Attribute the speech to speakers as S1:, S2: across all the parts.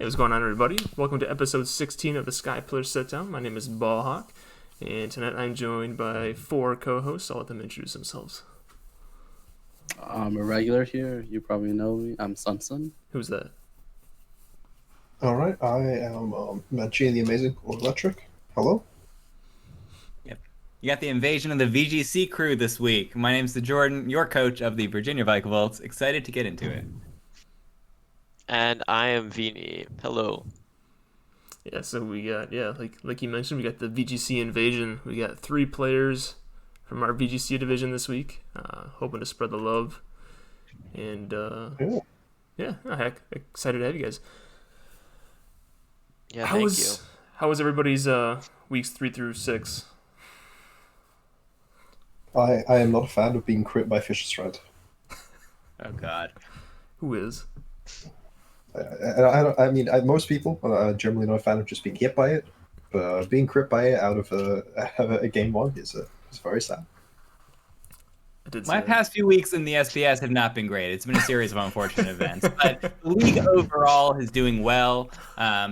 S1: Hey, what's going on, everybody? Welcome to episode 16 of the Sky Pillar Sitdown. My name is Ballhawk, and tonight I'm joined by 4 co-hosts. I'll let them introduce themselves.
S2: I'm a regular here. You probably know me. I'm SunSun.
S1: Who's that?
S3: All right, I am Mancini The Amazing or Electric. Hello.
S4: Yep. You got the invasion of the VGC crew this week. My name's thejordan, your coach of the Virginia Vikavolt. Excited to get into it.
S5: And I am Vini. Hello.
S1: Yeah, so we got, like you mentioned, we got the VGC invasion. We got 3 players from our VGC division this week, hoping to spread the love. And, heck, excited to have you guys.
S5: Yeah, thank you.
S1: How was everybody's weeks 3 through 6?
S3: I am not a fan of being crit by Fisher's Thread.
S4: Oh, God.
S1: Who is?
S3: I mean, most people are generally not a fan of just being hit by it, but being crit by it out of a game 1 is very sad.
S4: My past few weeks in the SPS have not been great. It's been a series of unfortunate events, but the league overall is doing well.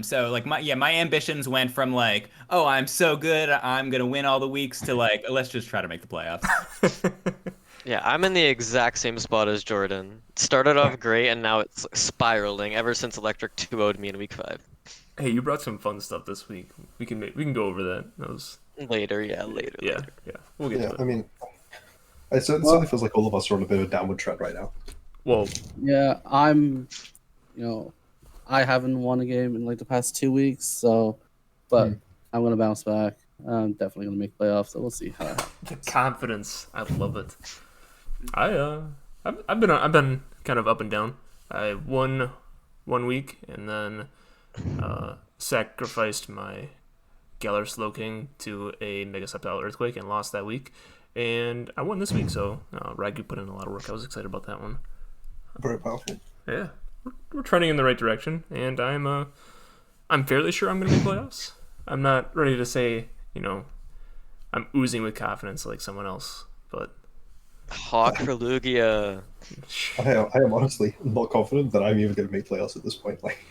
S4: So like my ambitions went from like, oh, I'm so good, I'm gonna win all the weeks, to like, let's just try to make the playoffs.
S5: Yeah, I'm in the exact same spot as Jordan. Started off great, and now it's spiraling ever since Electric 2-0'd me in week 5.
S1: Hey, you brought some fun stuff this week. We can go over that. That was
S5: Later. Later.
S1: We'll get to it.
S3: I mean, it certainly feels like all of us are on a bit of a downward trend right now.
S1: Well,
S2: Yeah, I haven't won a game in like the past 2 weeks, so, but I'm gonna bounce back. I'm definitely gonna make playoffs, so we'll see how that happens.
S1: the confidence, I love it. I've been kind of up and down. I won 1 week and then sacrificed my Galar Slow King to a Mega Septile Earthquake and lost that week. And I won this week, so Ragu put in a lot of work. I was excited about that one.
S3: Very powerful.
S1: Yeah, we're trending in the right direction, and I'm fairly sure I'm going to make playoffs. I'm not ready to say, I'm oozing with confidence like someone else, but
S5: Hawk for Lugia.
S3: I am honestly not confident that I'm even going to make playoffs at this point. Like,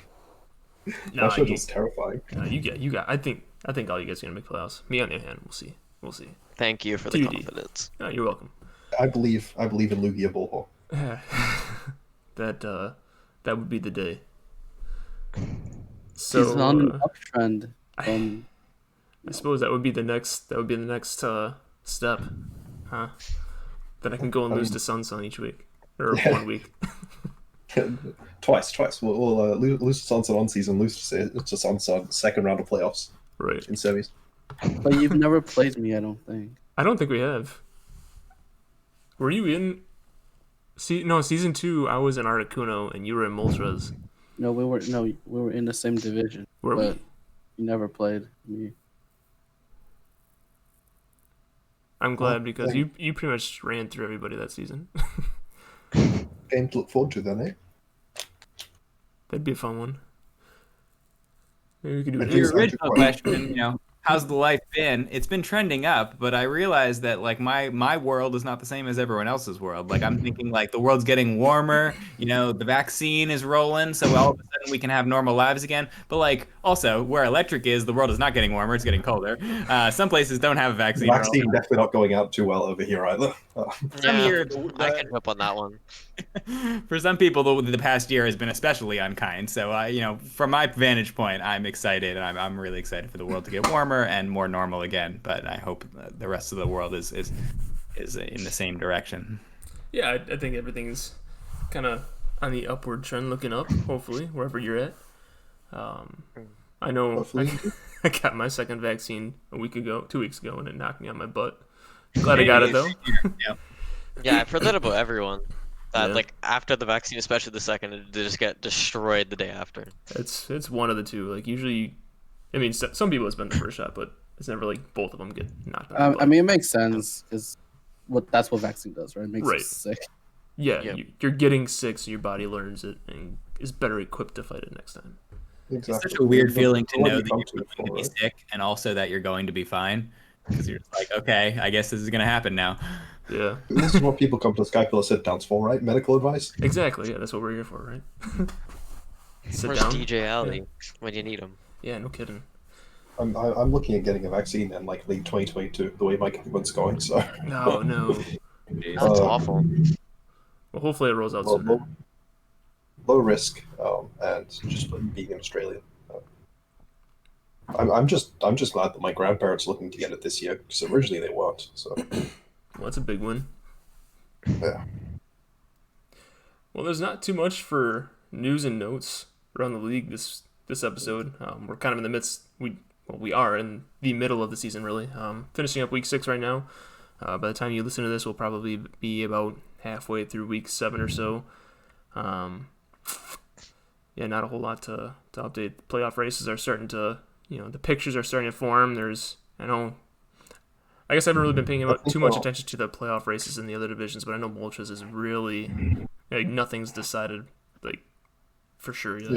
S3: that schedule's terrifying.
S1: You got. I think all you guys are going to make playoffs. Me on the other hand, we'll see.
S5: Thank you for the
S1: TBD.
S5: confidence.
S1: Oh, you're welcome.
S3: I believe in Lugia Bullhawk.
S1: that would be the day. So
S2: He's on an uptrend.
S1: I suppose that would be the next step, huh? Then I can go and lose to SunSun each week, or 1 week.
S3: Twice. We'll lose to SunSun on season, lose to SunSun second round of playoffs.
S1: Right.
S3: In semis.
S2: But you've never played me, I don't think.
S1: I don't think we have. Were you in? Season 2. I was in Articuno and you were in Moltres.
S2: No, we were in the same division.
S1: Were
S2: but
S1: we?
S2: You never played me.
S1: I'm glad because you pretty much ran through everybody that season.
S3: Game to look forward to then, eh?
S1: That'd be a fun one. Maybe we could do it.
S4: Your original question, how's the life been? It's been trending up, but I realized that like my world is not the same as everyone else's world. Like I'm thinking like the world's getting warmer, the vaccine is rolling, so all of a sudden we can have normal lives again. But like also where Electric is, the world is not getting warmer, it's getting colder. Some places don't have a vaccine.
S3: The vaccine definitely not going out too well over here either.
S5: I can help on that one.
S4: For some people, the past year has been especially unkind. So, from my vantage point, I'm excited. I'm really excited for the world to get warmer and more normal again. But I hope the rest of the world is in the same direction.
S1: Yeah, I think everything's kind of on the upward trend, looking up. Hopefully, wherever you're at. I know I got my second vaccine 2 weeks ago, and it knocked me on my butt. Glad I got it though.
S5: Yeah, I've heard that about everyone. That like after the vaccine, especially the second, they just get destroyed the day after.
S1: It's one of the two. Like usually, I mean, some people it's been the first shot, but it's never like both of them get knocked out.
S2: I mean, it makes sense because that's what vaccine does, right? It makes you sick.
S1: Yeah,
S5: Yep.
S1: You're getting sick, so your body learns it and is better equipped to fight it next time.
S3: Exactly.
S4: It's such a weird feeling to know that
S3: come
S4: you're
S3: to
S4: going to be
S3: it.
S4: sick and also that you're going to be fine. Because you're just like, okay, I guess this is going to happen now.
S1: Yeah.
S3: This is what people come to Sky Pillar Sit-Downs for, right? Medical advice.
S1: Exactly. Yeah, that's what we're here for, right? Sit
S5: Where's
S1: down.
S5: DJ Alley when you need him?
S1: Yeah, no kidding.
S3: I'm looking at getting a vaccine in like late 2022. The way my government's going, so
S1: No, no.
S4: Jeez.
S5: That's
S3: Uh,
S5: awful.
S1: Well, hopefully it rolls out
S3: low,
S1: sooner.
S3: low risk, and just being in Australia. I'm just glad that my grandparents are looking to get it this year because originally they weren't. So
S1: Well, that's a big win.
S3: yeah.
S1: Well, there's not too much for news and notes around the league this episode. We're kind of in the midst. We are in the middle of the season, really. Finishing up week 6 right now. By the time you listen to this, we'll probably be about halfway through week 7 or so. Yeah, not a whole lot to update. The playoff races are starting to, the pictures are starting to form. I guess I haven't really been paying too much attention to the playoff races in the other divisions, but I know Moltres is really, like, nothing's decided, like, for sure yet.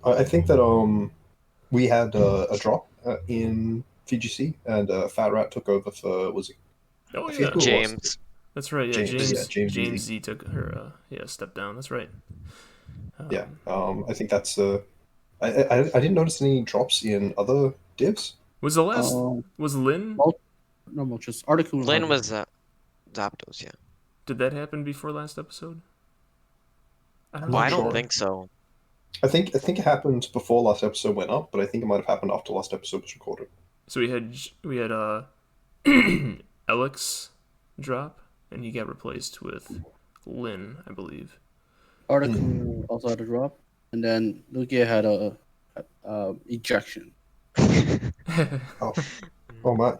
S3: Yeah, I think that we had a drop in VGC, and Fat Rat took over for was it?
S1: Oh,
S3: I
S1: yeah.
S3: think who it was.
S5: James.
S1: That's right, yeah. James
S3: James
S1: Z took her, step down. That's right.
S3: Yeah, I think that's. I didn't notice any drops in other divs.
S1: Was the last,
S2: Um,
S1: was Lynn,
S2: No, just Article.
S5: Lynn was Zapdos, yeah.
S1: did that happen before last episode? I don't
S3: I'm
S1: know.
S5: Well,
S3: not
S5: I don't
S3: sure.
S5: think so.
S3: I think it happened before last episode went up, but I think it might have happened after last episode was recorded.
S1: So we had Alex drop, and he got replaced with Lynn, I believe.
S2: Article also had a drop, and then Lugia had a ejection.
S3: Oh my!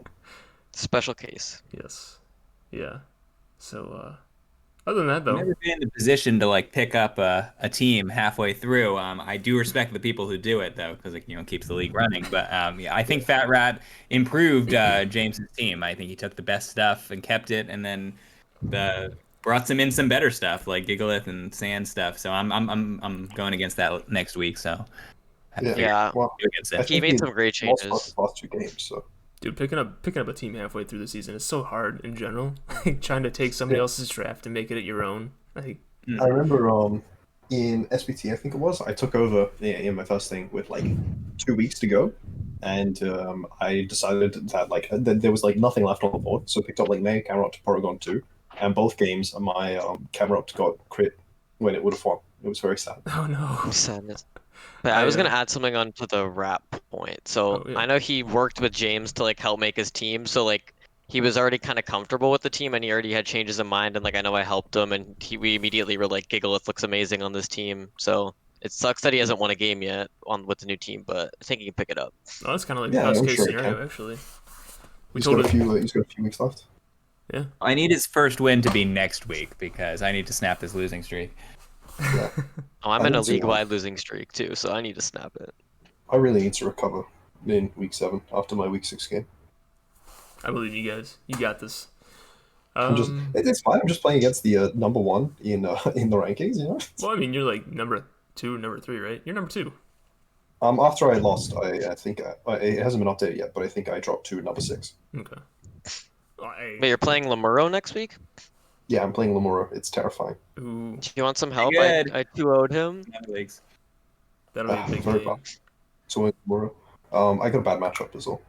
S5: Special case.
S1: Yes. Yeah. So other than that,
S4: I've
S1: though,
S4: never been in the position to like pick up a team halfway through. I do respect the people who do it though, because it keeps the league running. But yeah, I think Fat Rat improved James's team. I think he took the best stuff and kept it, and then brought in some better stuff like Gigalith and Sand stuff. So I'm going against that next week. So
S5: Yeah.
S3: Well,
S4: against
S3: I
S4: it.
S5: He
S3: think
S5: made some great
S3: lost
S5: changes.
S3: his last 2 games, so
S1: dude, picking up a team halfway through the season is so hard in general. Like, trying to take somebody else's draft and make it your own. Like,
S3: I remember in SBT, I think it was, I took over in my first thing with like 2 weeks to go, and I decided that like there was like nothing left on the board, so I picked up like Mega Camelot to Porygon 2, and both games my Camelot got crit when it would have won. It was very sad.
S1: oh no.
S5: Sadness. But I was gonna add something onto the rap point. So
S1: Oh, yeah.
S5: I know he worked with James to like help make his team. So like he was already kind of comfortable with the team, and he already had changes in mind. And like I know I helped him, and we immediately were like, Gigalith looks amazing on this team. So it sucks that he hasn't won a game yet with the new team, but I think he can pick it up.
S1: Oh, that's kind of like
S3: Yeah,
S1: the best
S3: I'm
S1: case
S3: sure he
S1: scenario,
S3: can.
S1: actually.
S3: He's got a few weeks left.
S1: Yeah.
S4: I need his first win to be next week because I need to snap this losing streak.
S3: Yeah.
S5: Oh, I'm
S3: I
S5: in a
S3: didn't see
S5: league-wide losing streak too, so I need to snap it.
S3: I really need to recover in week 7 after my week 6 game.
S1: I believe you guys. You got this.
S3: It's fine. I'm just playing against the number 1 in the rankings,
S1: Well, I mean, you're like number 2, number 3, right? You're number 2.
S3: After I lost, I think it hasn't been updated yet, but I think I dropped to number 6.
S1: Okay.
S5: But you're playing Lemuro next week?
S3: Yeah, I'm playing Lemuro. It's terrifying.
S1: Ooh,
S5: Do you want some help?
S4: Good.
S5: I 2-0'd him.
S4: Leagues.
S1: that'll be a big
S3: Very
S1: game.
S3: bad. So Lemuro. I got a bad matchup as well.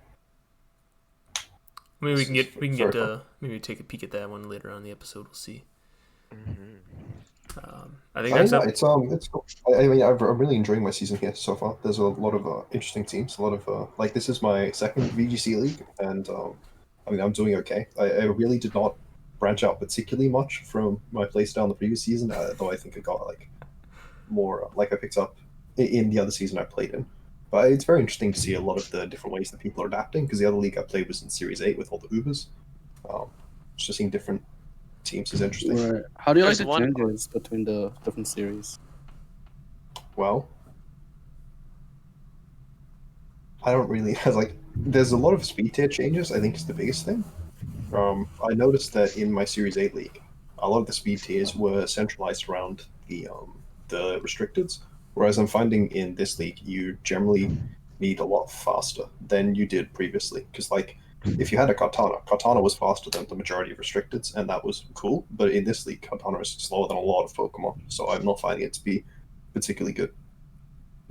S1: Maybe we
S3: This
S1: can
S3: is
S1: get
S3: very
S1: maybe take a peek at that one later on in the episode. We'll see.
S5: Mm-hmm.
S1: I think next up.
S3: It's cool. I'm really enjoying my season here so far. There's a lot of interesting teams. A lot of like this is my second VGC league, and I'm doing okay. I really did not branch out particularly much from my playstyle the previous season, though I think I got like more like I picked up in the other season I played in. But it's very interesting to see a lot of the different ways that people are adapting, because the other league I played was in Series 8 with all the Ubers. Just seeing different teams is interesting.
S2: Right. How do you like
S5: There's
S2: the
S5: one-
S2: changes between the different series?
S3: Well, I don't really like. There's a lot of speed tier changes. I think is the biggest thing. I noticed that in my Series 8 league, a lot of the speed tiers were centralized around the restricteds, whereas I'm finding in this league you generally need a lot faster than you did previously. Because like, if you had a Katana was faster than the majority of restricteds, and that was cool. But in this league, Katana is slower than a lot of Pokemon, so I'm not finding it to be particularly good.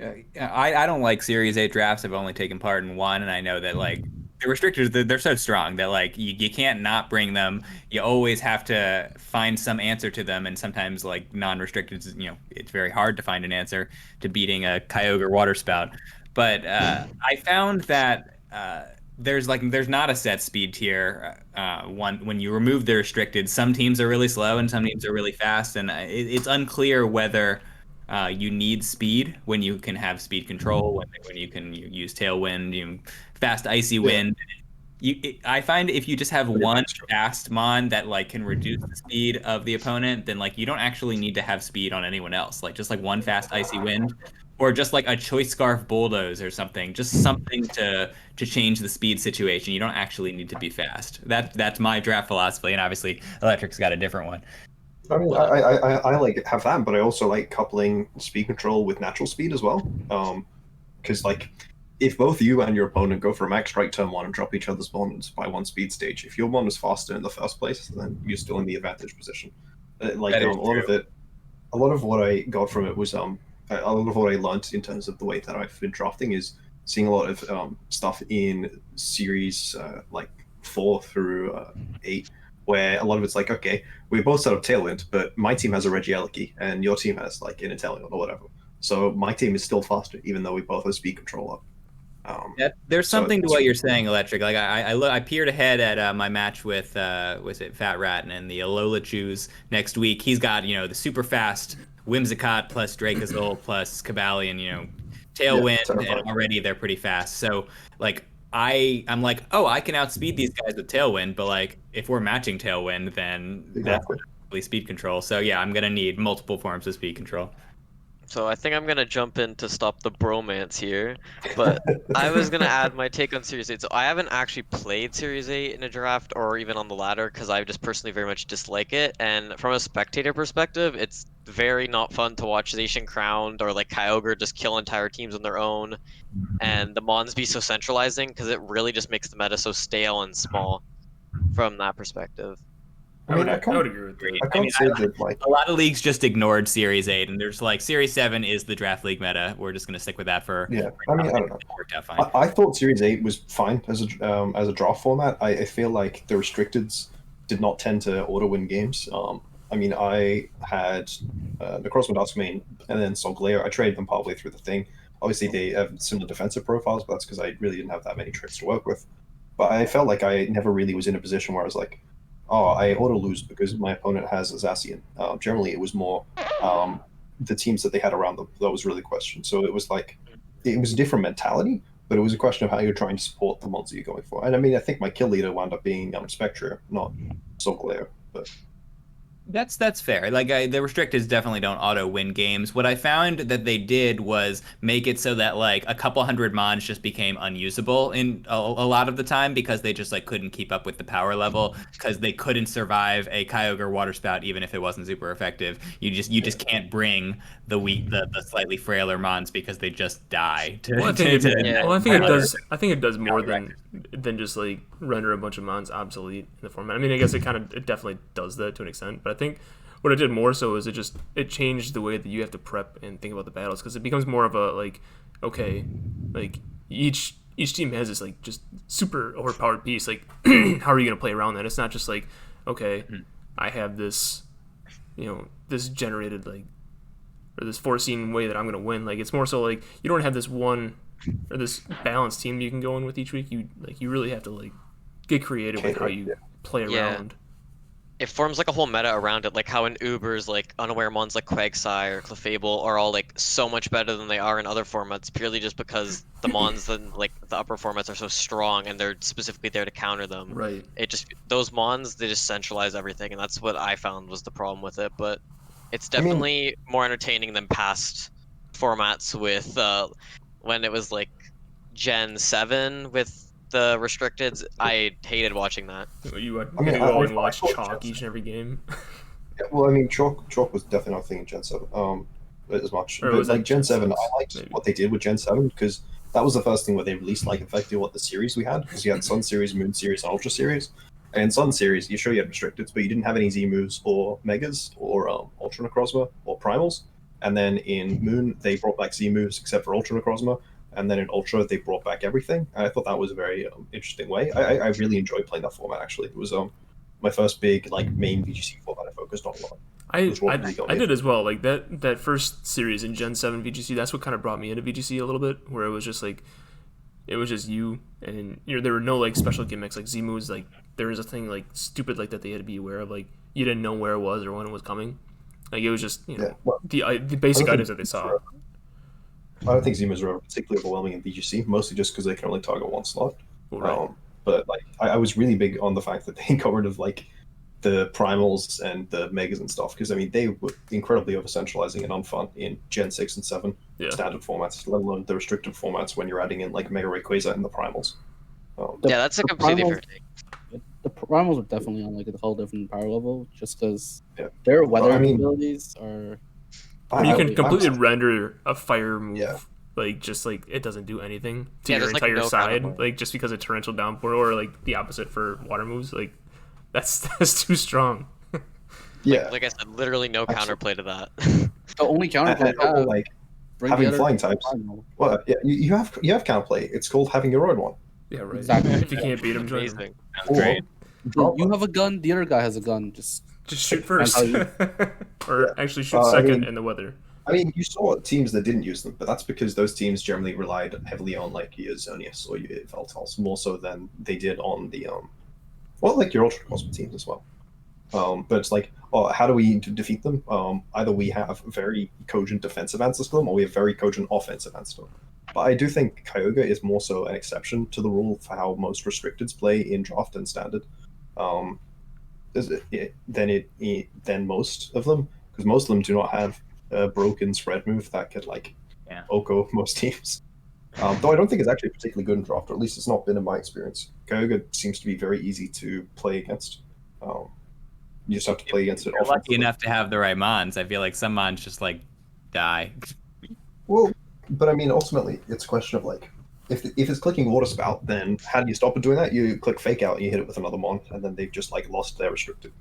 S4: I don't like Series 8 drafts. I've only taken part in one, and I know that like the restrictors they're so strong that like you can't not bring them. You always have to find some answer to them, and sometimes like non-restricted, it's very hard to find an answer to beating a Kyogre water spout. But I found that there's not a set speed tier. One when you remove the restricted, some teams are really slow and some teams are really fast, and it's unclear whether you need speed when you can have speed control, when you can use tailwind, fast icy wind. I find if you just have one fast mon that like can reduce the speed of the opponent, then like you don't actually need to have speed on anyone else. Like just like one fast icy wind, or just like a choice scarf bulldoze or something. Just something to change the speed situation. You don't actually need to be fast. That's my draft philosophy, and obviously Electric's got a different one.
S3: I mean, I like have that, but I also like coupling speed control with natural speed as well. Because like, if both you and your opponent go for a max strike turn one and drop each other's bonds by one speed stage, if your bond is faster in the first place, then you're still in the advantage position. Like a lot of what I got from it was a lot of what I learned in terms of the way that I've been drafting is seeing a lot of stuff in series like 4 through 8. Where a lot of it's like, okay, we both set up Tailwind, but my team has a Regieleki and your team has like an Italian or whatever. So my team is still faster, even though we both have speed control up.
S4: There's something to what you're saying, Electric. Like I peered ahead at my match with was it Fat Rat and the Alola Chews next week. He's got the super fast Whimsicott plus Dracozolt plus Cobalion, Tailwind, and already they're pretty fast. So like. I'm like, oh, I can outspeed these guys with Tailwind, but like if we're matching Tailwind, then that's really speed control. So yeah, I'm gonna need multiple forms of speed control.
S5: So I think I'm gonna jump in to stop the bromance here, but I was gonna add my take on Series 8. So I haven't actually played Series 8 in a draft or even on the ladder because I just personally very much dislike it. And from a spectator perspective, it's very not fun to watch Zacian Crowned or like Kyogre just kill entire teams on their own, and the Mons be so centralizing because it really just makes the meta so stale and small from that perspective.
S1: I would agree with that.
S3: I can't say that like
S4: a lot of leagues just ignored Series 8, and there's like Series 7 is the draft league meta. We're just gonna stick with that for.
S3: Yeah, I mean, I don't know.
S4: Worked out fine.
S3: I thought Series 8 was fine as a draft format. I feel like the restricteds did not tend to auto-win games. I mean, I had Necrozma Duskmane and then Solglare. I traded them partway through the thing. Obviously, they have similar defensive profiles, but that's because I really didn't have that many tricks to work with. But I felt like I never really was in a position where I was like, oh, I auto-lose because my opponent has a Zacian. Generally, it was more the teams that they had around them. That was really the question. So it was like, it was a different mentality, but it was a question of how you're trying to support the mods that you're going for. And I mean, I think my kill leader wound up being Spectre, not Solglare, but...
S4: That's fair. Like the restricteds definitely don't auto win games. What I found that they did was make it so that like a couple hundred mons just became unusable in a lot of the time because they just like couldn't keep up with the power level because they couldn't survive a Kyogre water spout even if it wasn't super effective. You just can't bring the slightly frailer mons because they just die.
S1: I think it does more than just like render a bunch of mons obsolete in the format. I mean, I guess it definitely does that to an extent, but I think what it did more so is it changed the way that you have to prep and think about the battles because it becomes more of a like, okay, like each team has this like just super overpowered piece. Like, how are you gonna play around that? It's not just like, okay, I have this, this generated like, or this foreseen way that I'm gonna win. Like, it's more so like you don't have this one or this balanced team you can go in with each week. You really have to like get creative with how you play around.
S5: It forms like a whole meta around it, like how in Uber's like unaware mons like Quagsire or Clefable are all like so much better than they are in other formats purely just because the mons in like the upper formats are so strong and they're specifically there to counter them.
S1: Right.
S5: Those mons, they just centralize everything, and that's what I found was the problem with it. But it's definitely more entertaining than past formats with when it was like Gen 7 with the restricteds. I hated watching that.
S1: You go and watch Chalk each and every game.
S3: Yeah, well, I mean, Chalk was definitely not a thing in Gen 7 as much. But like Gen 7, I liked what they did with Gen 7 because that was the first thing where they released like effectively what the series we had, because you had Sun Series, Moon Series, and Ultra Series. And in Sun Series, you sure you had restricteds, but you didn't have any Z moves or Megas or Ultra Necrozma or Primals. And then in Moon, they brought back Z moves except for Ultra Necrozma. And then in Ultra, they brought back everything. And I thought that was a very interesting way. I really enjoyed playing that format, actually. It was my first big like main VGC format I focused on a lot.
S1: I did as well. Like that first series in Gen 7 VGC, that's what kind of brought me into VGC a little bit, where it was just like, it was just you, and there were no like special gimmicks like Z moves. Like there was a thing like stupid like that they had to be aware of. Like you didn't know where it was or when it was coming. Like it was just the basic items that they saw.
S3: I don't think Z moves are particularly overwhelming in VGC, mostly just because they can only target one slot.
S1: Well, right.
S3: But like I was really big on the fact that they got rid of like the primals and the megas and stuff, because I mean they were incredibly over centralizing and unfun in Gen 6 and 7 standard formats, let alone the restricted formats when you're adding in like Mega Rayquaza and the primals.
S5: That's a completely different thing.
S2: The primals are definitely on like a whole different power level, just because their weather abilities are.
S1: You can completely render a fire move, like just like it doesn't do anything to your entire side, like just because of torrential downpour, or like the opposite for water moves. Like that's too strong.
S5: Like I said, literally no counterplay to that.
S2: The only counterplay
S3: like having flying types. Well, you have counterplay. It's called having your own one.
S1: Yeah, right.
S2: Exactly.
S1: If you can't beat him,
S5: amazing.
S4: That's great.
S2: You have a gun. The other guy has a gun. Just
S1: shoot first, or actually shoot second in the weather.
S3: I mean, you saw teams that didn't use them, but that's because those teams generally relied heavily on like your Xerneas or your Veltals, more so than they did on the like your Ultra Cosmo teams as well. But it's like, how do we defeat them? Either we have very cogent defensive answers to them, or we have very cogent offensive answers to them. But I do think Kyogre is more so an exception to the rule for how most restricteds play in draft and standard. Than most of them, because most of them do not have a broken spread move that could like Oko most teams. Though I don't think it's actually particularly good in draft, or at least it's not been in my experience. Kyogre seems to be very easy to play against. You just have to play against it.
S4: You're lucky enough to have the right mons. I feel like some mons just like die.
S3: Well, but I mean, ultimately, it's a question of like, if it's clicking Water Spout, then how do you stop it doing that? You click Fake Out and you hit it with another mon, and then they've just like lost their restricted.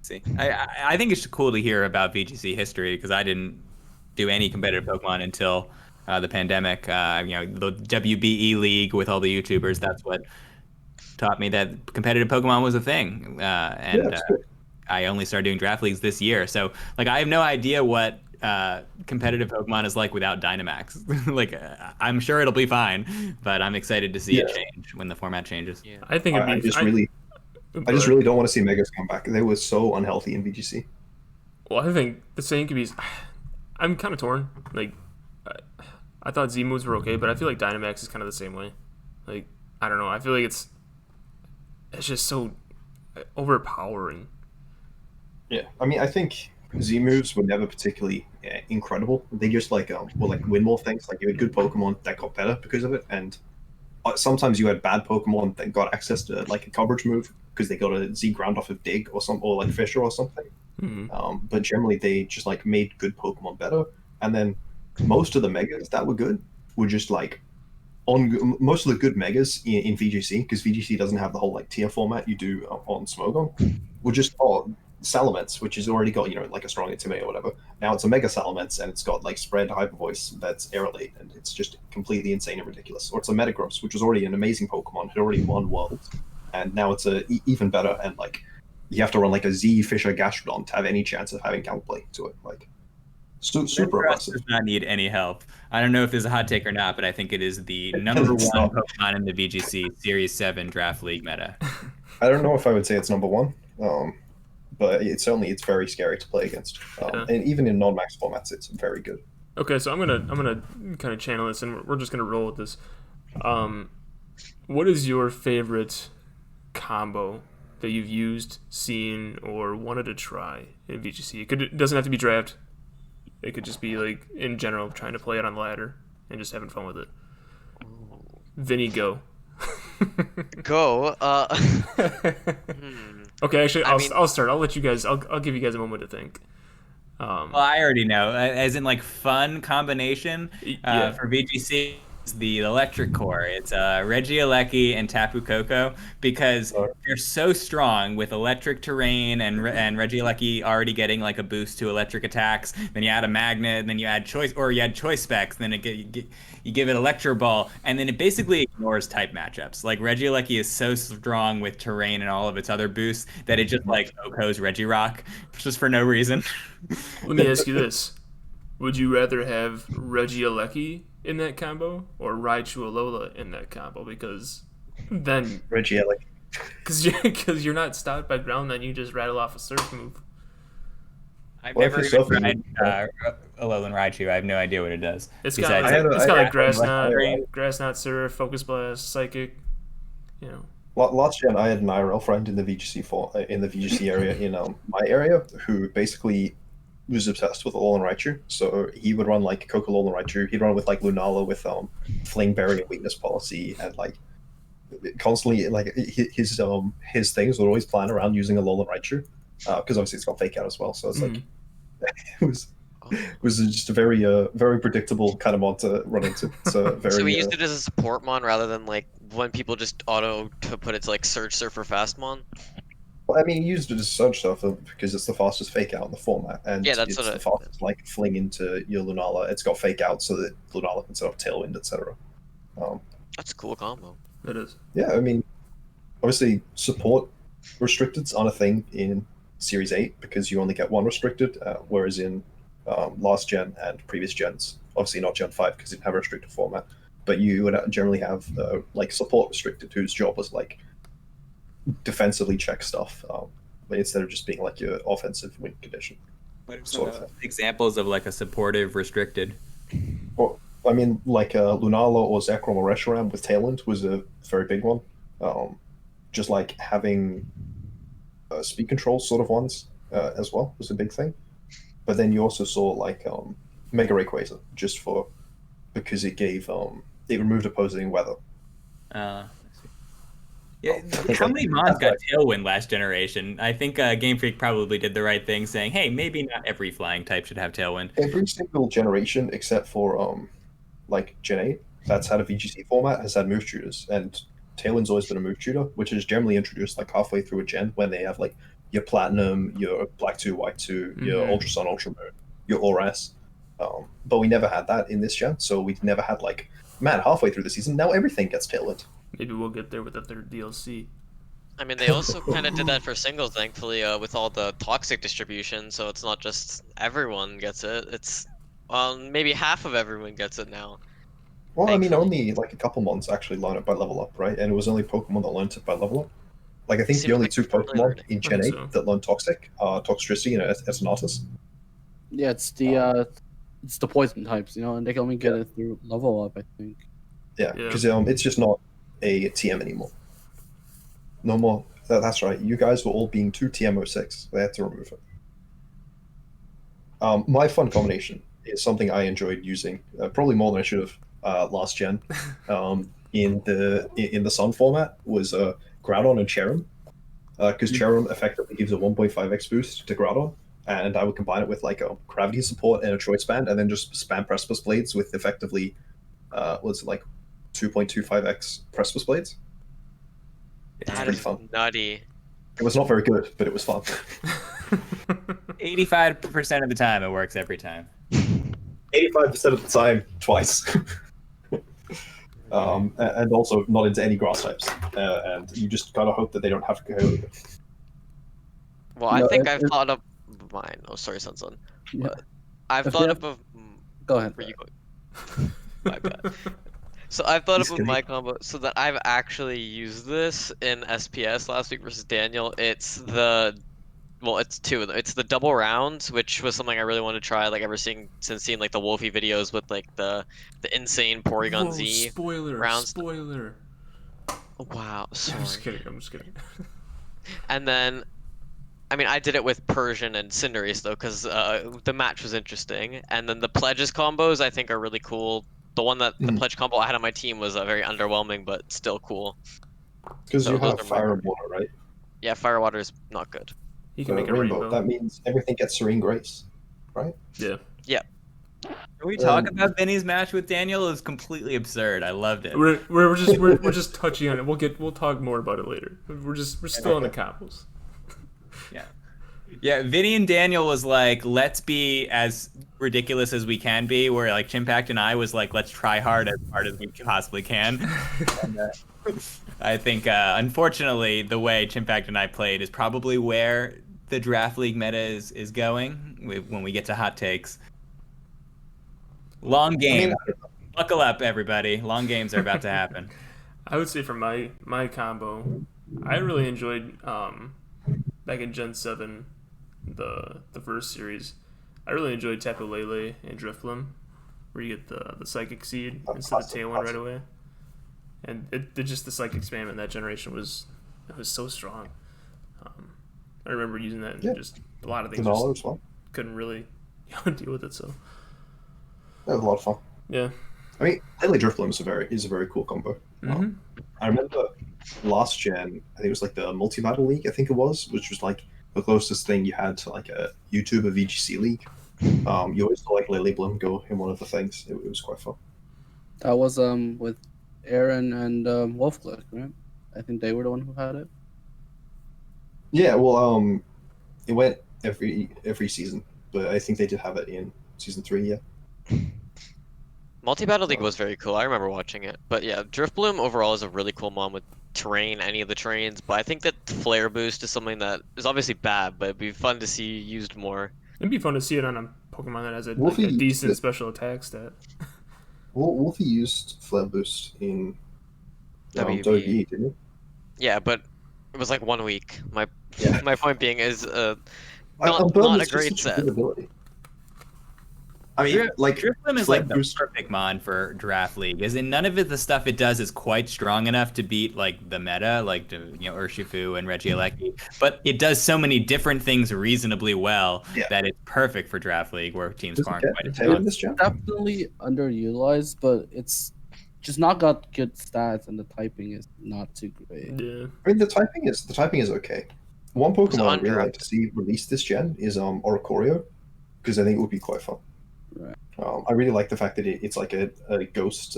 S4: See, I think it's cool to hear about VGC history, because I didn't do any competitive Pokemon until the pandemic. The WBE League with all the YouTubers, that's what taught me that competitive Pokemon was a thing. I only started doing draft leagues this year, so like I have no idea what competitive Pokemon is like without Dynamax. Like I'm sure it'll be fine, but I'm excited to see it change when the format changes.
S1: I think
S3: I just really don't want to see Megas come back. They were so unhealthy in VGC.
S1: Well, I think the same could be. I'm kind of torn. Like I thought Z moves were okay, but I feel like Dynamax is kind of the same way. Like I don't know. I feel like it's just so overpowering.
S3: Yeah, I mean, I think Z moves were never particularly incredible. They just like win more things. Like you had good Pokemon that got better because of it, and sometimes you had bad Pokemon that got access to like a coverage move because they got a Z ground off of Dig or like Fisher or something.
S1: Mm-hmm.
S3: But generally they just like made good Pokemon better, and then most of the Megas that were good were just like most of the good Megas in VGC, because VGC doesn't have the whole like tier format you do on Smogon, were just Salamence, which has already got like a strong Intimidate or whatever. Now it's a Mega Salamence, and it's got like spread Hyper Voice that's Aerolate, and it's just completely insane and ridiculous. Or it's a Metagross, which was already an amazing Pokemon, had already won Worlds, and now it's even better, and like you have to run like a Z Fisher Gastrodon to have any chance of having counterplay to it. Like super aggressive.
S4: Does not need any help. I don't know if there's a hot take or not, but I think it is the number one Pokemon in the VGC Series 7 Draft League meta.
S3: I don't know if I would say it's number one. But it's very scary to play against, and even in non-max formats, it's very good.
S1: Okay, so I'm gonna kind of channel this, and we're just gonna roll with this. What is your favorite combo that you've used, seen, or wanted to try in VGC? It doesn't have to be draft. It could just be like in general trying to play it on the ladder and just having fun with it. Vini, go.
S5: Go.
S1: Okay, actually, I'll start. I'll let you guys. I'll give you guys a moment to think.
S4: Well, I already know. As in, like, fun combination for VGC. the electric core. It's Regieleki and Tapu Koko because they're so strong with electric terrain and Regieleki already getting like a boost to electric attacks. Then you add a magnet, and then you add choice specs. Then you give it Electro Ball, and then it basically ignores type matchups. Like Regieleki is so strong with terrain and all of its other boosts that it just like OHKOs Regirock just for no reason.
S1: Let me ask you this. Would you rather have Regieleki in that combo or Raichu Alola in that combo? Because then
S3: Regieleki.
S1: Because you're not stopped by ground, then you just rattle off a surf move.
S4: I've never even tried Alolan Raichu. I have no idea what it does.
S1: It's got like Grass Knot, Surf, Focus Blast, Psychic. You know.
S3: Last gen, I had an IRL friend in the VGC area in my area who basically was obsessed with Alolan Raichu. So he would run like Coco Alolan Raichu. He'd run with like Lunala with Fling Berry and Weakness Policy, and like constantly like his things would always plan around using Alolan Raichu because obviously it's got Fake Out as well. So it's like it was just a very predictable kind of mod to run into. So
S5: we used it as a support mon rather than like when people just auto to put it to like Surge Surfer Fast mon.
S3: Well, I mean, you used it as Surge Surfer because it's the fastest Fake Out in the format, and
S5: that's
S3: it's the fastest like Fling into your Lunala. It's got Fake Out so that Lunala can set up Tailwind, etc.
S5: That's a cool combo.
S1: It is.
S3: Yeah, I mean, obviously support restricteds aren't a thing in Series 8 because you only get one restricted, whereas in last gen and previous gens, obviously not Gen 5 because it didn't have a restricted format, but you would generally have like support restricted whose job was like defensively check stuff, but instead of just being like your offensive win condition.
S4: What are some examples of like a supportive restricted?
S3: Well, I mean, like Lunala or Zekrom or Reshiram with Tailwind was a very big one. Just like having speed control sort of ones as well was a big thing. But then you also saw like Mega Rayquaza because it gave it removed opposing weather.
S4: Yeah, how many mons got Tailwind last generation? I think Game Freak probably did the right thing, saying, "Hey, maybe not every flying type should have Tailwind."
S3: Every single generation, except for like Gen 8, that's had a VGC format, has had move tutors, and Tailwind's always been a move tutor, which is generally introduced like halfway through a gen when they have like your Platinum, your Black 2, White 2, your Ultra Sun, Ultra Moon, your ORS. But we never had that in this gen, so we never had like, man, halfway through the season, now everything gets Tailwind.
S1: Maybe we'll get there with the third DLC.
S5: I mean, they also kind of did that for singles, thankfully, with all the toxic distribution, so it's not just everyone gets it. It's maybe half of everyone gets it now.
S3: Well, I mean, only like a couple months actually learn it by level up, right? And it was only Pokemon that learned it by level up. Like, I think the only two Pokemon in Gen 8 that learn Toxic are Toxtricity and Eternatus.
S2: Yeah, it's the poison types, and they can only get it through level up, I think.
S3: Yeah, because it's just not a TM anymore. No more. That's right. You guys were all being too TM06. They had to remove it. My fun combination is something I enjoyed using, probably more than I should have last gen. In the Sun format was Groudon and Cherrim, because Cherrim effectively gives a 1.5x boost to Groudon, and I would combine it with like a gravity support and a choice band, and then just spam Precipice Blades with effectively, what's it like, 2.25x Precipice Blades.
S5: It's pretty fun. Nutty.
S3: It was not very good, but it was fun.
S4: 85% of the time, it works every time.
S3: 85% of the time, twice. And also not into any grass types. And you just gotta hope that they don't have to go.
S5: Well, I think I've thought of mine. Oh, sorry, SunSun.
S2: Yeah.
S5: I've thought of.
S2: Go ahead.
S5: Where you going? My bad. So I've thought of my combo so that I've actually used this in SPS last week versus Daniel. It's it's two. It's the double rounds, which was something I really wanted to try, like since seeing like the Wolfie videos with like the insane Porygon Z rounds.
S1: Spoiler.
S5: Wow, sorry.
S1: I'm just kidding.
S5: And then, I mean, I did it with Persian and Cinderace though, because the match was interesting. And then the pledges combos I think are really cool. The one that the pledge combo I had on my team was very underwhelming, but still cool.
S3: Because you have fire and water, right?
S5: Yeah, fire water is not good.
S1: You can make a rainbow.
S3: That means everything gets Serene Grace, right?
S1: Yeah.
S5: Yeah.
S4: Can we talk about Vinny's match with Daniel? It was completely absurd. I loved it.
S1: We're just touching on it. We'll talk more about it later. We're still on the combos.
S4: Yeah. Yeah, Vini and Daniel was like, let's be as ridiculous as we can be, where like Chimpact and I was like, let's try hard as we possibly can. And, I think, unfortunately, the way Chimpact and I played is probably where the Draft League meta is going when we get to hot takes. Long game. Buckle up, everybody. Long games are about to happen.
S1: I would say for my combo, I really enjoyed back in Gen 7, the first series. I really enjoyed Tapu Lele and Drifblim, where you get the Psychic Seed instead of Tailwind right away. And just the Psychic spam in that generation was so strong. I remember using that, and just a lot of things just couldn't really deal with it. So
S3: that was a lot of fun.
S1: Yeah.
S3: I mean, Lele Drifblim is a very cool combo.
S1: Mm-hmm.
S3: I remember last gen, I think it was like the Multi-Battle League, I think it was, which was like the closest thing you had to like a YouTuber VGC League. You always saw like Lele Blim go in one of the things. It was quite fun.
S2: That was with Aaron and Wolfclick, right? I think they were the one who had it.
S3: Yeah, well, it went every season, but I think they did have it in season 3. Yeah.
S5: Multi-Battle League was very cool. I remember watching it. But yeah, Drifblim overall is a really cool mon with terrain, any of the terrains. But I think that Flare Boost is something that is obviously bad, but it'd be fun to see used more.
S1: It'd be fun to see it on a Pokemon that has a decent special attack stat.
S3: Wolfie used Flare Boost in WB, didn't he?
S5: Yeah, but it was like 1 week. My point being is
S3: not
S5: a great set.
S3: I mean, like
S4: Drifblim is like the perfect mon for Draft League. Is in none of it the stuff it does is quite strong enough to beat like the meta, like Urshifu and Regieleki. But it does so many different things reasonably well that it's perfect for Draft League, where teams aren't quite as strong.
S2: Definitely underutilized, but it's just not got good stats, and the typing is not too great.
S1: Yeah,
S3: I mean the typing is okay. One Pokemon I'd really like to see released this gen is Oricorio, because I think it would be quite fun.
S2: Right.
S3: I really like the fact that it's like a ghost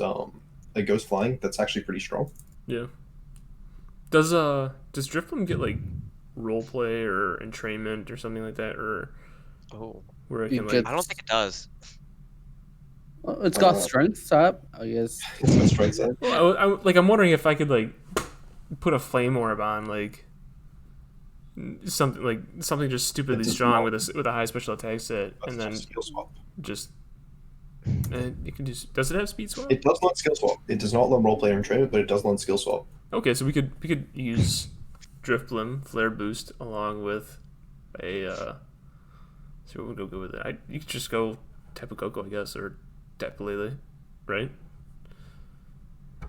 S3: flying that's actually pretty strong.
S1: Yeah. Does Drifblim get like roleplay or entrainment or something like that, or where it can like?
S5: I don't think it does.
S2: Well, it's got strength tap, I guess.
S3: It's got strength tap.
S1: Well, I'm wondering if I could like put a Flame Orb on like something just stupidly strong with a high special attack set, and then
S3: skill swap.
S1: Just you can do. Does it have speed swap?
S3: It does learn skill swap. It does not learn roleplay and trainer, but it does learn skill swap.
S1: Okay, so we could use Drifblim, Flare Boost, along with a. So we'll go with it. You could just go Tapu Koko, I guess, or Tapu Lele, right?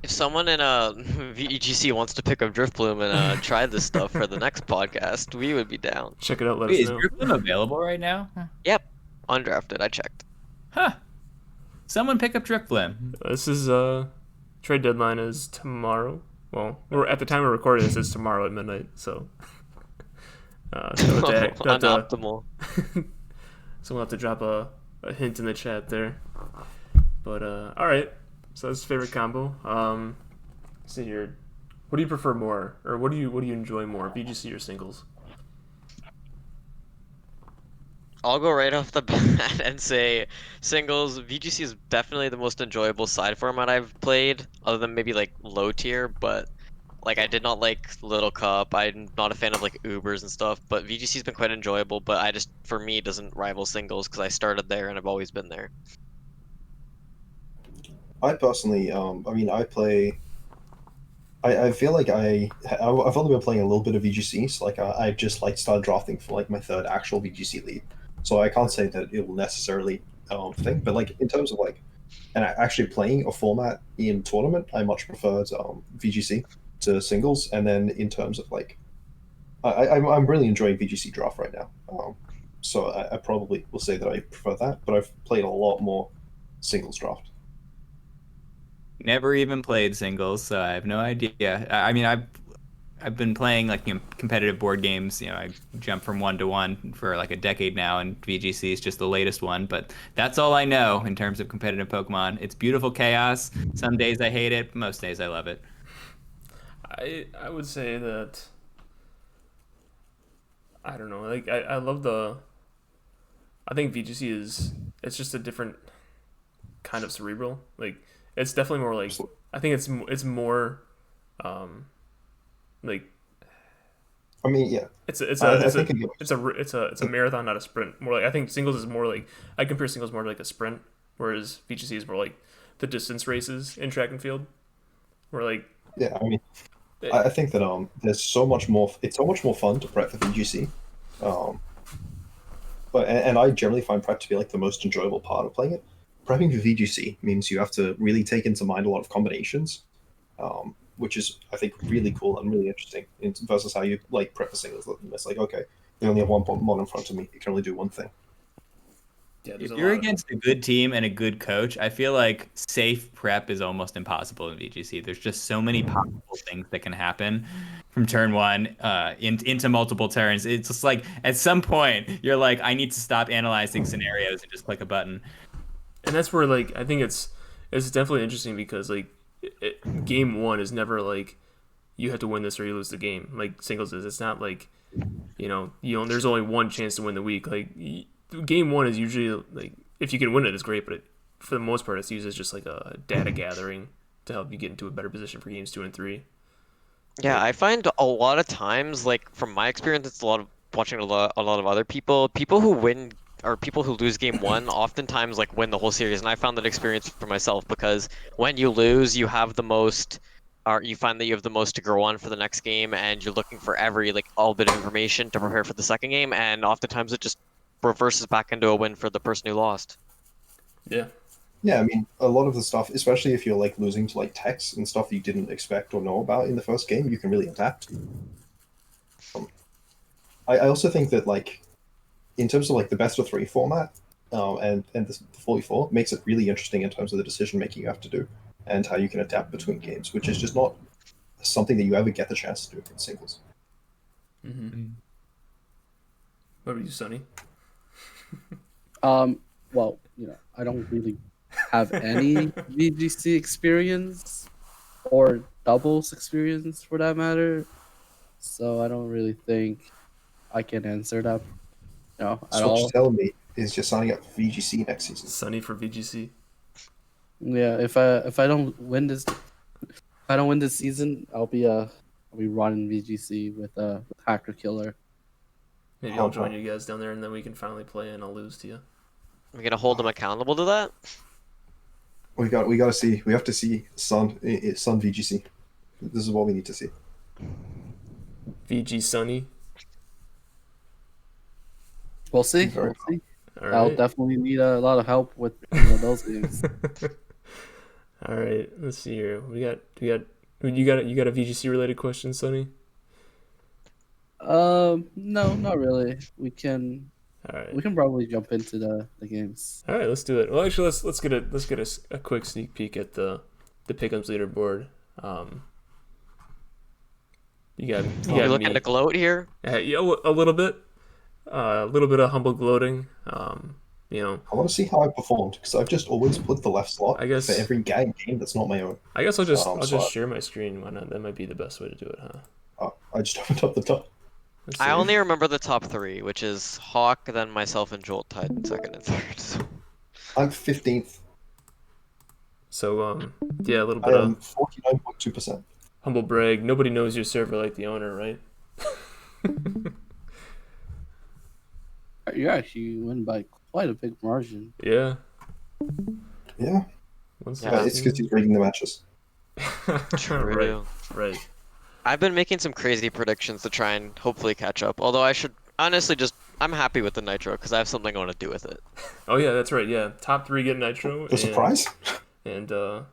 S5: If someone in VGC wants to pick up Drifblim and try this stuff for the next podcast, we would be down.
S1: Check it out. Let
S4: us
S1: know.
S4: Is Drifblim available right now?
S5: Yep, undrafted. I checked.
S4: Huh. Someone pick up Drifblim.
S1: This is trade deadline is tomorrow. Well, at the time we're recording this, it's tomorrow at midnight. So,
S5: unoptimal.
S1: So we'll have to drop a hint in the chat there. But all right. So that's favorite combo. Let's see here. What do you prefer more, or what do you enjoy more, VGC or singles?
S5: I'll go right off the bat and say singles. VGC is definitely the most enjoyable side format I've played, other than maybe like low tier. But like I did not like Little Cup. I'm not a fan of like Ubers and stuff. But VGC's been quite enjoyable. But for me, it doesn't rival singles because I started there and I've always been there.
S3: I personally, I play. I feel like I've only been playing a little bit of VGC, so like I just like started drafting for like my third actual VGC league, so I can't say that it will necessarily thing, but like in terms of like, and actually playing a format in tournament, I much preferred VGC to singles, and then in terms of like, I'm really enjoying VGC draft right now, so I probably will say that I prefer that, but I've played a lot more singles draft.
S4: Never even played singles, so I have no idea. I mean, I've been playing like competitive board games. I jumped from 1 to 1 for like a decade now, and VGC is just the latest one. But that's all I know in terms of competitive Pokemon. It's beautiful chaos. Some days I hate it. Most days I love it.
S1: I would say that I don't know. Like I love I think VGC it's just a different kind of cerebral. Like it's definitely more like I think it's more like
S3: I mean, yeah.
S1: it's
S3: I
S1: a
S3: think
S1: it's a marathon, not a sprint. More like I think singles is more like I compare singles more to like a sprint, whereas VGC is more like the distance races in track and field. Where like
S3: yeah, I mean, I think that there's so much more. It's so much more fun to prep for VGC. Um, and I generally find prep to be like the most enjoyable part of playing it. Prepping for VGC means you have to really take into mind a lot of combinations, which is I think really cool and really interesting versus how you like prep for singles. It's like okay, you only have one mod in front of me. You can only do one thing.
S1: yeah,
S4: If you're against a good team and a good coach, I feel like safe prep is almost impossible in VGC. There's just so many possible things that can happen from turn one into multiple turns. It's just like at some point you're like, I need to stop analyzing scenarios and just click a button.
S1: And that's where like I think it's definitely interesting because like game one is never like you have to win this or you lose the game like singles is. It's not like there's only one chance to win the week. Like game one is usually like if you can win it, it's great, but for the most part, it's used as just like a data gathering to help you get into a better position for games 2 and 3.
S5: Yeah, I find a lot of times, like from my experience, it's a lot of watching a lot of other people who win or people who lose game one oftentimes like win the whole series, and I found that experience for myself because when you lose, you have the most, or you find that you have the most to grow on for the next game, and you're looking for every like all bit of information to prepare for the second game, and oftentimes it just reverses back into a win for the person who lost.
S1: Yeah.
S3: Yeah, I mean, a lot of the stuff, especially if you're like losing to like techs and stuff you didn't expect or know about in the first game, you can really adapt. I also think that like, in terms of like the best of 3 format, and the 44 makes it really interesting in terms of the decision making you have to do and how you can adapt between games, which is just not something that you ever get the chance to do in singles.
S1: Mm-hmm. What about you, Sunny?
S2: Well, I don't really have any VGC experience or doubles experience for that matter, so I don't really think I can answer that at
S3: So what
S2: all.
S3: you're telling me is you're signing up for VGC next season.
S1: Sunny for VGC.
S2: Yeah, if I don't win this season, I'll be running VGC with Hacker Killer.
S1: Maybe I'll join you guys down there, and then we can finally play, and I'll lose to you.
S5: We're gonna hold them accountable to that.
S3: We have to see Sun VGC. This is what we need to see.
S1: VG Sunny.
S2: We'll see.
S3: Very
S2: We'll see.
S1: All
S2: I'll
S1: right.
S2: definitely need a lot of help with those games.
S1: All right. Let's see here. You got a VGC related question, Sunny?
S2: No, not really. We can
S1: All right.
S2: probably jump into the games.
S1: All right, let's do it. Well, actually, let's get a quick sneak peek at the Pick'ems leaderboard. You got
S5: You're looking
S1: me.
S5: to gloat here.
S1: Yeah, a little bit of humble gloating.
S3: I want to see how I performed because I've just always put the left slot
S1: I guess-
S3: for every game that's not my own.
S1: I guess I'll
S3: so
S1: just share my screen. Why not? That might be the best way to do it, huh?
S3: I just opened up the top.
S1: Let's
S5: I
S1: see.
S5: only remember the top 3, which is Hawk, then myself, and Jolt tied in second and third. So.
S3: I'm 15th.
S1: So yeah, a little
S3: I
S1: bit
S3: am
S1: of
S3: 49.2%.
S1: humble brag. Nobody knows your server like the owner, right?
S2: You actually win by quite a big margin.
S1: Yeah.
S3: Yeah,
S1: 117.
S3: it's because he's reading the matches.
S5: True.
S1: Right.
S5: I've been making some crazy predictions to try and hopefully catch up. Although I should honestly I'm happy with the Nitro because I have something I want to do with it.
S1: Oh yeah, that's right. Yeah, top 3 get Nitro.
S3: The surprise?
S1: And
S5: You'll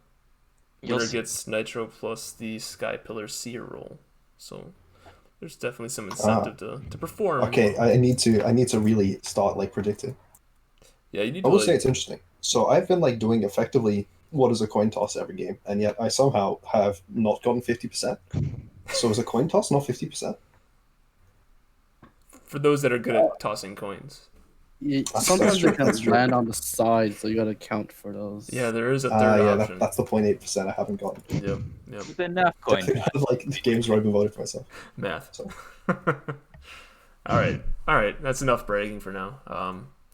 S1: winner
S5: see.
S1: gets Nitro plus the Sky Pillar Seer roll. So there's definitely some incentive to perform.
S3: Okay, I need to really start like predicting.
S1: Yeah, you need
S3: I
S1: to
S3: will say it's interesting. So I've been like doing effectively what is a coin toss every game, and yet I somehow have not gotten 50%. So is a coin toss not 50%?
S1: For those that are good at tossing coins.
S2: Sometimes
S3: true,
S2: they can
S3: that's true.
S2: land on the side, so you gotta count for those.
S1: Yeah, there is a third
S3: Yeah,
S1: option.
S3: that's the 0.8% I haven't gotten.
S1: Yep.
S4: It's enough coin.
S3: Like the games where I've been voting for myself.
S1: Math.
S3: So.
S1: All right. That's enough bragging for now.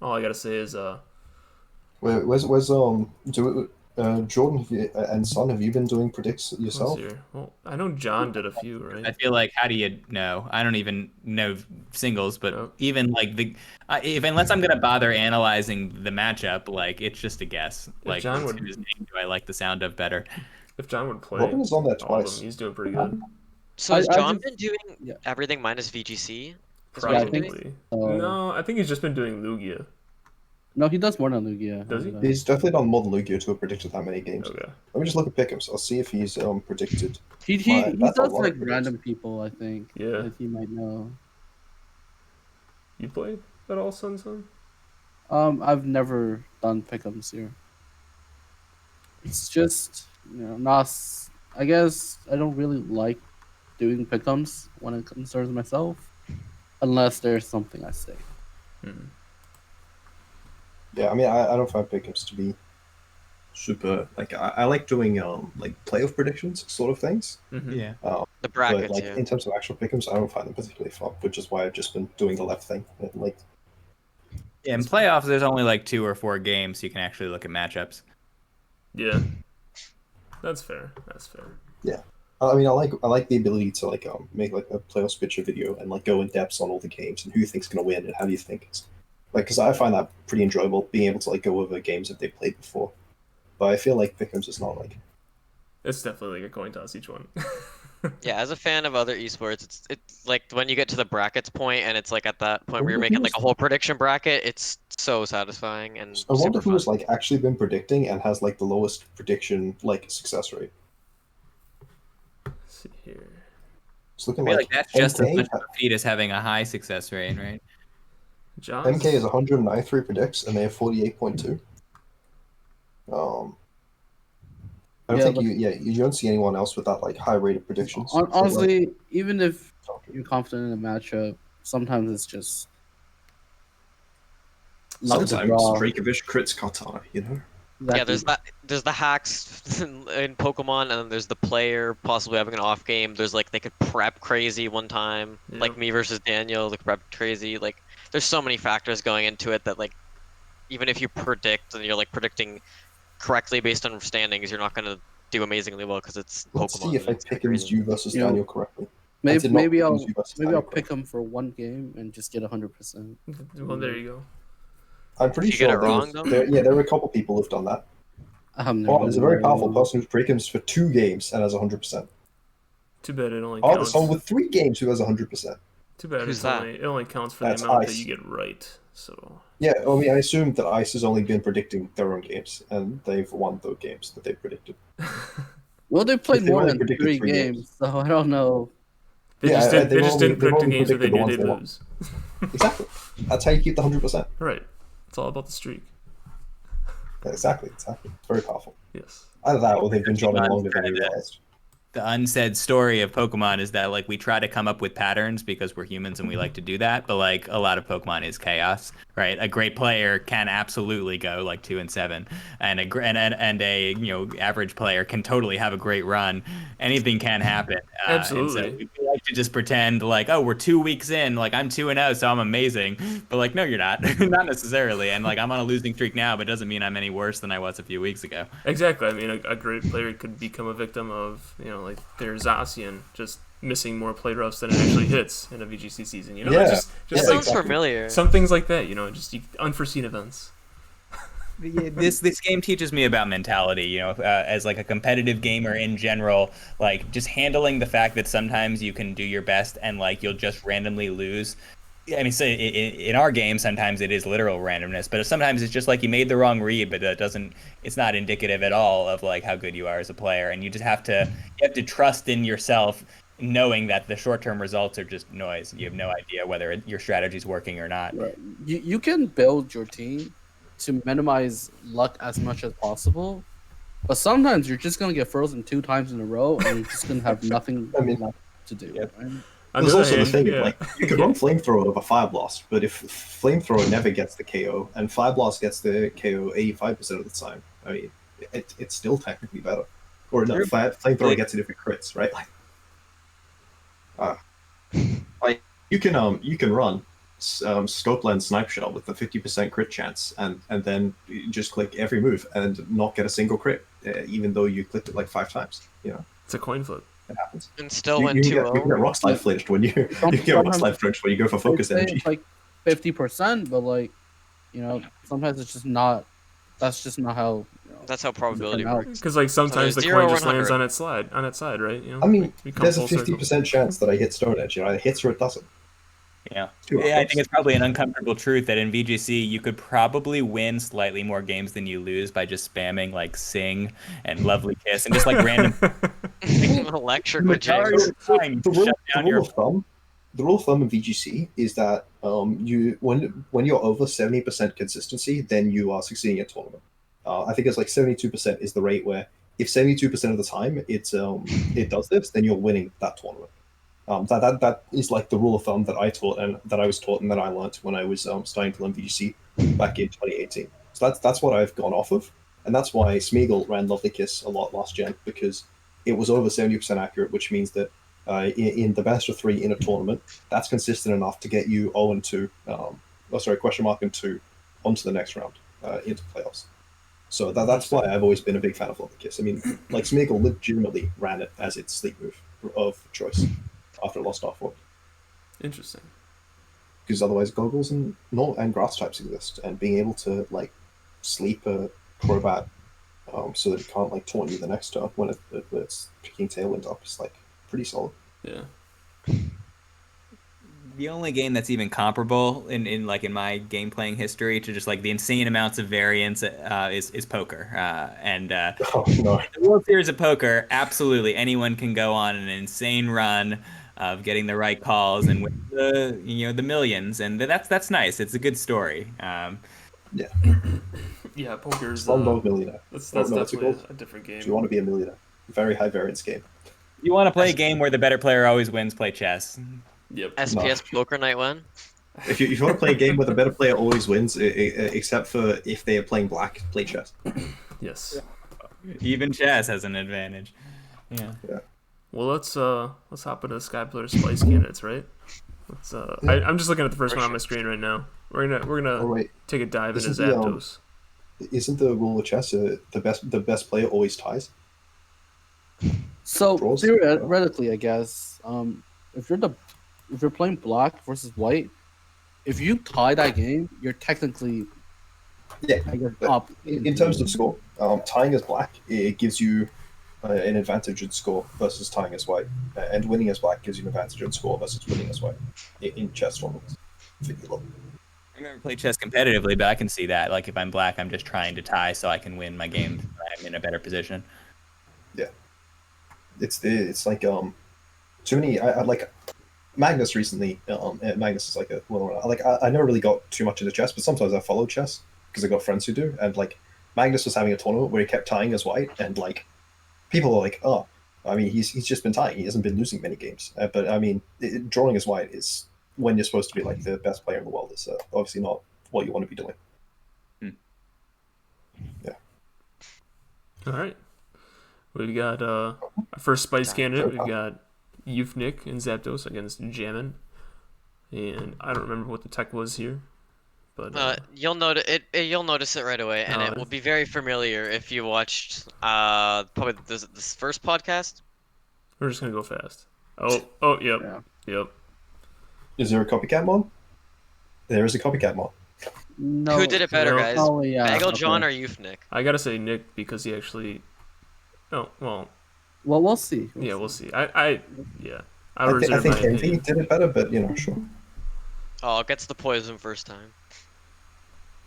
S1: All I gotta say is
S3: Where's Jordan and Sun, have you been doing predicts yourself?
S1: let's see here. Well, I know John did a few,
S4: I
S1: right?
S4: feel like, how do you know? I don't even know singles, but
S1: Nope.
S4: even like unless I'm gonna bother analyzing the matchup, like it's just a guess. Like,
S1: John would-
S4: whose name do I like the sound of better?
S1: If John would play
S3: Robin is on there
S1: all of
S3: twice.
S1: them, he's doing pretty good.
S5: So has
S2: I
S5: John
S2: just-
S5: been doing
S2: yeah.
S5: everything minus VGC? Is what he's been
S1: Probably.
S5: doing?
S1: No, I think he's just been doing Lugia.
S2: No, he does more than Lugia.
S1: Does he?
S3: He's definitely done more than Lugia to have predicted that many games.
S1: Okay.
S3: Let me just look at Pick'ems. I'll see if he's predicted.
S2: He
S3: That's a
S2: does
S3: lot
S2: like
S3: of predictions.
S2: random people, I think.
S1: Yeah.
S2: That he might know.
S1: You played at all, SunSun?
S2: I've never done pick'ems here. It's just, not. I guess I don't really like doing pick'ems when it concerns myself, unless there's something I say.
S3: Yeah, I mean, I don't find Pick'ems to be super, like, I like doing, like, playoff predictions sort of things.
S1: Mm-hmm.
S4: Yeah.
S5: The
S3: But,
S5: brackets,
S3: like,
S5: yeah.
S3: in terms of actual Pick'ems, I don't find them particularly fun, which is why I've just been doing the left thing. And, like,
S4: Yeah, in playoffs, there's only like 2 or 4 games, so you can actually look at matchups.
S1: Yeah. That's fair.
S3: yeah. I mean, I like the ability to, like, make, like, a playoffs picture video and, like, go in depth on all the games and who you think's going to win and how do you think it's... Like, because I find that pretty enjoyable, being able to, like, go over games that they've played before. But I feel like Pick'ems is not, like...
S1: It's definitely like a coin toss each one.
S5: Yeah, as a fan of other esports, it's like when you get to the brackets point and it's like at that point where you're
S3: wonder
S5: making
S3: who
S5: like a
S3: was-
S5: whole prediction bracket, it's so satisfying and
S3: I wonder
S5: super
S3: who has,
S5: fun.
S3: like, actually been predicting and has, like, the lowest prediction, like, success rate.
S1: Let's see here.
S3: It's
S4: I
S3: looking
S4: feel
S3: like
S4: like that's just as
S3: MK,
S4: much of a feat as having a high success rate, right?
S1: John's...
S3: MK is 193 predicts, and they have 48.2. I don't think you don't see anyone else with that like high rate of predictions.
S2: Honestly, even if you're confident in a matchup, sometimes it's just luck to
S3: sometimes
S2: draw.
S3: Dracovish crits Cottonee, you know.
S5: Yeah,
S2: Exactly.
S5: there's the hacks in Pokemon, and then there's the player possibly having an off game. There's like they could prep crazy one time, like
S1: Yep.
S5: me versus Daniel, they could prep crazy. Like there's so many factors going into it that like even if you predict and you're like predicting correctly based on standings, you're not gonna do amazingly well because it's
S3: Let's
S5: Pokemon.
S3: see if I
S5: It's kinda
S3: pick
S5: crazy.
S3: you versus
S2: You know,
S3: Daniel correctly.
S2: Maybe
S3: did not
S2: maybe I'll
S3: choose you versus
S2: maybe
S3: Daniel
S2: I'll pick him for one game and just get 100%.
S1: Well, there you go.
S3: I'm pretty
S5: If you get
S3: sure
S5: it wrong, though?
S3: there are a couple people who've done that.
S2: Never
S3: Oh, there's a very
S2: really
S3: powerful
S2: know.
S3: person who's Breakham's for 2 games and has 100%.
S1: Too bad it only
S3: Oh, there's
S1: counts.
S3: someone with 3 games who has 100%.
S1: Too bad
S5: Who's
S1: it's
S5: that?
S1: only, it only counts for
S3: That's
S1: the amount
S3: Ice.
S1: that you get right. So
S3: Yeah, I mean, I assume that Ice has only been predicting their own games, and they've won those games that they predicted.
S2: Well, they played
S3: If they
S2: more
S3: only
S2: than
S3: predicted
S2: 3
S3: 3
S2: games, so I don't know.
S1: they
S3: Yeah,
S1: just,
S3: they've
S1: they just
S3: only-
S1: didn't
S3: they've
S1: predict the
S3: only
S1: games that they
S3: predicted the
S1: knew
S3: ones
S1: they'd
S3: they won.
S1: lose.
S3: Exactly. That's how you keep the 100%.
S1: Right. It's all about the streak.
S3: Yeah, exactly. It's very powerful.
S1: Yes.
S3: Either that, or they've been jobbing longer than we
S4: Kinda.
S3: realized.
S4: The unsaid story of Pokemon is that like we try to come up with patterns because we're humans and we like to do that, but like a lot of Pokemon is chaos, right? A great player can absolutely go like 2-7, and a average player can totally have a great run. Anything can happen.
S1: Absolutely.
S4: And so we like to just pretend like, oh, we're 2 weeks in, like I'm 2-0, so I'm amazing. But like, no, you're not, not necessarily. And like I'm on a losing streak now, but it doesn't mean I'm any worse than I was a few weeks ago.
S1: Exactly. I mean, a great player could become a victim of, like their Zacian just missing more play roughs than it actually hits in a VGC season.
S3: Yeah.
S1: Just
S5: That
S3: Yeah,
S5: sounds
S3: exactly.
S5: familiar.
S1: some things like that. Just unforeseen events.
S4: This game teaches me about mentality, as like a competitive gamer in general, like just handling the fact that sometimes you can do your best and like you'll just randomly lose. I mean, so in our game, sometimes it is literal randomness, but sometimes it's just like you made the wrong read, but it's not indicative at all of like how good you are as a player. And you just have to trust in yourself, knowing that the short-term results are just noise. You have no idea whether your strategy's working or not.
S2: Right. You can build your team to minimize luck as much as possible, but sometimes you're just gonna get frozen 2 times in a row, and you're just gonna have nothing.
S3: I mean,
S2: left. to do.
S4: Yep.
S2: Right?
S3: There's also the thing,
S1: yeah.
S3: like, you could run Flamethrower over Fire Blast, but if Flamethrower never gets the KO, and Fire Blast gets the KO 85% of the time, I mean, it's still technically better. Or no,
S4: True.
S3: Flamethrower gets it if it crits, right? Like you can run Scope Lens Snipe Shot with the 50% crit chance, and then you just click every move and not get a single crit, even though you clicked it like 5 times. You know,
S1: It's a coin flip.
S3: it happens.
S5: And still
S3: You
S5: went
S3: can get
S5: 2-0.
S3: rock slide flinched when you get rock slide flinched when you go for focus
S2: They say
S3: energy.
S2: it's like 50%, but like, sometimes it's just not. That's just not how.
S5: That's how probability
S2: out.
S5: works.
S1: Because like sometimes the
S5: there's 0
S1: coin
S5: or
S1: just lands
S5: 100.
S1: on its side, right? You know,
S3: I mean,
S1: like, we come
S3: there's a
S1: full circle.
S3: 50% chance that I hit Stone Edge. You know, it hits or it doesn't.
S4: Yeah.
S3: Two
S4: Yeah, I
S3: outcomes.
S4: think it's probably an uncomfortable truth that in VGC you could probably win slightly more games than you lose by just spamming like Sing and Lovely Kiss and just like random.
S5: Electric
S4: Majority
S5: Jinx.
S4: of the time,
S3: The
S4: shut down your.
S3: rule of thumb in VGC is that when you're over 70% consistency, then you are succeeding at tournament. I think it's like 72% is the rate where if 72% of the time it does this, then you're winning that tournament. That is like the rule of thumb that I taught and that I was taught and that I learned when I was starting to learn VGC back in 2018. So that's what I've gone off of, and that's why Smeagol ran Lovely Kiss a lot last gen, because it was over 70% accurate, which means that in the best of 3 in a tournament, that's consistent enough to get you 0-2, question mark and 2 onto the next round into playoffs. So that's why I've always been a big fan of Lovely Kiss. I mean, like Smeagol legitimately ran it as its sleep move of choice after it lost off.
S1: Interesting.
S3: Because otherwise goggles and grass types exist, and being able to like sleep a Crobat so that it can't like taunt you the next turn when it's picking Tailwind up is like pretty solid.
S1: Yeah.
S4: The only game that's even comparable in my game playing history to just like the insane amounts of variance is poker.
S3: Oh no!
S4: The World Series of Poker, absolutely anyone can go on an insane run of getting the right calls and win the millions, and that's nice. It's a good story.
S3: Yeah.
S1: Yeah, poker's
S3: Slumdog Millionaire.
S1: that's
S3: what's it
S1: definitely
S3: called?
S1: a different game.
S3: Do you want to be a millionaire? Very high variance game.
S4: You want to play a game where the better player always wins? Play chess.
S1: Yep.
S5: SPS Poker Night win.
S3: If you want to play a game where the better player always wins, except for if they are playing black, play chess.
S1: Yes.
S4: Even chess has an advantage. Yeah.
S1: Well, let's hop into the Sky Player Spice candidates, right? Let's I'm just looking at the first one on my screen right now. We're gonna
S3: Oh wait,
S1: take a dive into
S3: Isn't the,
S1: Zapdos.
S3: isn't the rule of chess the best player always ties?
S2: So
S3: Draws?
S2: theoretically, I guess, if you're playing black versus white, if you tie that game, you're technically
S3: Yeah.
S2: I guess,
S3: But
S2: up.
S3: in terms of score, tying as black, it gives you an advantage in score versus tying as white, and winning as black gives you an advantage in score versus winning as white in chess tournaments.
S4: I've never played chess competitively, but I can see that. Like if I'm black, I'm just trying to tie so I can win my game. I'm in a better position.
S3: Yeah, it's like too many. I like Magnus recently. Magnus is like I never really got too much into chess, but sometimes I follow chess because I got friends who do, and like Magnus was having a tournament where he kept tying as white, and like people are like, oh, I mean, he's just been tying. He hasn't been losing many games, but I mean, drawing as white is when you're supposed to be like the best player in the world. Is obviously not what you want to be doing. Yeah.
S1: All right. We've got our first Spice candidate. We've got Youthnick and Zapdos against Jammin. And I don't remember what the tech was here, but
S5: You'll notice it. You'll notice it right away, and it will be very familiar if you watched probably this first podcast.
S1: we're just gonna go fast. Yep,
S2: Yeah.
S1: yep.
S3: Is there a copycat mod? There is a copycat mod.
S2: No.
S5: Who did it better,
S1: no.
S5: guys?
S2: Oh yeah.
S5: Bagel John
S2: okay.
S5: or Youthnick?
S1: I gotta say Nick because he actually. Oh well,
S2: Well, we'll see.
S1: we'll see. I
S3: I
S1: reserve
S3: think
S1: my
S3: Envy
S1: opinion.
S3: did it better, but sure.
S5: Oh, gets the poison first time.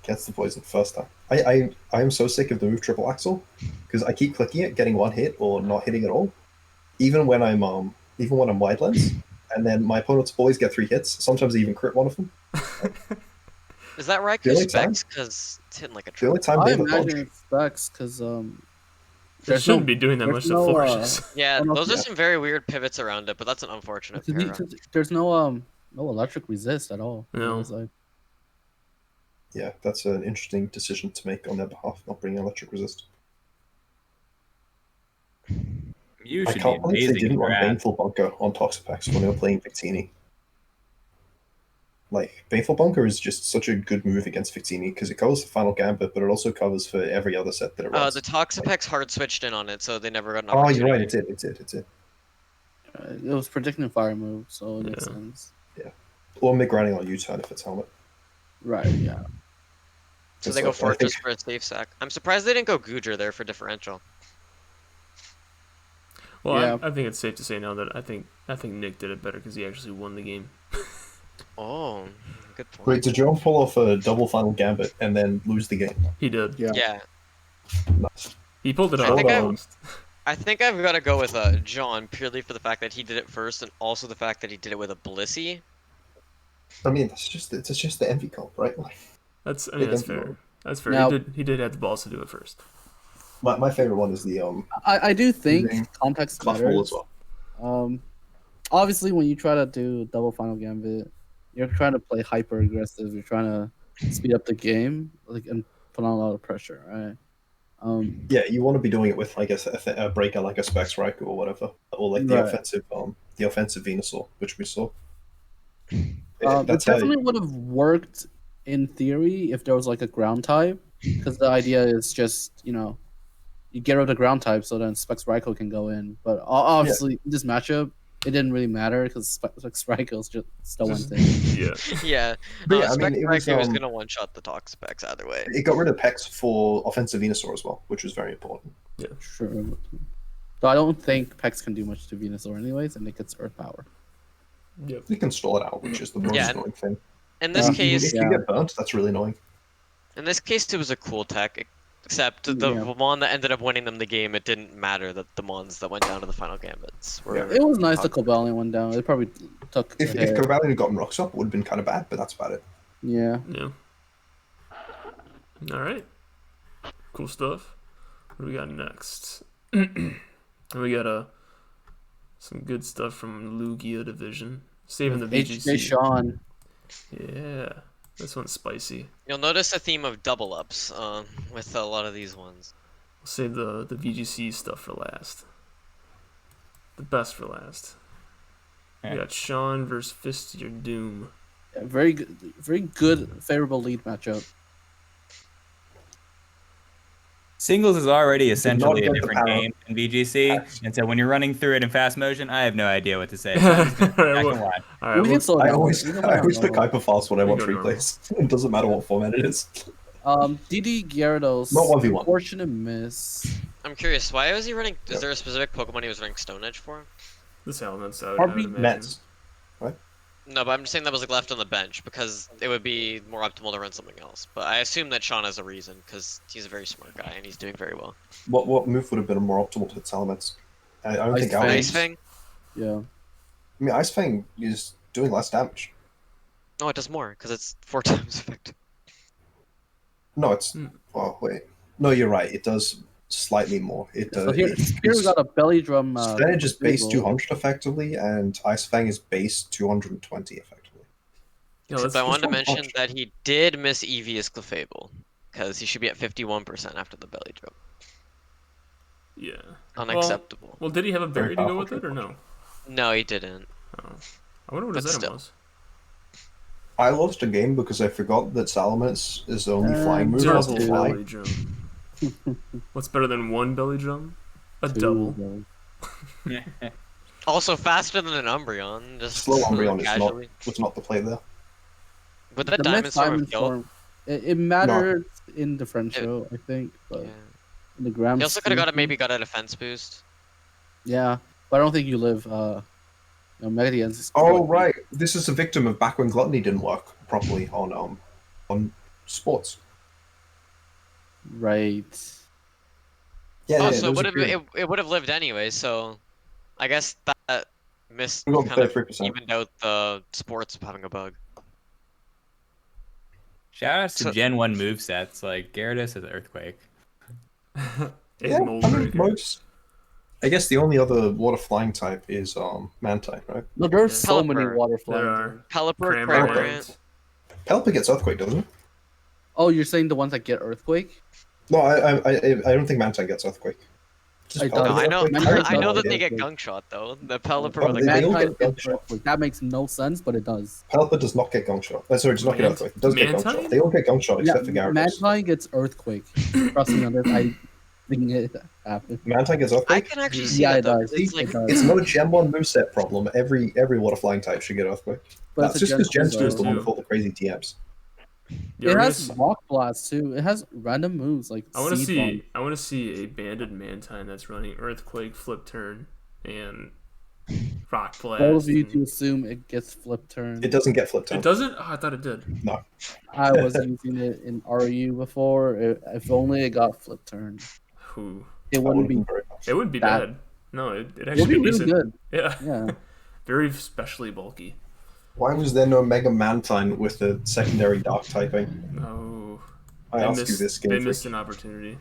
S3: Gets the poison first time. I am so sick of the move triple axle because I keep clicking it, getting one hit or not hitting at all, even when I'm wide lens, and then my opponents always get 3 hits. Sometimes I even crit one of them.
S5: Is that right?
S3: The only time-
S5: Because it's hitting like a
S3: The only
S5: triple.
S3: time
S2: I
S3: they ever
S2: imagine
S3: dodge,
S2: it's specs because
S1: It shouldn't be doing that
S2: there's
S1: much to
S2: no,
S1: Flourishes.
S5: Yeah,
S2: oh, no,
S5: those are
S3: yeah.
S5: some very weird pivots around it, but that's an unfortunate pair.
S2: there's no electric resist at all.
S1: No.
S2: It's like,
S3: Yeah, that's an interesting decision to make on their behalf, not bringing electric resist.
S4: You
S3: I
S4: should be
S3: can't believe they
S4: amazing
S3: didn't
S4: in
S3: run
S4: Wrath.
S3: Baneful Bunker on Toxapex when they were playing Victini. Like, Baneful Bunker is just such a good move against Victini because it covers the final gambit, but it also covers for every other set that it runs.
S5: The Toxapex hard switched in on it, so they never got an
S3: Oh,
S5: opportunity.
S3: you're right, it did.
S2: it was predicting fire move, so it makes
S1: Yeah.
S2: sense.
S3: Or mid-grinding on U-turn if it's helmet.
S2: Right, yeah.
S5: So they go Fortress for a safe sack. I'm surprised they didn't go Goodra there for differential.
S1: Well,
S2: Yeah.
S1: I think it's safe to say now that I think Nick did it better because he actually won the game.
S5: Oh, good point.
S3: Wait, did John pull off a double final gambit and then lose the game?
S1: He did.
S2: Yeah.
S5: Yeah,
S3: Nice.
S1: He pulled it
S5: I
S1: off.
S5: think I-
S1: almost.
S5: I think I've got to go with John purely for the fact that he did it first, and also the fact that he did it with a Blissey.
S3: I mean, it's just the envy comp, right? Like,
S1: That's
S3: Big
S1: that's
S3: envy
S1: fair.
S3: mode.
S1: That's fair.
S2: Now-
S1: He did have the balls to do it first.
S3: my favorite one is the
S2: I do think
S3: Using
S2: context
S3: Cloth Ball
S2: matters.
S3: as well.
S2: Obviously, when you try to do double final gambit, you're trying to play hyper aggressive. You're trying to speed up the game, like, and put on a lot of pressure, right?
S3: Yeah, you want to be doing it with, I guess, a breaker like a Specs Raikou or whatever, or like the
S2: Right.
S3: offensive Venusaur, which we saw.
S2: It
S3: That's how
S2: definitely would have worked in theory if there was like a ground type, because the idea is just you get rid of the ground type so then Specs Raikou can go in. But obviously in this matchup, it didn't really matter because Specs Raikou just still went in.
S1: Yeah.
S5: Yeah,
S3: But yeah, I
S5: Spec
S3: mean, it was,
S5: was gonna one shot the Toxapex either way.
S3: it got rid of Pex for offensive Venusaur as well, which was very important.
S2: Sure. So I don't think Pex can do much to Venusaur anyways, and it gets Earth Power.
S1: Yep.
S3: You can stall it out, which is the most
S5: Yeah.
S3: annoying thing.
S5: In this
S2: Yeah.
S5: case,
S3: If you get burnt, that's really annoying.
S5: it was a cool tech. Except the
S2: Yeah.
S5: one that ended up winning them the game, it didn't matter that the Mons that went down to the final gambits were.
S2: It was nice that Cobalion went down. It probably took a
S3: If
S2: hit.
S3: Cobalion had gotten rocks up, it would have been kind of bad, but that's about it.
S2: Yeah.
S1: Yeah. All right. Cool stuff. What do we got next? We got some good stuff from Lugia division. Saving the VGC.
S2: HJ Sean.
S1: Yeah. This one's spicy.
S5: You'll notice a theme of double ups with a lot of these ones.
S1: We'll save the VGC stuff for last. The best for last. We got Sean versus Fist Your Doom.
S2: Yeah, very good, favorable lead matchup.
S4: Singles is already essentially
S3: get
S4: a
S3: the
S4: different
S3: power.
S4: game in VGC, and so when you're running through it in fast motion, I have no idea what to say. So I'm just gonna
S1: Alright,
S4: back
S1: well-
S4: and watch.
S1: All right.
S2: We
S1: Well,
S2: can slow
S3: I
S2: down.
S3: always
S2: We can
S3: pick
S2: normal.
S3: hyperfast when I want
S1: go
S3: free
S1: normal.
S3: plays. It doesn't matter what format it is.
S2: DD Gyarados.
S3: Not 1v1.
S2: Unfortunate miss.
S5: I'm curious, why was he running? Is there a specific Pokemon he was running Stone Edge for?
S1: this element's out.
S2: Harvey
S3: Nets.
S5: No, but I'm just saying that was like left on the bench because it would be more optimal to run something else. But I assume that Sean has a reason because he's a very smart guy and he's doing very well.
S3: What move would have been more optimal to Salamence? I don't
S2: Ice
S3: think
S2: Fang.
S5: Ice Fang?
S2: Yeah.
S3: I mean, Ice Fang is doing less damage.
S5: No, it does more because it's 4 times effective.
S3: No, it's.
S1: Hmm.
S3: Oh wait. No, you're right. It does slightly more. It does.
S2: So here we got a belly drum.
S3: Spinach is base
S2: Dribble.
S3: 200 effectively, and Ice Fang is base 220 effectively.
S1: Yeah,
S5: Except
S1: let's,
S5: I wanted to
S3: one
S5: mention
S3: punch.
S5: that he did miss Eevee's Clefable because he should be at 51% after the belly drop.
S1: yeah.
S5: Unacceptable.
S1: Well, did he have a berry
S3: Very
S1: to go
S3: powerful
S1: with it or no?
S5: No, he didn't.
S1: Oh. I wonder what his
S5: But
S1: item
S5: still.
S1: was.
S3: I lost a game because I forgot that Salamence is the only flying move
S2: Double
S3: that doesn't fly.
S1: belly drum. What's better than one belly drum? A double.
S5: Also faster than an Umbreon. Just
S3: Slow Umbreon
S5: casually.
S3: was not the play there.
S5: Would that
S2: The
S5: Diamond
S2: missed
S5: Storm
S2: Diamond
S5: have killed?
S2: Storm. It mattered in differential, I think, but
S5: Yeah.
S2: in the grand.
S5: He also could have got
S2: scheme-
S5: got a defense boost.
S2: Yeah, but I don't think you live. Mega DNs.
S3: Oh right, this is a victim of back when Gluttony didn't work properly on sports.
S2: Right.
S3: Yeah,
S5: Oh,
S3: yeah,
S5: so
S3: there
S5: it
S3: was
S5: would
S3: a
S5: have
S3: period.
S5: it would have lived anyway. So I guess that missed
S3: We got
S5: kind of
S3: 33%.
S5: evened out the sports having a bug.
S4: Shout outs to
S5: So-
S4: Gen 1 movesets, like Gyarados has Earthquake.
S3: Yeah,
S1: Mold
S3: I mean,
S1: breaker.
S3: most. I guess the only other water flying type is Mantine, right?
S2: No, there's
S1: Yeah.
S2: so many
S5: Pelipper.
S2: water
S1: There
S2: flying.
S1: are
S5: Pelipper,
S1: Cramorant.
S5: Cramorant.
S3: Pelipper gets Earthquake, doesn't it?
S2: Oh, you're saying the ones that get earthquake?
S3: No, I don't think Mantine gets Earthquake. Just
S2: I
S3: Pelipper
S2: don't.
S5: No,
S3: gets
S5: I know.
S3: Earthquake?
S2: Mantine
S5: I know
S2: does
S5: that
S2: get
S5: they get
S2: earthquake.
S5: gunk shot though. The Pelipper
S3: Oh,
S5: with
S3: they
S5: the
S3: all
S5: gunk
S3: get
S2: Mantine
S3: gunk
S2: gets
S3: shot.
S2: earthquake. That makes no sense, but it does.
S3: Pelipper does not get Gunk Shot. Sorry, does not get Earthquake. It does get Gunk
S1: Mantine?
S3: Shot. They all get Gunk Shot
S2: Yeah,
S3: except for Gyarados.
S2: Mantine gets earthquake. Trust me on this. I think it happened.
S3: Mantine gets
S5: I
S3: Earthquake?
S5: can actually see
S2: Yeah,
S5: that
S2: it
S5: though.
S2: does.
S5: 'Cause it's
S2: It
S5: like
S2: does.
S3: It's not a Gen 1 moveset problem. Every water flying type should get Earthquake.
S2: But
S3: That's
S2: it's a
S3: just because Gen 2 is
S2: though.
S3: the one
S1: too.
S3: with all the crazy TMs.
S1: Yo,
S2: It
S1: we're
S2: has
S1: gonna
S2: rock blast too. It has random moves like
S1: I want to
S2: Seed Bomb.
S1: see. I want to see a banded Mantine that's running Earthquake, Flip Turn, and Rock Blast.
S2: All of you
S1: and-
S2: to assume it gets flip turn.
S3: It doesn't get flipped
S1: It
S3: out.
S1: doesn't. Oh, I thought it did.
S3: No.
S2: I was using it in RU before. If only it got flip turn,
S1: Ooh.
S2: it
S3: That
S2: wouldn't be.
S3: been very much.
S1: It wouldn't be
S2: Bad.
S1: bad. No, it
S2: It would
S1: actually
S2: be
S1: be
S2: really
S1: decent.
S2: good.
S1: Yeah.
S2: Yeah.
S1: Very specially bulky.
S3: Why was there no Mega Mantine with a secondary Dark typing?
S1: Oh.
S3: I ask you this game.
S1: They
S3: Freak.
S1: missed an opportunity.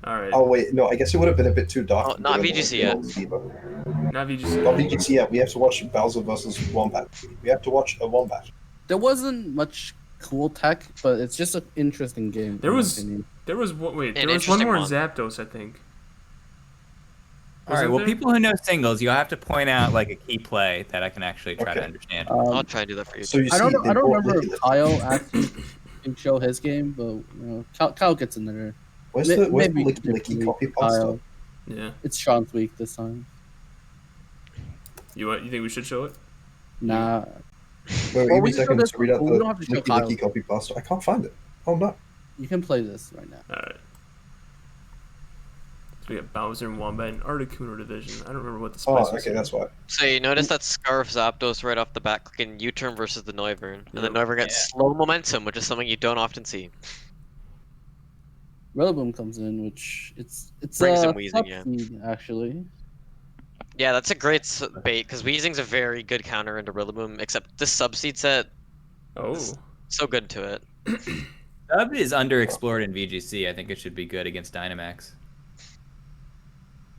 S1: All right.
S3: Oh wait, no. I guess it would have been a bit too dark.
S5: Oh,
S3: to
S5: not
S3: do it
S5: VGC
S3: on
S5: yet.
S3: Evo.
S1: Not VGC.
S3: Not VGC yet. We have to watch Bowser versus Wombat. We have to watch a Wombat.
S2: There wasn't much cool tech, but it's just an interesting game.
S1: There
S2: in my
S1: was-
S2: opinion.
S1: There was one. Wait,
S5: An
S1: there was one
S5: interesting
S1: more in
S5: one.
S1: Zapdos, I think.
S4: All right.
S1: Wasn't
S4: Well,
S1: there?
S4: people who know singles, you'll have to point out like a key play that I can actually try to
S3: Okay.
S4: understand.
S5: I'll
S2: Um,
S5: try and do that for you.
S3: So you
S2: I don't
S3: see,
S2: know.
S3: they
S2: I don't
S3: brought
S2: remember
S3: Licky
S2: if
S3: Licky.
S2: Kyle actually can show his game, but you know, Kyle gets in there.
S3: Where's the
S2: Maybe
S3: Licky Licky copy pasta?
S2: Kyle.
S1: Yeah.
S2: It's Sean's week this time.
S1: You think we should show it?
S2: Nah.
S3: Wait,
S2: Well,
S3: give
S2: we
S3: me a
S2: can
S3: second
S2: show
S3: to read out
S2: this-
S3: the
S2: we don't have to show
S3: Licky
S2: Kyle.
S3: Licky copy pasta. I can't find it. Oh no.
S2: You can play this right now.
S1: All right. So we got Bowser and Wombat and Articuno division. I don't remember what the
S3: Oh,
S1: spice was.
S3: okay, that's why.
S5: So you notice that Scarf Zapdos right off the bat clicking U-turn versus the Noivern. And the
S1: Yep.
S5: Noivern gets slow momentum, which is something you don't often see.
S2: Rillaboom comes in, which it's
S5: Brings
S2: a
S5: in Weezing, yeah.
S2: seed, actually.
S5: Yeah, that's a great bait, because Weezing's a very good counter into Rillaboom, except this Subseed set,
S1: Oh.
S5: so good to it.
S4: Sub is underexplored in VGC. I think it should be good against Dynamax.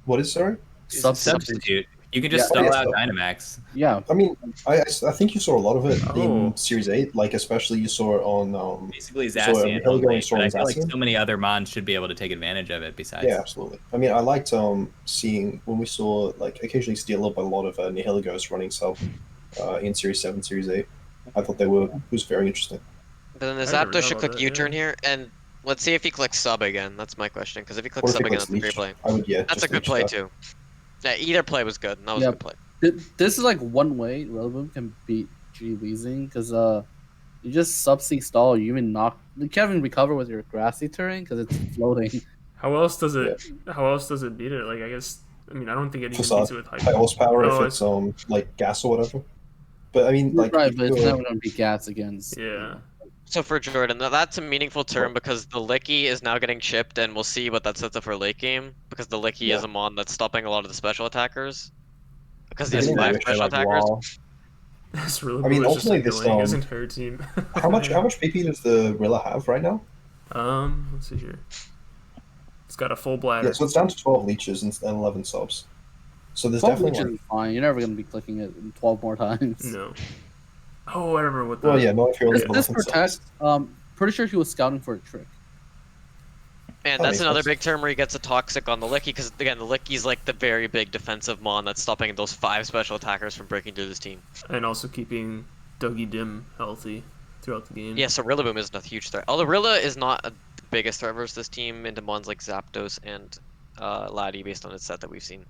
S3: What is sorry?
S4: Substitute. You can just
S3: Yeah,
S4: stall
S3: yeah,
S4: out
S3: sub.
S4: Dynamax.
S2: Yeah.
S3: I mean, I think you saw a lot of it
S1: Oh.
S3: in Series 8. Like, especially you saw it on.
S4: Basically
S3: So,
S4: Zacian
S3: Heligo
S4: only,
S3: and Sword
S4: but I
S3: and
S4: feel like
S3: Zacian?
S4: so many other mons should be able to take advantage of it besides.
S3: Yeah, absolutely. I mean, I liked seeing when we saw like occasionally steal up a lot of Nihiligos running sub in Series 7, Series 8. I thought it was very interesting.
S5: But then the
S1: I never
S5: Zapdos
S1: know
S5: should
S1: about
S5: click
S1: that,
S5: U-turn
S1: yeah.
S5: here, and let's see if he clicks Sub again. That's my question, because if he clicks
S3: Or if
S5: Sub
S3: he
S5: again,
S3: clicks
S5: that's a great
S3: Leech,
S5: play.
S3: I would, yeah.
S5: That's
S3: just
S5: a good
S3: Leech
S5: play
S3: that.
S5: too. Yeah, either play was good. That was
S2: Yep.
S5: a good play.
S2: This is like one way Rillaboom can beat G Weezing, because you just sub-C stall, you even knock. You can't even recover with your grassy terrain because it's floating.
S1: How else does it? How else does it beat it? Like I guess. I mean, I don't think it even
S3: Facade.
S1: beats it with
S3: High
S1: hyper.
S3: horsepower
S1: Oh,
S3: if it's like gas or whatever. But I mean, like,
S2: right, but it's
S3: you're-
S2: never going to be gas against.
S1: Yeah.
S5: So for Jordan, that's a meaningful term because the Licky is now getting chipped, and we'll see what that sets up for late game. Because the Licky is
S3: Yeah.
S5: a mon that's stopping a lot of the special attackers. Because
S3: I
S5: he has
S3: think
S5: 5
S3: they
S5: special
S2: like
S5: attackers.
S2: wall.
S1: It's really.
S3: I mean,
S1: it's just
S3: ultimately this,
S1: annoying his entire team.
S3: how much PP does the Rilla have right now?
S1: Let's see here. It's got a full bladder.
S3: Yeah, so it's down to 12 leeches and 11 subs. So there's
S2: 12
S3: definitely
S2: leeches is fine. You're never going to be clicking it 12 more times.
S1: No. Oh, I remember what the.
S3: Well, yeah, not if you're only
S2: This
S3: 11
S2: protect,
S3: subs.
S2: pretty sure he was scouting for a trick.
S5: And
S3: That
S5: that's
S3: makes
S5: another
S3: sense.
S5: big term where he gets a toxic on the Licky, because again, the Licky's like the very big defensive mon that's stopping those 5 special attackers from breaking through this team.
S1: And also keeping Dougie Dim healthy throughout the game.
S5: Yeah, so Rillaboom isn't a huge threat. Although Rilla is not the biggest threat versus this team into mons like Zapdos and Laddie based on its set that we've seen.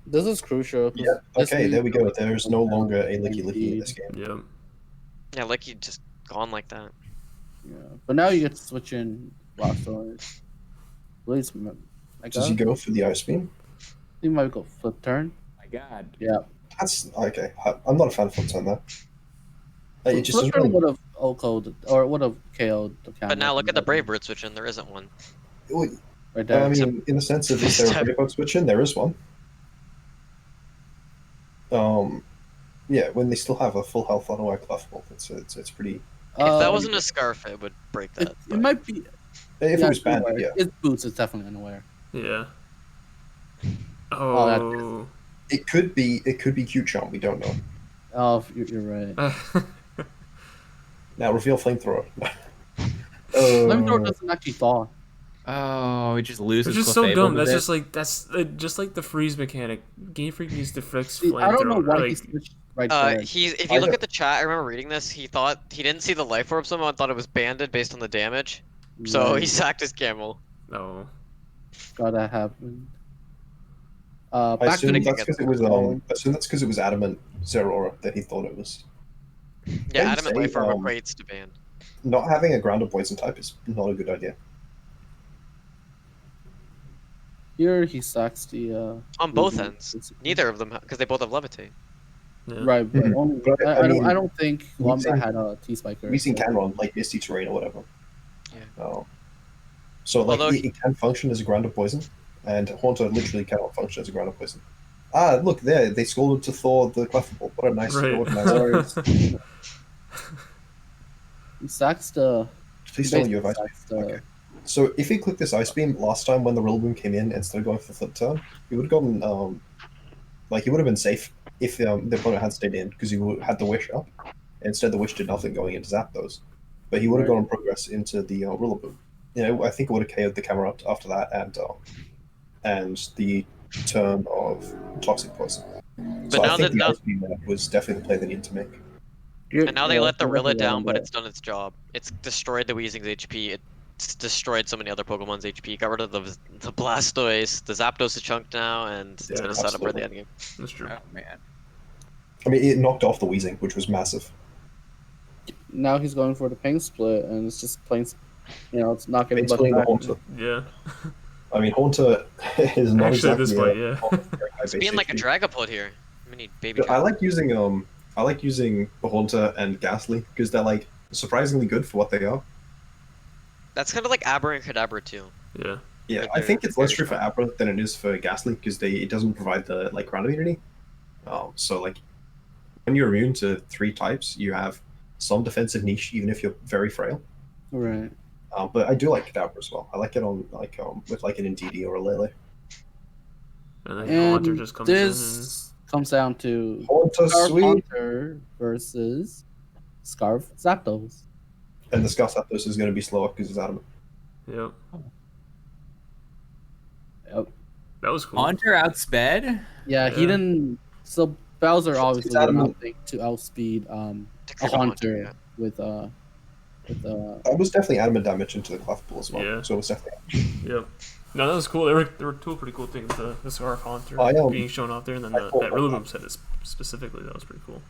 S2: This is crucial. 'cause
S3: Yeah,
S2: this
S3: okay,
S2: league-
S3: there we go. There's no longer a Licky Licky in this game.
S1: Yep.
S5: Yeah, Licky just gone like that.
S2: Yeah. But now you get to switch in Blastoise. Please,
S3: Does he go for the Ice Beam?
S2: He might go flip turn.
S4: My God.
S2: Yeah.
S3: That's okay. I'm not a fan of Flip Turn, though. It just
S2: Flip
S3: doesn't
S2: turn
S3: really...
S2: would have OK'd or would have KO'd the camera.
S5: But now look at the Brave Bird switch in, there isn't one.
S2: Right there.
S3: I mean, in the sense of is there a
S5: Step.
S3: Brave Bird switch in? There is one. Yeah, when they still have a full health on Clefable, it's pretty.
S5: If that wasn't a scarf, it would break that.
S2: It might be.
S3: If it was banned,
S2: unaware.
S3: yeah.
S2: His boots is definitely unaware.
S1: Yeah.
S2: Oh,
S1: Oh.
S3: It could be Cute Charm. We don't know.
S2: Oh, you're right.
S3: Now reveal flamethrower.
S2: Flamethrower doesn't actually thaw.
S4: Oh, it just loses.
S1: It's just so
S4: Clefable
S1: dumb.
S4: to
S1: That's
S4: bits.
S1: just like the freeze mechanic. Game Freak needs to fix
S2: See, I don't know
S1: flamethrower.
S2: why he
S1: Like,
S2: switched right there.
S5: If you look at the chat, I remember reading this. He thought he didn't see the life orb somehow and thought it was banded based on the damage. So he
S2: Right.
S5: sacked his camel.
S1: oh.
S2: Gotta happen.
S3: I
S2: Back to
S3: assume
S2: the
S3: that's because it was I assume that's because it was adamant Zeraora that he thought it was.
S5: Yeah,
S3: Can you
S5: adamant
S3: say,
S5: life orb equates to band.
S3: Not having a ground or poison type is not a good idea.
S2: Here he sacks the.
S5: On both
S2: Ruby,
S5: ends.
S2: basically.
S5: Neither of them, because they both have levitate.
S1: Yeah.
S2: Right, but
S3: Mhm.
S2: only,
S3: But,
S2: I
S3: I mean,
S2: don't think
S3: we've
S2: Wombat
S3: seen-
S2: had a T-Spiker.
S3: We've seen
S2: so-
S3: Canron like Misty Terrain or whatever.
S5: Yeah.
S3: So like
S5: Although
S3: it can function as a ground of poison, and Haunter literally cannot function as a ground of poison. Ah, look there, they scolded to Thor the Clefable. What a nice,
S1: Right.
S3: what a nice.
S2: Or- He sacks the.
S3: Please tell me you have
S2: basically
S3: ice
S2: sacks
S3: beam.
S2: the-
S3: Okay. So if he clicked this ice beam last time when the Rillaboom came in instead of going for the flip turn, he would have gotten like he would have been safe if the opponent had stayed in because he had the wish up. Instead, the wish did nothing going into Zapdos, but he would have
S2: Right.
S3: gone progress into the Rillaboom. You know, I think it would have KO'd the camera up after that, and the turn of Toxic Poison.
S5: But
S3: So
S5: now
S3: I think
S5: that
S3: the ice beam there was definitely the play they need to make.
S5: and now they let the
S2: yeah,
S5: Rilla
S2: definitely
S5: down,
S2: on
S5: but
S2: that.
S5: it's done its job. It's destroyed the Weezing's HP. It's destroyed so many other Pokemon's HP. Got rid of the Blastoise. The Zapdos is chunked now, and it's
S1: Yeah,
S5: gonna set up for
S3: absolutely.
S5: the endgame.
S1: That's true.
S4: Oh man.
S3: I mean, it knocked off the Weezing, which was massive.
S2: Now he's going for the pain split, and it's just plain. It's not getting
S3: Basically, the
S2: back.
S3: Haunter.
S1: Yeah.
S3: I mean, Haunter is not
S1: Actually, at
S3: exactly
S1: this point,
S3: a
S1: yeah.
S3: very high
S5: It's
S3: base
S5: being like a
S3: HP.
S5: Dragapult here. I mean, baby.
S3: I like using the Haunter and Ghastly because they're like surprisingly good for what they are.
S5: That's kind of like Abra and Kadabra too.
S1: Yeah.
S3: Yeah,
S5: Like
S3: I think
S5: they're
S3: it's less
S5: very
S3: true for
S5: strong.
S3: Abra than it is for Ghastly because it doesn't provide the like ground immunity. So like when you're immune to 3 types, you have some defensive niche even if you're very frail.
S2: Right.
S3: But I do like Kadabra as well. I like it on like with like an Indeedee or a Lele.
S1: And then Haunter
S2: And
S1: just comes in
S2: this comes down to
S3: Haunter
S2: Scarf
S3: sweet,
S2: Hunter versus Scarf Zapdos.
S3: and the Scout Zapdos is going to be slower because it's adamant.
S1: and yep.
S2: Yep.
S1: That was cool.
S4: Haunter outsped.
S2: Yeah, he
S1: Yeah.
S2: didn't. So Bowser obviously did
S3: adamant.
S2: nothing to outspeed a
S5: Takeda
S2: Haunter
S5: yeah.
S2: with
S3: That was definitely adamant damage into the Clefable as well.
S1: Yeah.
S3: So it was definitely.
S1: Yep. No, that was cool. There were two pretty cool things. The Scarf Haunter
S3: I,
S1: being shown off there, and then
S3: I
S1: that
S3: thought-
S1: Rillaboom set is specifically. That was pretty cool.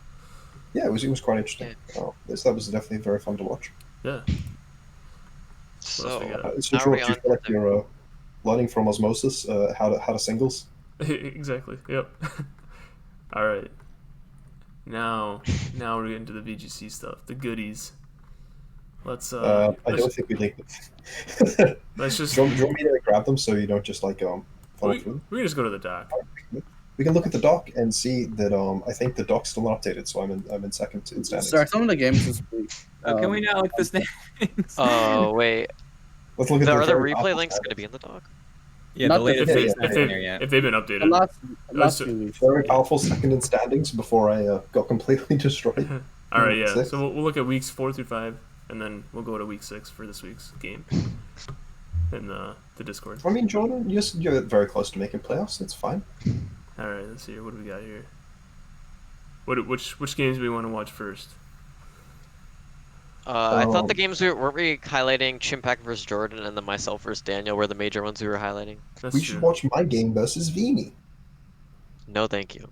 S3: Yeah, it was quite interesting. That was definitely very fun to watch.
S1: Yeah.
S5: So
S1: we got?
S3: So
S5: Are
S3: George,
S5: we
S3: do you
S5: on
S3: feel like
S5: to-
S3: you're learning from osmosis how to singles?
S1: Exactly. Yep. All right. Now we're getting to the VGC stuff, the goodies. Let's
S3: I don't think we link them.
S1: let's just
S3: do you want me to grab them so you don't just like follow
S1: we
S3: through them?
S1: can just go to the doc.
S3: We can look at the doc and see that I think the doc's still not updated, so I'm in second in standings.
S2: Sorry, some of the games this week.
S4: Oh, can we not look the standings?
S5: Oh wait,
S3: Let's look at
S5: are the
S3: very
S5: replay
S3: awful
S5: links
S3: stats.
S5: going to be in the doc?
S4: Yeah,
S2: Not
S4: the
S2: the
S4: latest
S3: video,
S4: is
S3: yeah,
S4: not in there yet.
S1: If they've been
S2: The
S1: updated.
S2: last
S1: so-
S2: 2 weeks.
S3: Very powerful second in standings before I got completely destroyed.
S1: All right, yeah.
S3: Six.
S1: So we'll look at weeks 4 through 5, and then we'll go to week 6 for this week's game in the Discord.
S3: I mean, Jordan, you're very close to making playoffs. It's fine.
S1: All right, let's see here. What do we got here? Which games do we want to watch first?
S5: I thought the games weren't we highlighting Chimpact versus Jordan and then myself versus Daniel were the major ones we were highlighting.
S1: That's
S3: We
S1: true.
S3: should watch my game versus Vini.
S5: No, thank you.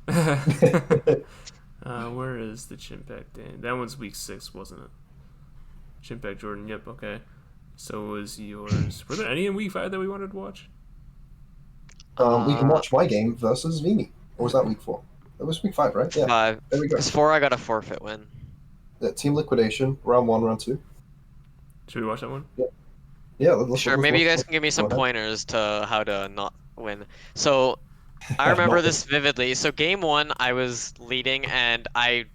S1: Where is the Chimpact game? That one's week 6, wasn't it? Chimpact Jordan. Yep. Okay. So was yours. Were there any in week 5 that we wanted to watch?
S3: We can watch my game versus Vini. Or was that week 4? That was week 5, right? Yeah.
S5: 5.
S3: There we go.
S5: Because 4 I got a forfeit win.
S3: Team liquidation, round 1, round 2.
S1: Should we watch that one?
S3: Yeah. Let's
S5: Sure, maybe you guys can give me some
S3: Go ahead.
S5: pointers to how to not win. So, I remember this vividly. So, game 1, I was leading, and I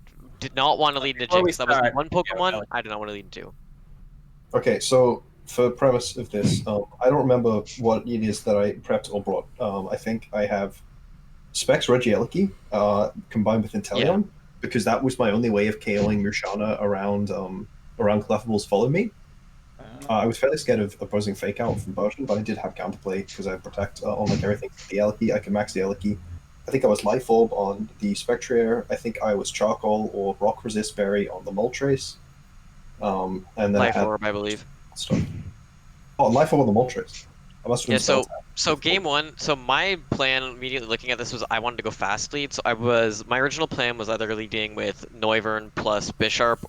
S5: did not want to lead into
S4: Before we
S5: Jinx. That was
S4: start,
S5: one
S4: yeah,
S5: Pokemon
S4: Alex.
S5: I did not want to lead into.
S3: Okay, so for premise of this, I don't remember what it is that I prepped or brought. I think I have Specs Regieleki combined with Inteleon, because that was my only way of KOing Mushana around Clefable's Follow Me. I was fairly scared of opposing Fake Out from Potion, but I did have counterplay because I have Protect on like everything. The Eleki, I can max the Eleki. I think I was Life Orb on the Spectrier. I think I was Charcoal or Rock Resist Berry on the Moltres. And then
S5: Life
S3: I had
S5: Orb, I believe.
S3: stuff. Oh, Life Orb on the Moltres. I must have
S5: Yeah,
S3: been
S5: so game one, so my plan immediately looking at this was I wanted to go fast lead. So my original plan was either leading with Noivern plus Bisharp,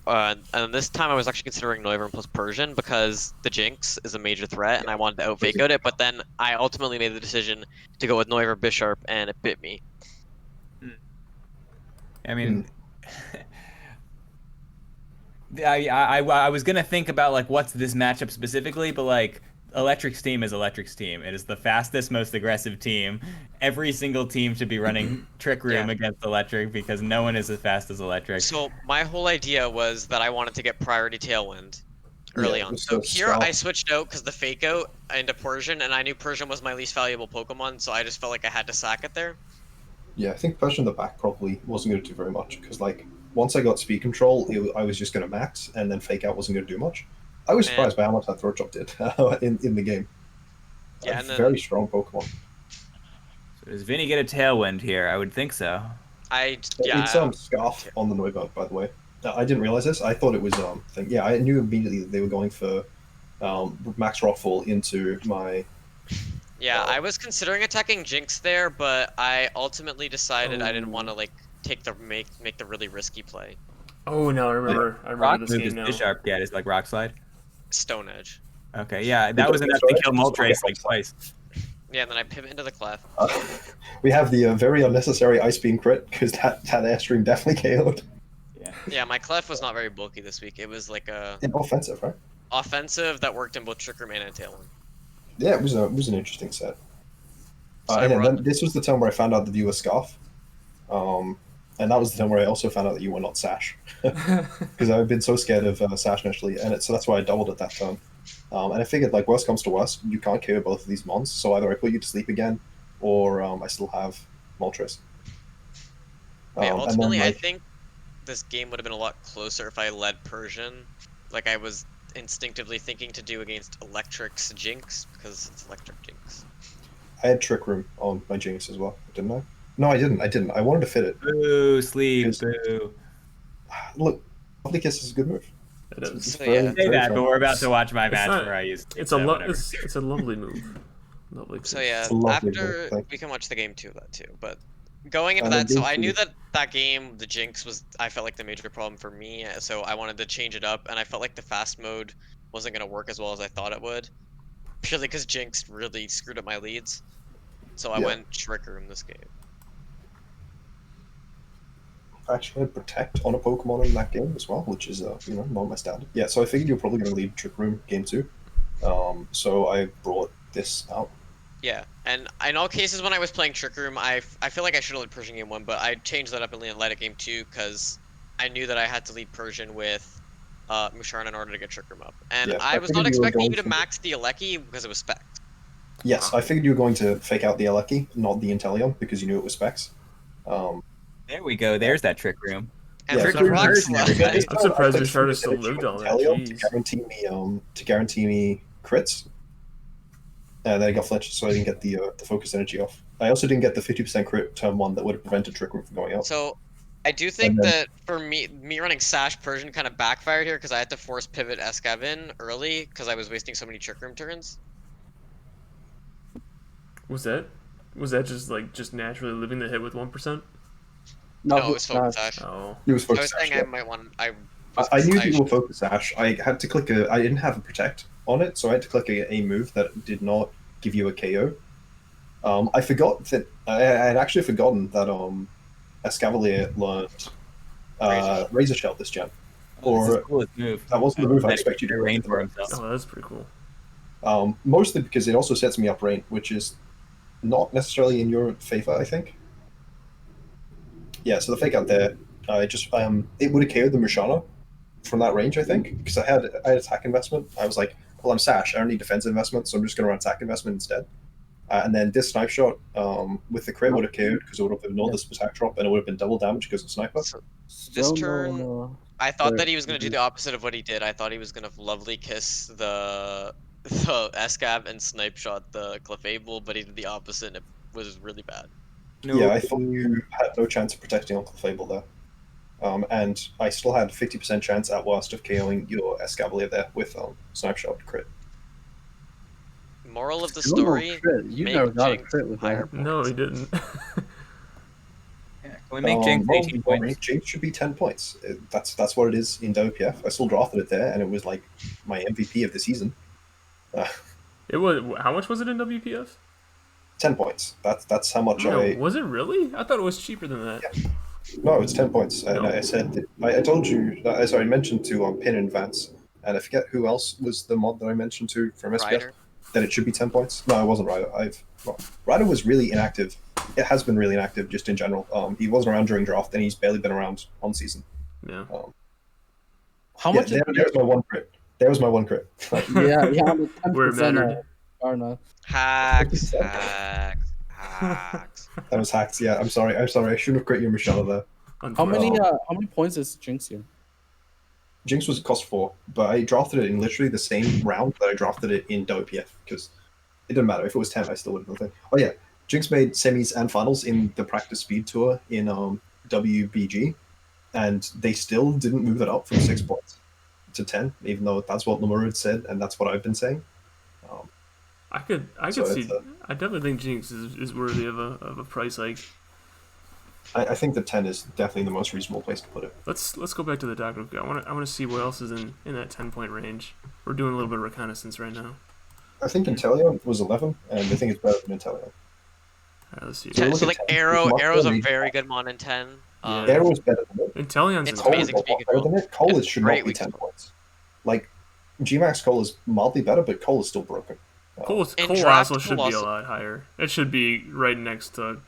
S5: and this time I was actually considering Noivern plus Persian because the Jinx is a major threat and I wanted to out fake out it, but then I ultimately made the decision to go with Noivern Bisharp and it bit me.
S4: I mean, I was gonna think about like what's this matchup specifically, but like Electric's team is Electric's team. It is the fastest, most aggressive team. Every single team should be running Trick Room against Electric because no one is as fast as Electric.
S5: So my whole idea was that I wanted to get priority Tailwind early on. So here I switched out because the fake out into Persian, and I knew Persian was my least valuable Pokemon, so I just felt like I had to sack it there.
S3: Yeah, I think Persian in the back probably wasn't going to do very much because like once I got speed control, I was just going to max, and then Fake Out wasn't going to do much. I was surprised by how much that Throat Chop did in the game.
S5: Yeah, and then,
S3: very strong Pokemon.
S4: So does Vini get a Tailwind here? I would think so.
S3: It's Scarf on the Noivern, by the way. I didn't realize this. I thought it was thing. Yeah, I knew immediately that they were going for Max Rockfall into my.
S5: Yeah, I was considering attacking Jinx there, but I ultimately decided I didn't want to like make the really risky play.
S1: Oh no, I remember this game now.
S4: Bisharp get is like Rock Slide.
S5: Stone Edge.
S4: Okay, yeah, that was enough to kill Moltres like twice.
S5: Yeah, and then I pivot into the Clef.
S3: We have the very unnecessary Ice Beam crit because that Airstream definitely KO'd.
S5: Yeah, my Clef was not very bulky this week. It was like a
S3: offensive, right?
S5: Offensive that worked in both Trick Room and Tailwind.
S3: Yeah, it was an interesting set. And then this was the time where I found out that you were Scarf. And that was the time where I also found out that you were not Sash. Because I've been so scared of Sash initially, and so that's why I doubled at that turn. And I figured, like, worst comes to worst, you can't KO both of these mons, so either I put you to sleep again, or I still have Moltres.
S5: Ultimately, I think this game would have been a lot closer if I led Persian. Like, I was instinctively thinking to do against Electric's Jinx, because it's Electric Jinx.
S3: I had Trick Room on my Jinx as well, didn't I? No, I didn't. I wanted to fit it.
S4: Boo, sleep, boo.
S3: Look, Lovely Kiss is a good move.
S1: It is.
S4: Say that, but we're about to watch my match where I use.
S1: It's a lovely move. Lovely.
S5: So yeah, after we can watch the game two of that too, but going into that, so I knew that game, the Jinx was, I felt like the major problem for me, so I wanted to change it up, and I felt like the fast mode wasn't going to work as well as I thought it would, purely because Jinx really screwed up my leads, so I went Trick Room this game.
S3: I actually had Protect on a Pokemon in that game as well, which is not my standard. Yeah, so I figured you're probably going to lead Trick Room game 2, so I brought this out.
S5: Yeah, and in all cases when I was playing Trick Room, I feel like I should have led Persian game 1, but I changed that up and led it game 2 because I knew that I had to lead Persian with Musharna in order to get Trick Room up. And I was not expecting you to max the Aleki because it was Specs.
S3: Yes, I figured you were going to fake out the Aleki, not the Inteleon, because you knew it was Specs.
S4: There we go. There's that Trick Room.
S5: And Trick Room
S1: I'm surprised Musharna still lived on that.
S3: To guarantee me crits. And then I got flinched, so I didn't get the focus energy off. I also didn't get the 50% crit turn 1 that would have prevented Trick Room from going out.
S5: So I do think that for me running Sash Persian kind of backfired here because I had to force pivot Escavin early because I was wasting so many Trick Room turns.
S1: Was that just naturally living the hit with 1%?
S5: No, it was Focus Sash.
S1: Oh.
S3: It was Focus
S5: Sash. I was saying I might want.
S3: I knew people were Focus Sash. I had to click I didn't have a Protect on it, so I had to click a move that did not give you a KO. I forgot that I had actually forgotten that Escavalier learned Razor Shell this gen. Or
S4: move.
S3: That wasn't the move I expected you to
S4: rain for himself.
S1: Oh, that's pretty cool.
S3: Mostly because it also sets me up rain, which is not necessarily in your favor, I think. Yeah, so the fake out there, it would have KO'd the Musharna from that range, I think, because I had attack investment. I was like, well, I'm Sash. I don't need defensive investment, so I'm just going to run attack investment instead. And then this snipe shot with the crit would have KO'd because it would have ignored this attack drop, and it would have been double damage because of sniper.
S5: So
S2: Still
S5: turn,
S2: no,
S5: I thought
S2: Right.
S5: that he was gonna do the opposite of what he did. I thought he was gonna lovely kiss the Escav and snipe shot the Clefable, but he did the opposite and it was really bad.
S3: Yeah, I thought you had no chance of protecting Uncle Fable there. And I still had 50% chance at worst of KOing your Escavalier there with snipe shot crit.
S5: Moral of the
S2: Still no
S5: story:
S2: crit. You
S5: make
S2: never got a
S5: Jinx
S2: crit with
S5: higher
S2: that.
S1: No,
S5: points.
S1: he didn't.
S4: Yeah, can we make Jinx 18 points?
S3: Jinx should be 10 points. That's what it is in WPF. I still drafted it there, and it was like my MVP of the season.
S1: It was how much was it in WPF?
S3: 10 points. That's how much
S1: No,
S3: I.
S1: was it really? I thought it was cheaper than that.
S3: Yeah. No, it's 10 points.
S1: No.
S3: I said that, I told you. I mentioned to Pin and Vance, and I forget who else was the mod that I mentioned to from SPF.
S5: Ryder.
S3: That it should be 10 points. No, it wasn't Ryder. Ryder was really inactive. It has been really inactive just in general. He wasn't around during draft, and he's barely been around on season.
S1: Yeah.
S2: How much?
S3: There's my one crit. There was my one crit.
S2: Yeah,
S1: Where it mattered.
S2: Arna.
S5: Hacks.
S3: That was hacked. Yeah, I'm sorry. I shouldn't have crit your Michelle there.
S2: How many points is Jinx here?
S3: Jinx was cost 4, but I drafted it in literally the same round that I drafted it in WPF because it didn't matter. If it was 10, I still would have done it. Oh yeah, Jinx made semis and finals in the practice speed tour in WBG, and they still didn't move it up from 6 points to 10, even though that's what Lemur had said, and that's what I've been saying.
S1: I could
S3: So
S1: see.
S3: it's,
S1: I definitely think Jinx is worthy of a price hike.
S3: I think the 10 is definitely the most reasonable place to put it.
S1: Let's go back to the doc. I want to see what else is in that 10-point range. We're doing a little bit of reconnaissance right now.
S3: I think Inteleon was 11, and I think it's better than Inteleon.
S1: All right, let's see.
S3: So
S5: So like Arrow,
S3: It's
S5: Arrow's a
S3: really-
S5: very good mon in 10.
S1: Yeah.
S3: Arrow is better than it.
S1: Inteleon's
S5: It's
S1: is
S3: Cole
S5: amazing
S3: is
S5: to be
S3: a lot better than it. Cole
S5: It's
S3: should
S5: great
S3: not be
S5: weak
S3: 10 points. Like, Gmax Cole is mildly better, but Cole is still broken.
S1: Cole
S5: In
S1: also
S5: draft,
S1: should
S5: Cole
S1: be a
S5: also-
S1: lot higher. It should be right next to.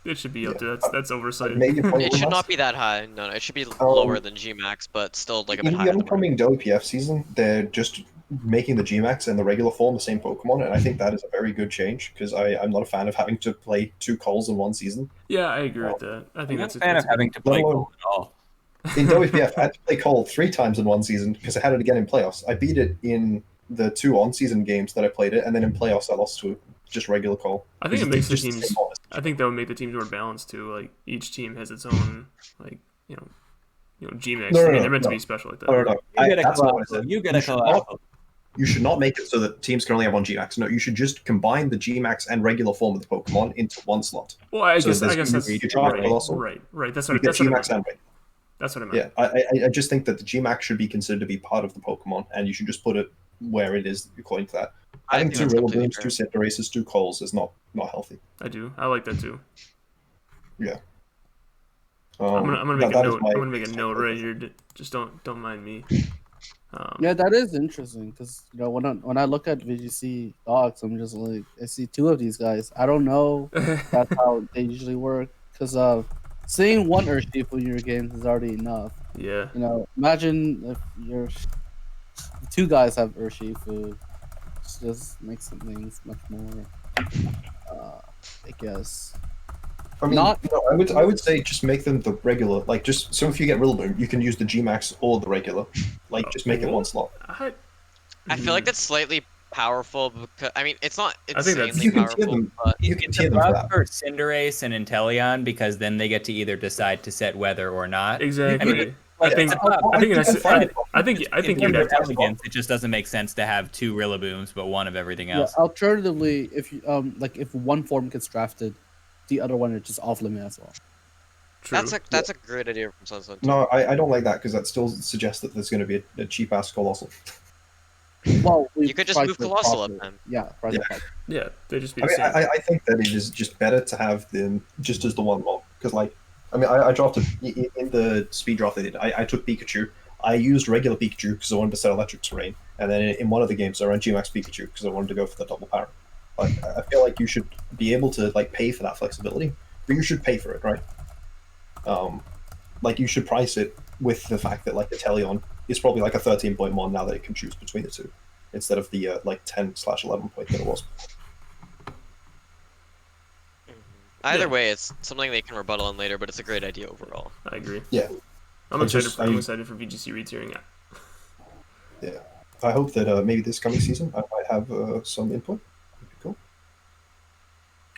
S1: It should be up
S3: Yeah.
S1: to. That's oversight.
S3: Maybe a point
S5: It should
S3: less.
S5: not be that high. No, it should be lower than Gmax, but still like a bit
S3: In the
S5: higher. Than
S3: upcoming WPF season, they're just making the Gmax and the regular form the same Pokemon, and I think that is a very good change because I'm not a fan of having to play 2 Coles in one season.
S1: Yeah, I agree with that. I
S4: I'm
S1: think
S4: not
S1: that's
S4: a fan of having to play
S3: Let alone-
S4: Cole at all.
S3: In WPF, I had to play Cole 3 times in one season because I had it again in playoffs. I beat it in the 2 on-season games that I played it, and then in playoffs I lost to just regular Cole.
S1: I think it
S3: Because
S1: makes the
S3: it's just
S1: teams.
S3: same model.
S1: I think that would make the teams more balanced too. Like each team has its own Gmax.
S3: No,
S1: I mean, they're meant to
S3: no.
S1: be special like that.
S3: No.
S4: You get a
S3: That's not what I
S4: Colossal.
S3: said.
S4: You get a
S3: should
S4: Colossal.
S3: not- You should not make it so that teams can only have one Gmax. No, you should just combine the Gmax and regular form of the Pokemon into one slot.
S1: Well, I
S3: So
S1: guess
S3: there's
S1: that's
S3: gonna be- you draft
S1: right.
S3: Colossal,
S1: Right. That's
S3: You
S1: what.
S3: get
S1: That's what I
S3: Gmax
S1: meant.
S3: and regular.
S1: That's what I meant.
S3: Yeah, I just think that the Gmax should be considered to be part of the Pokemon, and you should just put it where it is according to that.
S5: I
S3: Having
S5: think
S3: 2
S5: that's completely
S3: Rillaboons, 2
S5: fair.
S3: Cinderaces, 2 Coles is not healthy.
S1: I do. I like that too.
S3: Yeah.
S1: I'm gonna make a
S3: that is
S1: note.
S3: my-
S1: I'm gonna make a note right here. Just don't mind me.
S2: Yeah, that is interesting because when I look at VGC dogs, I'm just like I see 2 of these guys. I don't know that's how they usually work because seeing 1 Urshifu in your games is already enough.
S1: Yeah.
S2: Imagine if your 2 guys have Urshifu, it just makes things much more. I guess.
S3: I mean,
S2: Not-
S3: no, I would say just make them the regular. Like, just so if you get Rillaboom, you can use the Gmax or the regular. Like, just make it one slot.
S5: I feel like that's slightly powerful because I mean it's not
S1: I think that's-
S5: insanely
S3: You can tier
S5: powerful,
S3: them.
S5: but
S3: You can
S4: It's
S3: tier
S4: a
S3: them for
S4: buff
S3: that.
S4: for Cinderace and Inteleon because then they get to either decide to set weather or not.
S1: Exactly.
S4: I mean,
S1: I think. I think that's. I think. I think
S4: in
S1: you'd
S4: terms
S1: have
S4: of
S1: to.
S4: elegance, it just doesn't make sense to have 2 Rillabooms but 1 of everything
S2: Yeah,
S4: else.
S2: alternatively, if you like if 1 form gets drafted, the other one is just off limit as well.
S1: True.
S5: that's a great idea from SunSun.
S3: No, I don't like that because that still suggests that there's going to be a cheap ass Colossal.
S2: Well,
S5: You could just move Colossal up then.
S2: Yeah, price it properly.
S1: Yeah, they just be
S3: I
S1: the
S3: mean,
S1: same.
S3: I think that it is just better to have them just as the one mob because, like, I mean, I drafted in the speed draft I did. I took Pikachu. I used regular Pikachu because I wanted to set electric terrain, and then in one of the games I ran Gmax Pikachu because I wanted to go for the double power. Like, I feel like you should be able to like pay for that flexibility, but you should pay for it, right? Like you should price it with the fact that like the Inteleon is probably like a 13-point mon now that it can choose between the 2. instead of the like 10/11 point that it was.
S5: Either
S1: Yeah.
S5: way, it's something they can rebuttal on later, but it's a great idea overall.
S1: I agree.
S3: Yeah.
S1: I'm
S3: It's
S1: excited.
S3: just-
S1: I'm excited for VGC retiering.
S3: Yeah, I hope that maybe this coming season I might have some input. That'd be cool.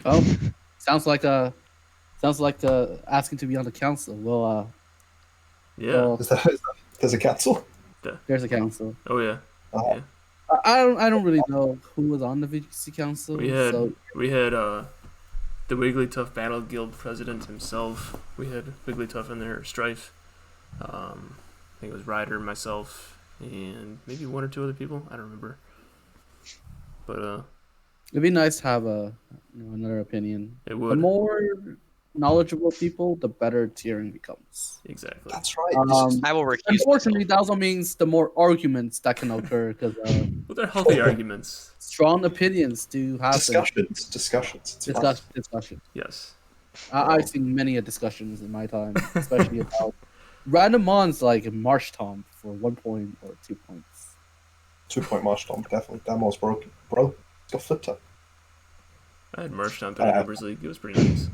S2: Oh, sounds like asking to be on the council. Well,
S1: Yeah.
S2: well,
S3: There's a council?
S2: there's a council.
S1: Oh yeah.
S3: Uh,
S1: Yeah.
S2: I don't really know who was on the VGC council.
S1: We had
S2: so
S1: the Wigglytuff Battle Guild president himself. We had Wigglytuff in there, Strife. I think it was Ryder, myself, and maybe one or two other people. I don't remember. But
S2: it'd be nice to have another opinion.
S1: it
S2: The
S1: would.
S2: more knowledgeable people, the better tiering becomes.
S1: Exactly.
S3: that's right. This is-
S5: I will recuse
S2: Unfortunately,
S5: myself.
S2: that also means the more arguments that can occur because
S1: But they're healthy arguments.
S2: strong opinions do happen.
S3: discussions. It's fun.
S2: Discussion.
S1: Yes.
S2: I've seen many discussions in my time, especially about random mons like Marsh Tom for 1 point or 2 points.
S3: 2-point march Tom, definitely. That one's broken, bro. It's got flip top.
S1: I had Marsh down in Ubers League. It was pretty nice.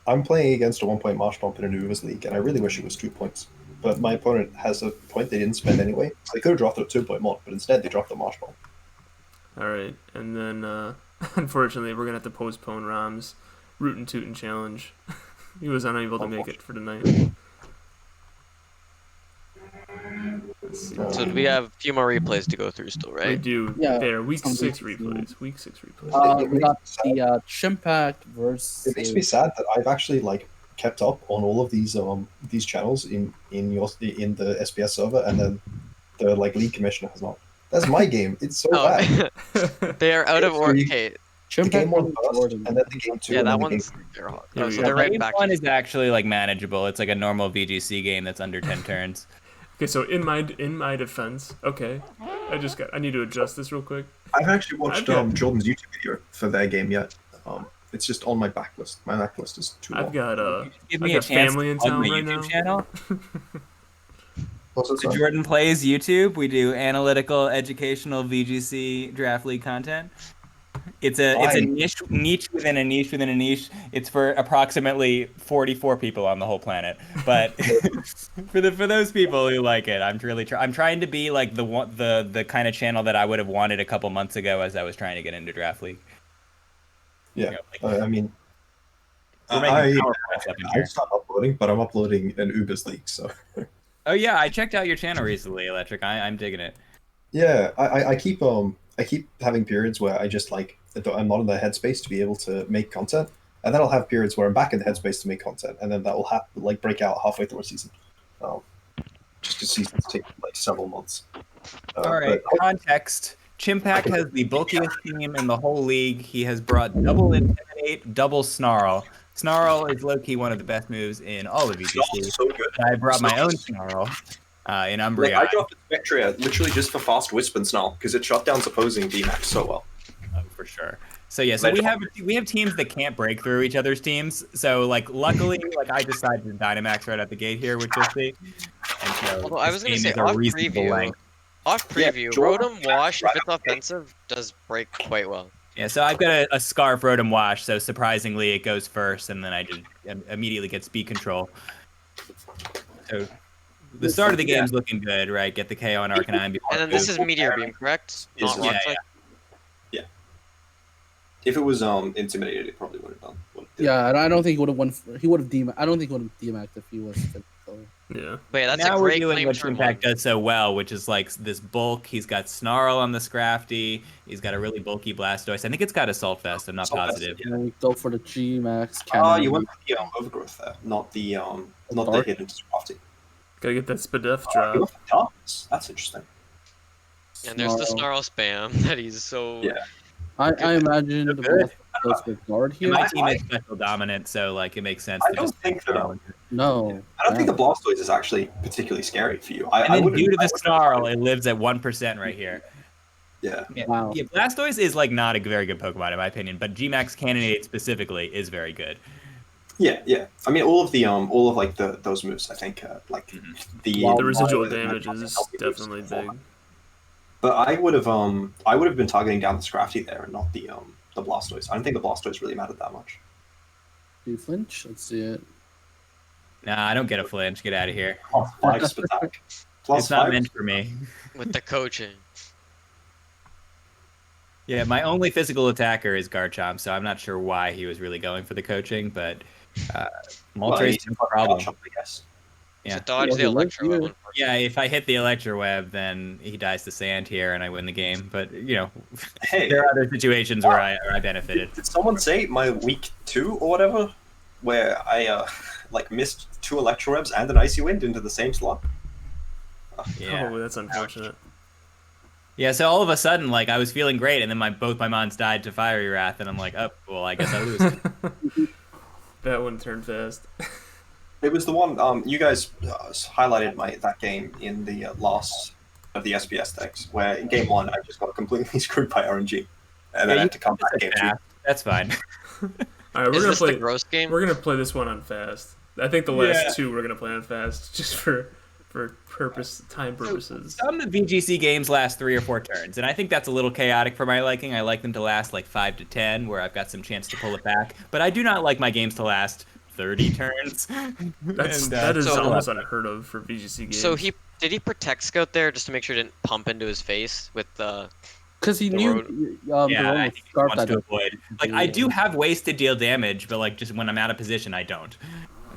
S3: I'm playing against a 1-point march Tom in a Nuvas league, and I really wish it was 2 points. But my opponent has a point they didn't spend anyway. So they could have dropped it at 2-point mod, but instead they dropped the march Tom.
S1: All right, and then unfortunately we're gonna have to postpone Rom's Rootin' Tootin' challenge. He was unable to make it for tonight. Let's see.
S5: So we have a few more replays to go through still,
S1: We
S5: right?
S1: do.
S2: Yeah,
S1: There, week
S2: some
S1: 6
S2: weeks,
S1: replays. Week 6 replays.
S2: We got the Chimpact versus.
S3: It makes me sad that I've actually like kept up on all of these channels in the SBS server, and then the like league commissioner has not. That's my game. It's so bad.
S5: They are out of order.
S3: The
S5: Okay,
S3: The game
S2: Chimpact
S3: 1
S2: versus
S3: first,
S2: Jordan.
S3: and then the game 2.
S5: yeah,
S3: and
S5: that
S3: then the game
S5: one's. They're hot.
S1: Here
S5: Oh,
S1: we
S5: so
S1: go.
S5: they're right
S4: Game
S5: back.
S4: one is actually like manageable. It's like a normal VGC game that's under 10 turns.
S1: Okay, so in my defense, okay, I need to adjust this real quick.
S3: I've actually watched
S1: I've got-
S3: Jordan's YouTube video for their game yet. It's just on my backlist. My backlist is too long.
S1: I've got
S4: Give
S1: I
S4: me a
S1: got
S4: chance
S1: family
S4: to
S1: in
S4: plug
S1: town
S4: my
S1: right
S4: YouTube
S1: now.
S4: channel.
S3: What's that,
S4: The
S3: sorry?
S4: Jordan Plays YouTube. We do analytical, educational VGC draft league content. It's a niche within a niche within a niche. It's for approximately 44 people on the whole planet. But for those people who like it, I'm trying to be like the kind of channel that I would have wanted a couple months ago as I was trying to get into draft league.
S3: Yeah,
S4: You know, like,
S3: I mean,
S4: we're making
S3: I
S4: PowerPoints up in here.
S3: stopped uploading, but I'm uploading an Ubers league, so
S4: Oh yeah, I checked out your channel recently, Electric. I'm digging it.
S3: yeah, I keep having periods where I just like I'm not in the headspace to be able to make content, and then I'll have periods where I'm back in the headspace to make content, and then that will like break out halfway through a season. Just because seasons take like several months.
S4: All right,
S3: but-
S4: context. Chimpact has the bulkiest team in the whole league. He has brought double Intimidate, double Snarl. Snarl is low-key one of the best moves in all of VGC.
S3: so good.
S4: I brought my own Snarl in Umbria.
S3: Like, I dropped Spectria literally just for fast Wisp and Snarl because it shut down opposing Dmax so well.
S4: For sure. So yeah, so we have teams that can't break through each other's teams. So like luckily, like I decided to Dynamax right out the gate here with Jesse. And so
S5: Although I was
S4: this
S5: gonna
S4: game
S5: say
S4: is a
S5: off
S4: reasonable
S5: preview,
S4: length.
S5: Rotom Wash, if it's offensive, does break quite well.
S4: Yeah, so I've got a Scarf Rotom Wash, so surprisingly it goes first, and then I just immediately get speed control. So the start of the game's looking good, right? Get the KO on Arcanine before.
S5: And then this is Meteor Beam, correct? Not
S3: Yeah,
S5: Rock Slide?
S3: If it was intimidated, it probably would have done. what it did.
S2: Yeah, and I don't think he would have won. He would have I don't think he would have DMA'd if he was.
S1: Yeah.
S5: But yeah, that's
S4: now
S5: a
S4: we're
S5: great
S4: doing
S5: claim
S4: what
S5: turn
S4: Impact
S5: one.
S4: does so well, which is like this bulk. He's got Snarl on the Scrafty. He's got a really bulky Blastoise. I think it's got Assault Vest. I'm not
S3: Assault Vest,
S4: positive.
S2: And we go for the G Max.
S3: Oh, you went for the overgrowth there, not the
S2: Dark?
S3: hidden Scrafty.
S1: Gotta get that Spadef
S3: You
S1: drop.
S3: went for darkness. That's interesting.
S5: And there's the Snarl spam that he's so.
S3: Yeah.
S2: I imagine the
S3: Good.
S2: best goes with guard
S4: And
S2: here.
S4: my team is special dominant, so like it makes sense.
S3: I
S4: to
S3: don't
S4: just
S3: think
S4: Snarl.
S2: No,
S3: I don't think the Blastoise is actually particularly scary for you. I
S4: And then
S3: wouldn't-
S4: due to
S3: I
S4: the
S3: wouldn't-
S4: Snarl, it lives at 1% right here.
S3: Yeah.
S4: Yeah,
S2: Wow.
S4: yeah, Blastoise is like not a very good Pokemon in my opinion, but Gmax Cannonade specifically is very good.
S3: Yeah. I mean, all of like those moves. I think like the
S2: Wow.
S1: The residual
S3: the-
S1: damage is
S3: healthy moves
S1: definitely
S3: perform.
S1: big.
S3: But I would have been targeting down the Scrafty there and not the Blastoise. I don't think the Blastoise really mattered that much.
S2: Do you flinch? Let's see it.
S4: Nah, I don't get a flinch. Get out of here.
S3: +5 attack.
S4: It's not
S3: +5.
S4: meant for me.
S5: With the coaching.
S4: Yeah, my only physical attacker is Garchomp, so I'm not sure why he was really going for the coaching, but Moltres is a problem.
S3: Garchomp, I guess.
S4: Yeah.
S5: So dodge
S2: Well,
S5: the
S2: he lives
S5: Electro.
S2: here.
S5: One.
S4: Yeah, if I hit the Electro Web, then he dies to sand here and I win the game. But, you know,
S3: Hey,
S4: there are other situations where I benefited.
S3: did someone say my week 2 or whatever, where I like missed 2 Electro Webs and an Icy Wind into the same slot?
S4: Yeah.
S1: Oh, that's unfortunate.
S4: Yeah, so all of a sudden, like, I was feeling great, and then both my mons died to Fiery Wrath, and I'm like, oh, well, I guess I lose.
S1: That one turned fast.
S3: It was the one you guys highlighted that game in the last of the SPS decks, where in game 1 I just got completely screwed by RNG, and then I had to come back game 2.
S4: Yeah, that's fine.
S1: All right,
S5: Is this the gross game?
S1: We're gonna play this one on fast. I think the last
S4: Yeah.
S1: 2 we're gonna play on fast, just for time purposes.
S4: Some VGC games last 3 or 4 turns, and I think that's a little chaotic for my liking. I like them to last like 5 to 10, where I've got some chance to pull it back. But I do not like my games to last 30 turns.
S1: That is
S5: so-
S1: almost unheard of for VGC games.
S5: So did he protect Scout there just to make sure it didn't pump into his face with the?
S2: Because he
S5: The
S2: knew
S4: Yeah,
S2: the
S4: I
S2: one
S4: think
S2: with
S4: he
S2: Scarf
S4: wants
S2: that
S4: to avoid. Like, I do have ways to deal damage, but like just when I'm out of position, I don't.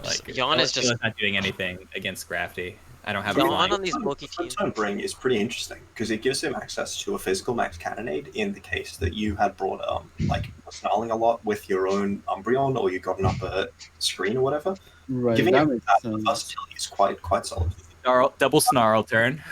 S4: Like,
S5: Yawn is just-
S4: not doing anything against Scrafty. I don't have a
S5: Yawn
S4: flying.
S5: on these bulky teams.
S3: SunSun Bring is pretty interesting because it gives him access to a physical max cannonade in the case that you had brought like snarling a lot with your own Umbreon or you got an upper screen or whatever.
S2: Right,
S3: Giving
S2: that
S3: him
S2: makes
S3: that
S2: sense.
S3: versatility is quite solid.
S4: Double snarl turn.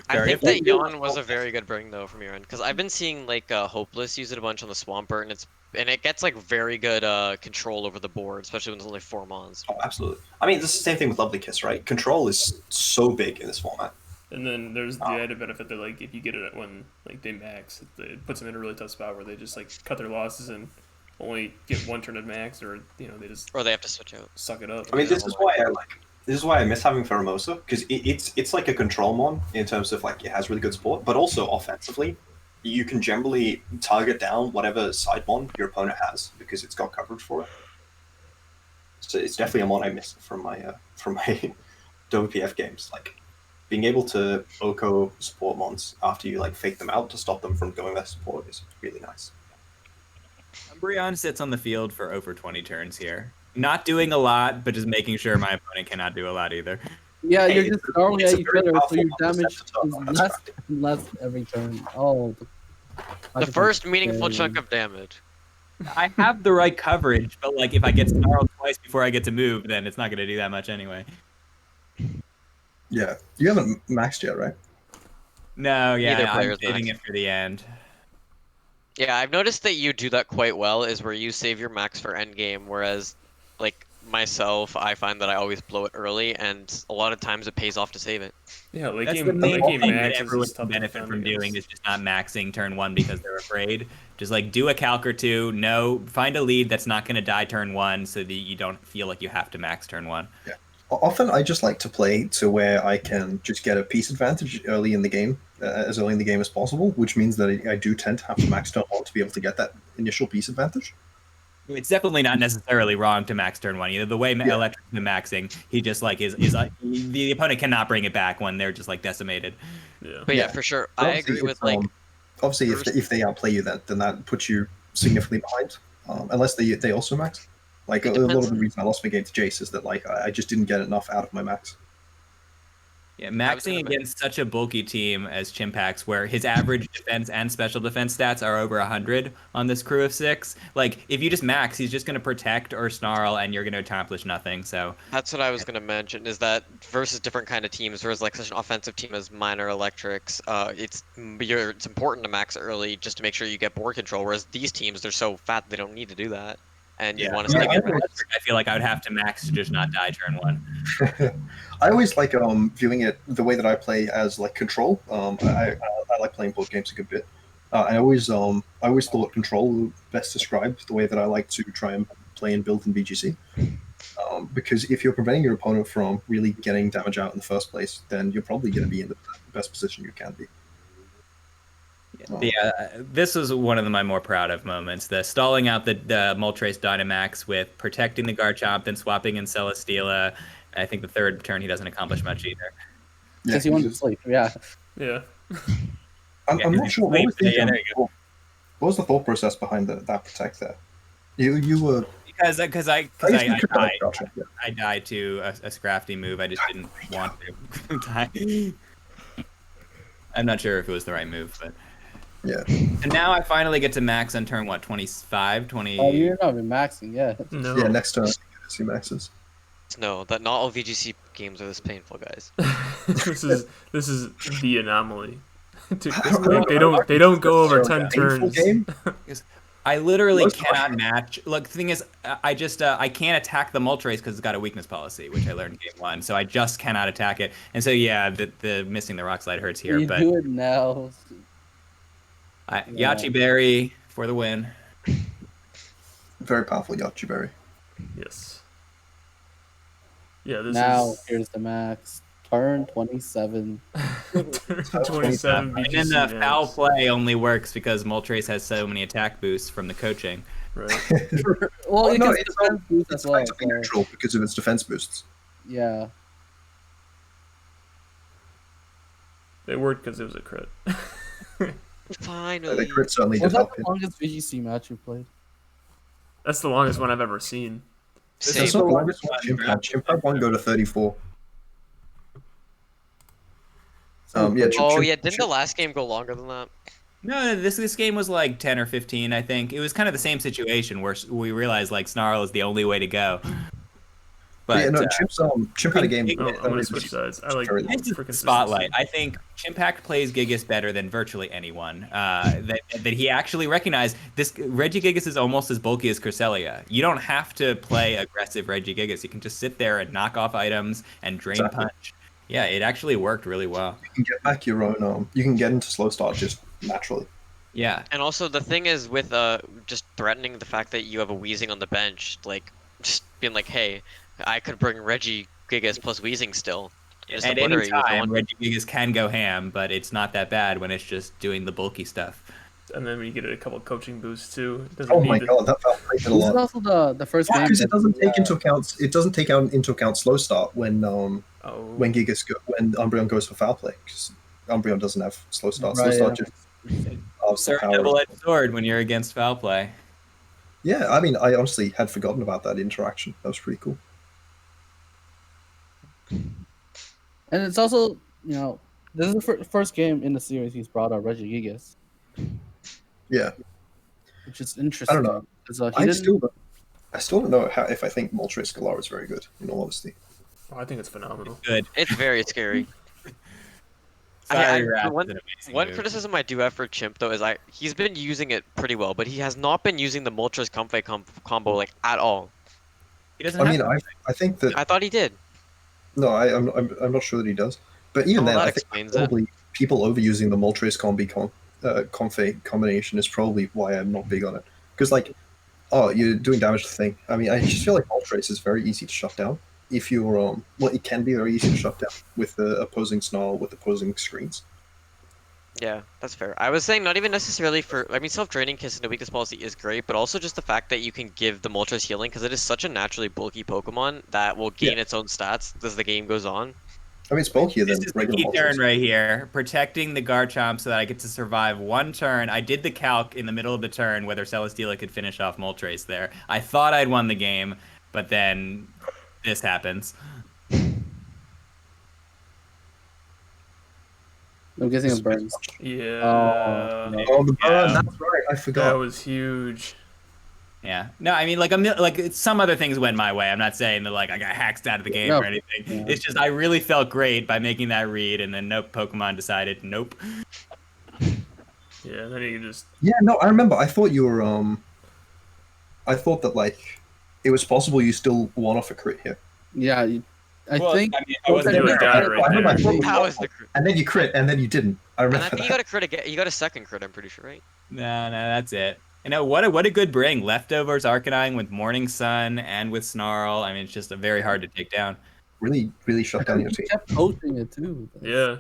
S5: I
S4: Very
S5: think that
S3: effective.
S5: Yawn was a very good bring though from your end because I've been seeing like Hopeless use it a bunch on the Swampert and it gets like very good control over the board, especially when there's only 4 mons.
S3: Oh, absolutely. I mean, this is the same thing with Lovely Kiss, right? Control is so big in this format.
S1: And then there's the added benefit that like if you get it when like they max, it puts them in a really tough spot where they just like cut their losses and only get 1 turn at max, or they just
S5: Or they have to switch out.
S1: suck it up.
S3: I mean, this is why I miss having Pheromosa because it's like a control mon in terms of like it has really good support, but also offensively, you can generally target down whatever side mon your opponent has because it's got coverage for it. So it's definitely a mon I miss from my WPF games. Like being able to Oko support mons after you like fake them out to stop them from going their support is really nice.
S4: Umbreon sits on the field for over 20 turns here. Not doing a lot, but just making sure my opponent cannot do a lot either.
S2: Yeah,
S3: Hey,
S2: you're just snarling
S3: it's
S2: at
S3: a
S2: each
S3: very
S2: other, so
S3: powerful
S2: your
S3: one to
S2: damage
S3: set the turn
S2: is
S3: on. That's
S2: less
S3: right.
S2: and less every turn. Oh,
S5: The first meaningful
S2: Okay.
S5: chunk of damage.
S4: I have the right coverage, but like if I get snarled twice before I get to move, then it's not going to do that much anyway.
S3: Yeah, you haven't maxed yet, right?
S4: No,
S5: Neither
S4: yeah, I'm
S5: player's
S4: saving
S5: maxed.
S4: it for the end.
S5: Yeah, I've noticed that you do that quite well, is where you save your max for endgame, whereas, like, myself, I find that I always blow it early, and a lot of times it pays off to save it.
S1: Yeah, late
S4: That's
S1: game,
S4: the main
S1: late game
S4: thing that
S1: max
S4: everyone
S1: is
S4: can
S1: tough to
S4: benefit
S1: defend
S4: from doing
S1: against.
S4: is just not maxing turn 1 because they're afraid. Just like do a calc or 2, find a lead that's not going to die turn 1 so that you don't feel like you have to max turn 1.
S3: Often I just like to play to where I can just get a piece advantage early in the game, as early in the game as possible, which means that I do tend to have to max turn 1 to be able to get that initial piece advantage.
S4: It's definitely not necessarily wrong to max turn 1. Either the way Electric's been maxing, he just like is like the opponent cannot bring it back when they're just like decimated.
S1: Yeah.
S5: But yeah,
S3: Yeah.
S5: for sure.
S3: But
S5: I
S3: obviously
S5: agree with,
S3: if,
S5: like,
S3: obviously
S5: first-
S3: if they outplay you, then that puts you significantly behind, unless they also max. Like
S5: It
S3: a lot
S5: depends
S3: of the reason I lost my game to Jace is that like I just didn't get enough out of my max.
S4: Yeah,
S5: was
S4: maxing
S5: gonna
S4: against such a bulky team as Chimpax, where his average defense and special defense stats are over 100 on this crew of 6. Like, if you just max, he's just going to protect or snarl, and you're going to accomplish nothing. So,
S5: that's what I was going to mention, is that versus different kind of teams, whereas, like, such an offensive team as Minor Electrics, it's important to max early just to make sure you get board control, whereas these teams, they're so fat they don't need to do that. And you want to
S4: like
S5: stick
S4: against
S5: it.
S4: Electric, I feel like I would have to max to just not die turn 1.
S3: I always like viewing it the way that I play as like control. I like playing board games a good bit. I always thought control best described the way that I like to try and play and build in VGC. Because if you're preventing your opponent from really getting damage out in the first place, then you're probably going to be in the best position you can be.
S4: Yeah, this was one of my more proud of moments. The stalling out the Moltres Dynamax with protecting the Garchomp, then swapping in Celesteela. I think the third turn he doesn't accomplish much either.
S2: Because he wanted to sleep. Yeah.
S1: Yeah.
S3: I'm
S4: Yeah,
S3: not
S4: he's
S3: sure what was
S4: asleep.
S3: the
S4: Yeah, there you go.
S3: what was the thought process behind that protect there. You were
S4: Because
S3: I
S4: I
S3: guess we could
S4: died.
S3: gotcha, yeah.
S4: I died to a Scrafty move. I just didn't want to die. I'm not sure if it was the right move, but
S3: Yeah.
S4: and now I finally get to max on turn 25, 20.
S2: Oh, you're not even maxing yet.
S1: No.
S3: Yeah, next turn see maxes.
S5: No, that not all VGC games are this painful, guys.
S1: this is the anomaly. Dude,
S3: How-
S1: they don't go over
S3: So
S1: 10
S3: painful
S1: turns.
S3: game?
S4: I literally
S3: Most
S4: cannot match. Look, the thing is, I just I can't attack the Moltres because it's got a weakness policy, which I learned in game 1. So I just cannot attack it. And so yeah, the missing the Rock Slide hurts here.
S2: You
S4: But
S2: do it now. Yeah.
S4: Yachi Berry for the win.
S3: Very powerful Yachi Berry.
S1: Yes. Yeah, this
S2: Now
S1: is
S2: here's the max. Turn 27.
S1: turn 27
S4: And
S1: VGC
S4: then the foul
S1: ends.
S4: play only works because Moltres has so many attack boosts from the coaching.
S1: Right.
S2: Well, it
S3: no,
S2: gets
S3: it's
S2: defense boost
S3: It's
S2: as well.
S3: effectively
S2: So,
S3: neutral because of its defense boosts.
S2: yeah.
S1: They worked because it was a crit.
S5: Finally.
S3: The crit certainly
S2: Was
S3: did
S2: that
S3: help
S2: the
S3: him.
S2: longest VGC match you played?
S1: That's the longest one I've ever seen.
S5: Same.
S3: That's not the longest one Chimp had. Chimp had one go to 34. Yeah,
S5: Oh yeah, didn't the last game go longer than that?
S4: No, this game was like 10 or 15, I think. It was kind of the same situation where we realized like Snarl is the only way to go. But
S3: yeah, no, Chimp had a game.
S1: Oh, I'm gonna switch sides. I like
S3: Very
S4: this is
S1: for
S4: the spotlight.
S1: consistency.
S4: I think Chimpact plays Gigas better than virtually anyone. That he actually recognized this. Regigigas is almost as bulky as Cresselia. You don't have to play aggressive Regigigas. You can just sit there and knock off items and drain
S3: Exactly.
S4: punch. Yeah, it actually worked really well.
S3: You can get back your own. You can get into slow start just naturally.
S4: Yeah,
S5: And also the thing is with just threatening the fact that you have a Wheezing on the bench, like just being like, hey, I could bring Reggie Gigas plus Wheezing still. Just
S4: at
S5: obliterate
S4: any
S5: you with
S4: time,
S5: one.
S4: Regigigas can go ham, but it's not that bad when it's just doing the bulky stuff.
S1: And then we get a couple coaching boosts too. It doesn't
S3: Oh
S1: need
S3: my
S1: to-
S3: god, that felt like
S2: This
S3: a
S2: is
S3: lot.
S2: also the first game.
S3: Because it
S2: that-
S3: doesn't take into account. It doesn't take into account slow start when
S1: Oh.
S3: when Umbreon goes for foul play because Umbreon doesn't have slow start. Slow
S2: Right,
S3: start
S2: yeah.
S3: just halves the
S4: Sir,
S3: power.
S4: double-edged sword when you're against foul play.
S3: Yeah, I mean, I honestly had forgotten about that interaction. That was pretty cool.
S2: And it's also, this is the first game in the series he's brought out Regigigas,
S3: Yeah,
S2: which is interesting.
S3: I don't know.
S2: 'Cause, he
S3: I
S2: didn't-
S3: still don't know if I think Moltres Galar is very good. In all honesty,
S1: Oh, I think it's phenomenal.
S4: Good.
S5: It's very scary.
S4: Sorry, Rat,
S5: one-
S4: it's an amazing
S5: One
S4: move.
S5: criticism I do have for Chimp though is he's been using it pretty well, but he has not been using the Moltres Comfey combo like at all.
S4: He doesn't
S3: I
S4: have
S3: mean,
S4: to.
S3: I think that
S5: I thought he did.
S3: no, I'm not sure that he does. But even
S5: Oh,
S3: then,
S5: that
S3: I think
S5: explains it.
S3: probably people overusing the Moltres Comfey combination is probably why I'm not big on it. Because like, oh, you're doing damage to the thing. I mean, I just feel like Moltres is very easy to shut down. If you're well, it can be very easy to shut down with the opposing Snarl with opposing screens.
S5: Yeah, that's fair. I was saying not even necessarily for. I mean, self-draining Kiss into weakness policy is great, but also just the fact that you can give the Moltres healing because it is such a naturally bulky Pokemon that will gain its own stats as the game goes on.
S3: I mean, it's bulkier
S4: This
S3: than
S4: is the
S3: regular
S4: key turn
S3: Moltres.
S4: right here. Protecting the Garchomp so that I get to survive one turn. I did the calc in the middle of the turn whether Celesteela could finish off Moltres there. I thought I'd won the game, but then this happens.
S2: I'm guessing it burns.
S1: Yeah.
S2: Oh, no.
S3: Oh, the burn!
S4: Yeah.
S3: That's right. I
S1: That
S3: forgot.
S1: was huge.
S4: Yeah. No, I mean, like some other things went my way. I'm not saying that like I got hacked out of the game
S2: No.
S4: or anything.
S2: Yeah.
S4: It's just I really felt great by making that read, and then nope, Pokemon decided nope.
S1: Yeah, then you just
S3: Yeah, no, I remember. I thought you were I thought that like it was possible you still won off a crit here.
S2: Yeah, I think.
S4: I mean, I wasn't
S1: You would've
S4: there.
S1: got it right
S3: I remember I
S1: there.
S3: thought you
S5: How
S3: won
S5: is the
S3: off,
S5: crit?
S3: and then you crit, and then you didn't. I
S5: And
S3: remember
S5: I think you
S3: that.
S5: got a crit again. You got a second crit. I'm pretty sure, right?
S4: No, that's it. You know what a good bring. Leftovers Arcanine with Morning Sun and with Snarl. I mean, it's just a very hard to take down.
S3: Really, really shut down your
S2: He
S3: team.
S2: kept coaching it too.
S1: yeah.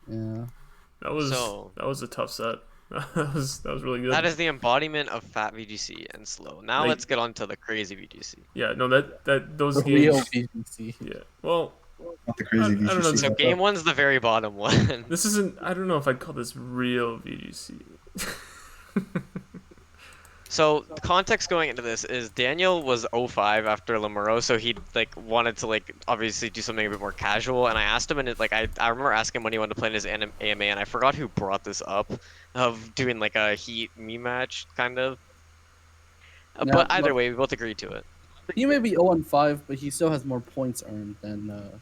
S2: Yeah.
S1: That was
S5: So-
S1: a tough set. That was really good.
S5: That is the embodiment of fat VGC and slow. Now
S1: Like-
S5: let's get on to the crazy VGC.
S1: Yeah, no, that those
S2: The real
S1: games.
S2: VGC.
S1: Yeah, well,
S3: Not the crazy
S1: I don't know,
S3: VGC.
S5: So game one's the very bottom one.
S1: this isn't. I don't know if I'd call this real VGC.
S5: So the context going into this is Daniel was 05 after Lemuro, so he like wanted to like obviously do something a bit more casual. And I asked him, and it like I remember asking him when he wanted to play in his AMA, and I forgot who brought this up, of doing like a heat me match kind of.
S2: Yeah,
S5: But either
S2: look-
S5: way, we both agreed to it.
S2: He may be 0-5, but he still has more points earned than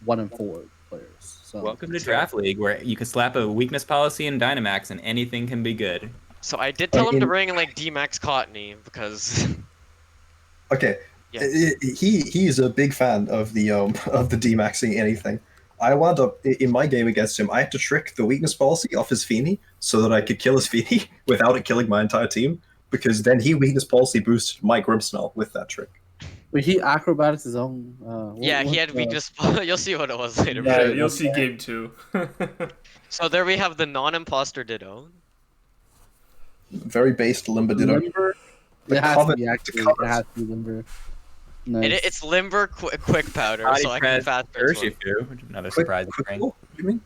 S2: 1-4 players. So
S4: Welcome to Draft League, where you can slap a weakness policy in Dynamax and anything can be good.
S5: So I did tell him to
S3: in-
S5: bring in like Dmax Cottonee because
S3: Okay,
S5: Yeah.
S3: he's a big fan of the Dmaxing anything. I wound up in my game against him. I had to trick the weakness policy off his Vini so that I could kill his Vini without it killing my entire team. Because then he weakness policy boosted my Grimmsnarl with that trick.
S2: but he acrobatics his own.
S5: yeah, he had weakness. You'll see what it was later.
S1: Yeah,
S2: Yeah,
S1: you'll see
S2: okay.
S1: game 2.
S5: So there we have the non-imposter Ditto.
S3: Very based Limber Ditto.
S2: Limber.
S3: The
S2: It has
S3: cover-
S2: to be
S3: the
S2: actually.
S3: cover-
S2: It has to be Limber. Nice.
S5: It's Limber Quick Powder,
S4: Body
S5: so I
S4: press
S5: can fast switch one.
S4: Urshifu, which is another
S3: Quick,
S4: surprise
S3: quick
S4: ring.
S3: pull, you mean?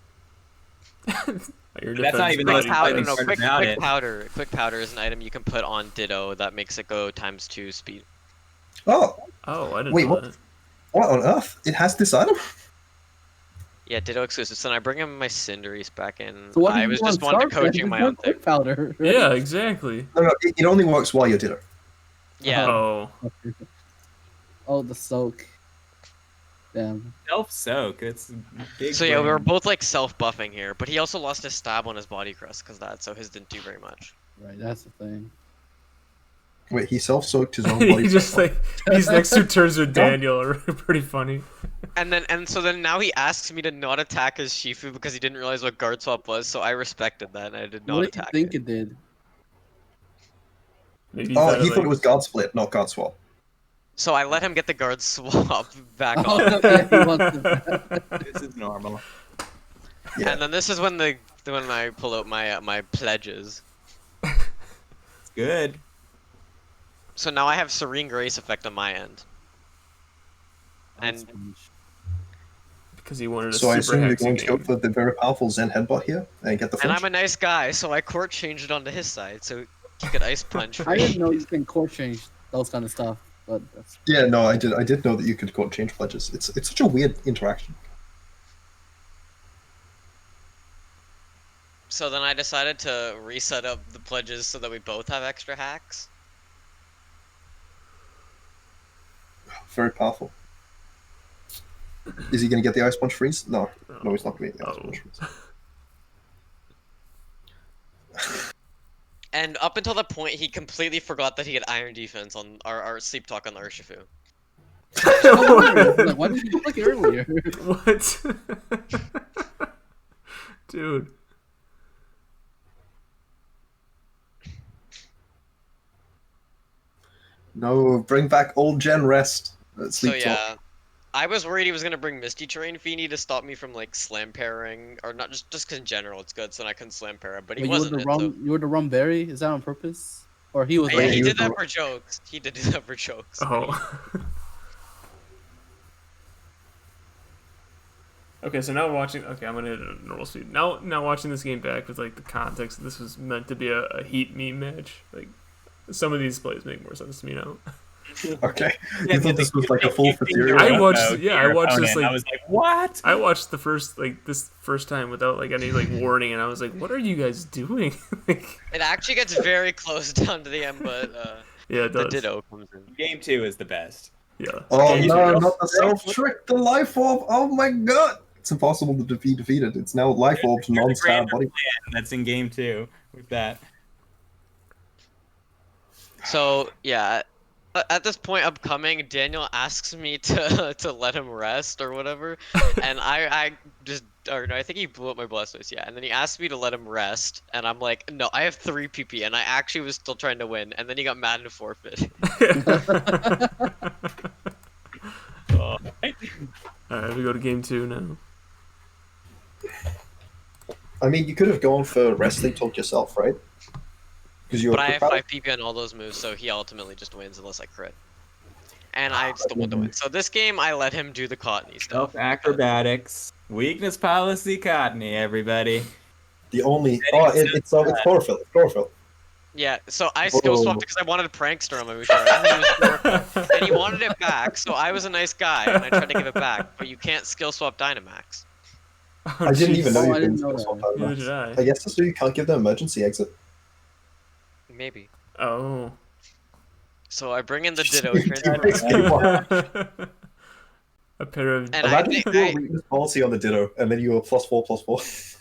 S1: Your
S4: That's not
S1: defense
S4: even
S1: body
S4: the
S5: Quick powder,
S4: most
S5: no,
S4: exciting
S5: quick,
S4: part about
S5: quick
S4: it.
S5: powder. Quick powder is an item you can put on Ditto that makes it go ×2 speed.
S3: Oh,
S1: Oh, I didn't
S3: Wait,
S1: know
S3: what?
S1: that.
S3: what on earth? It has this item?
S5: Yeah, Ditto exclusive. So then I bring him my Cinderace back in.
S2: So what do
S5: I
S2: you
S5: was
S2: want
S5: just wanted to
S2: Scarf then?
S5: coaching my
S2: Just
S5: own thing.
S2: quick powder. right?
S1: Yeah, exactly.
S3: No, it only works while you're Ditto.
S5: Yeah.
S1: Oh,
S2: Oh, the soak. Damn.
S4: Self soak. It's big.
S5: So yeah, we were
S4: brain.
S5: both like self-buffing here, but he also lost his stab on his body crest because that, so his didn't do very much.
S2: Right, that's the thing.
S3: Wait, he self-soaked his own body.
S1: he just like these next 2 turns with Daniel are pretty funny.
S5: And so then now he asks me to not attack his Shifu because he didn't realize what guard swap was, so I respected that and I did not
S2: What do you
S5: attack
S2: think
S5: it.
S2: it did?
S1: Maybe he's
S3: Oh,
S1: out of,
S3: he thought
S1: like-
S3: it was guard split, not guard swap.
S5: So I let him get the guard swap back
S2: Oh,
S5: on.
S2: yeah, he wants to...
S4: This is normal.
S3: Yeah.
S5: And then this is when when I pull out my my pledges.
S4: It's good.
S5: So now I have Serene Grace effect on my end. And
S1: because he wanted a
S3: So I
S1: super
S3: assume you're
S1: hex
S3: going to go
S1: game.
S3: for the very powerful Zen headbutt here and get the
S5: and
S3: flinch?
S5: I'm a nice guy, so I court changed it onto his side, so he could ice punch.
S2: I
S5: me.
S2: didn't know you can core change those kind of stuff, but that's...
S3: Yeah, no, I did know that you could go and change pledges. It's such a weird interaction.
S5: So then I decided to reset up the pledges so that we both have extra hacks.
S3: Very powerful. Is he going to get the ice punch freeze? No, no, he's not going to get the ice
S1: Oh.
S3: punch freeze.
S5: And up until that point, he completely forgot that he had Iron Defense on our Sleep Talk on the Urshifu.
S2: Like, why didn't you click it earlier?
S1: What? Dude.
S3: No, bring back old gen rest.
S5: So
S3: Sleep talk.
S5: yeah, I was worried he was gonna bring Misty Terrain Vini to stop me from like slam pairing, or not just because in general it's good, so then I couldn't slam pair him. But he
S2: Wait, you were
S5: wasn't.
S2: the
S5: It,
S2: rum.
S5: so...
S2: You were the rum berry. Is that on purpose? Or he was?
S5: Yeah,
S2: like,
S5: he
S3: he
S5: did
S3: was
S5: that
S3: the-
S5: for jokes. He did do that for jokes.
S1: Oh. Okay, so now watching. Okay, I'm gonna hit it at normal speed. Now watching this game back with like the context, this was meant to be a heat meme match. Like some of these plays make more sense to me now.
S3: Okay.
S4: Yeah,
S3: You thought this was like a full Ethereum?
S1: I watched- yeah, I watched this, like-
S4: I was like, what?
S1: I watched this first time without like any like warning, and I was like, "What are you guys doing?" Like,
S5: It actually gets very close down to the end, but
S1: yeah, it
S5: the
S1: does.
S5: Ditto comes in.
S4: Game 2 is the best.
S1: Yeah.
S3: Oh
S1: Okay,
S3: no,
S1: so-
S3: not the self trick, the life orb. Oh my god. It's impossible to be defeated. It's now life orbed
S4: There's a
S3: non-stab
S4: grander
S3: body.
S4: plan that's in Game 2 with that.
S5: So yeah, at this point upcoming, Daniel asks me to let him rest or whatever, and I just or no, I think he blew up my Blastoise, yeah, and then he asked me to let him rest, and I'm like, no, I have 3 PP, and I actually was still trying to win, and then he got mad and forfeit.
S1: All right, we go to game 2 now.
S3: I mean, you could have gone for wrestling talk yourself, right? Because you were
S5: But I have
S3: prepared.
S5: 5 PP on all those moves, so he ultimately just wins unless I crit. And I still want to win. So this game, I let him do the Cottonee stuff.
S4: Self acrobatics, weakness policy, Cottonee, everybody.
S3: The only it's chlorophyll. It's chlorophyll.
S5: Yeah, so I skill swapped because I wanted Prankster on my Mushard, and he was chlorophyll, and he wanted it back. So I was a nice guy, and I tried to give it back. But you can't skill swap Dynamax.
S1: Oh,
S3: I didn't even know
S2: Oh,
S3: you
S2: I
S3: could
S2: didn't know
S3: skill swap
S2: that.
S1: Neither
S3: Dynamax.
S1: did I.
S3: I guess that's so you can't give them emergency exit.
S5: Maybe.
S1: Oh.
S5: So I bring in the Ditto
S3: Dude,
S5: transfer,
S3: this game, what?
S1: A pair of.
S5: and
S3: Imagine if you were weakness policy on the Ditto, and then you were +4/+4.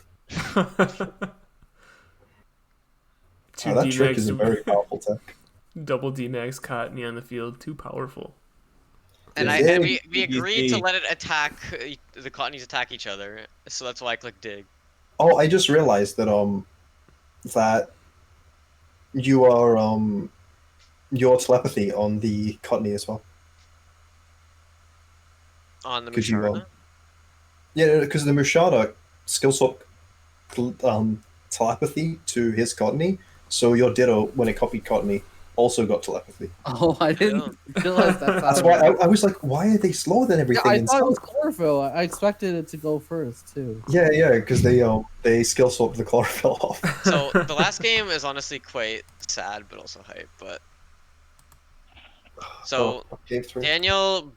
S1: Two
S3: That trick is a
S1: Dmax,
S3: very powerful tech.
S1: double Dmax Cottonee on the field. Too powerful.
S5: and
S3: Yeah.
S5: we agreed to
S4: VGC.
S5: let it attack the Cottonees attack each other. So that's why I clicked dig.
S3: Oh, I just realized that that you are your telepathy on the Cottonee as well.
S5: On the
S3: Could you,
S5: Musharda.
S3: Yeah, because the Mushada skill swap telepathy to his Cottonee, so your Ditto, when it copied Cottonee, also got telepathy.
S2: Oh, I didn't realize that's how
S3: That's
S2: it
S3: why
S2: works.
S3: I was like, why are they slower than
S2: Yeah,
S3: everything?
S2: I
S3: in
S2: thought it
S3: Sun?
S2: was chlorophyll. I expected it to go first too.
S3: Yeah, because they skill swapped the chlorophyll off.
S5: So the last game is honestly quite sad, but also hype. But so
S3: Game 3.
S5: Daniel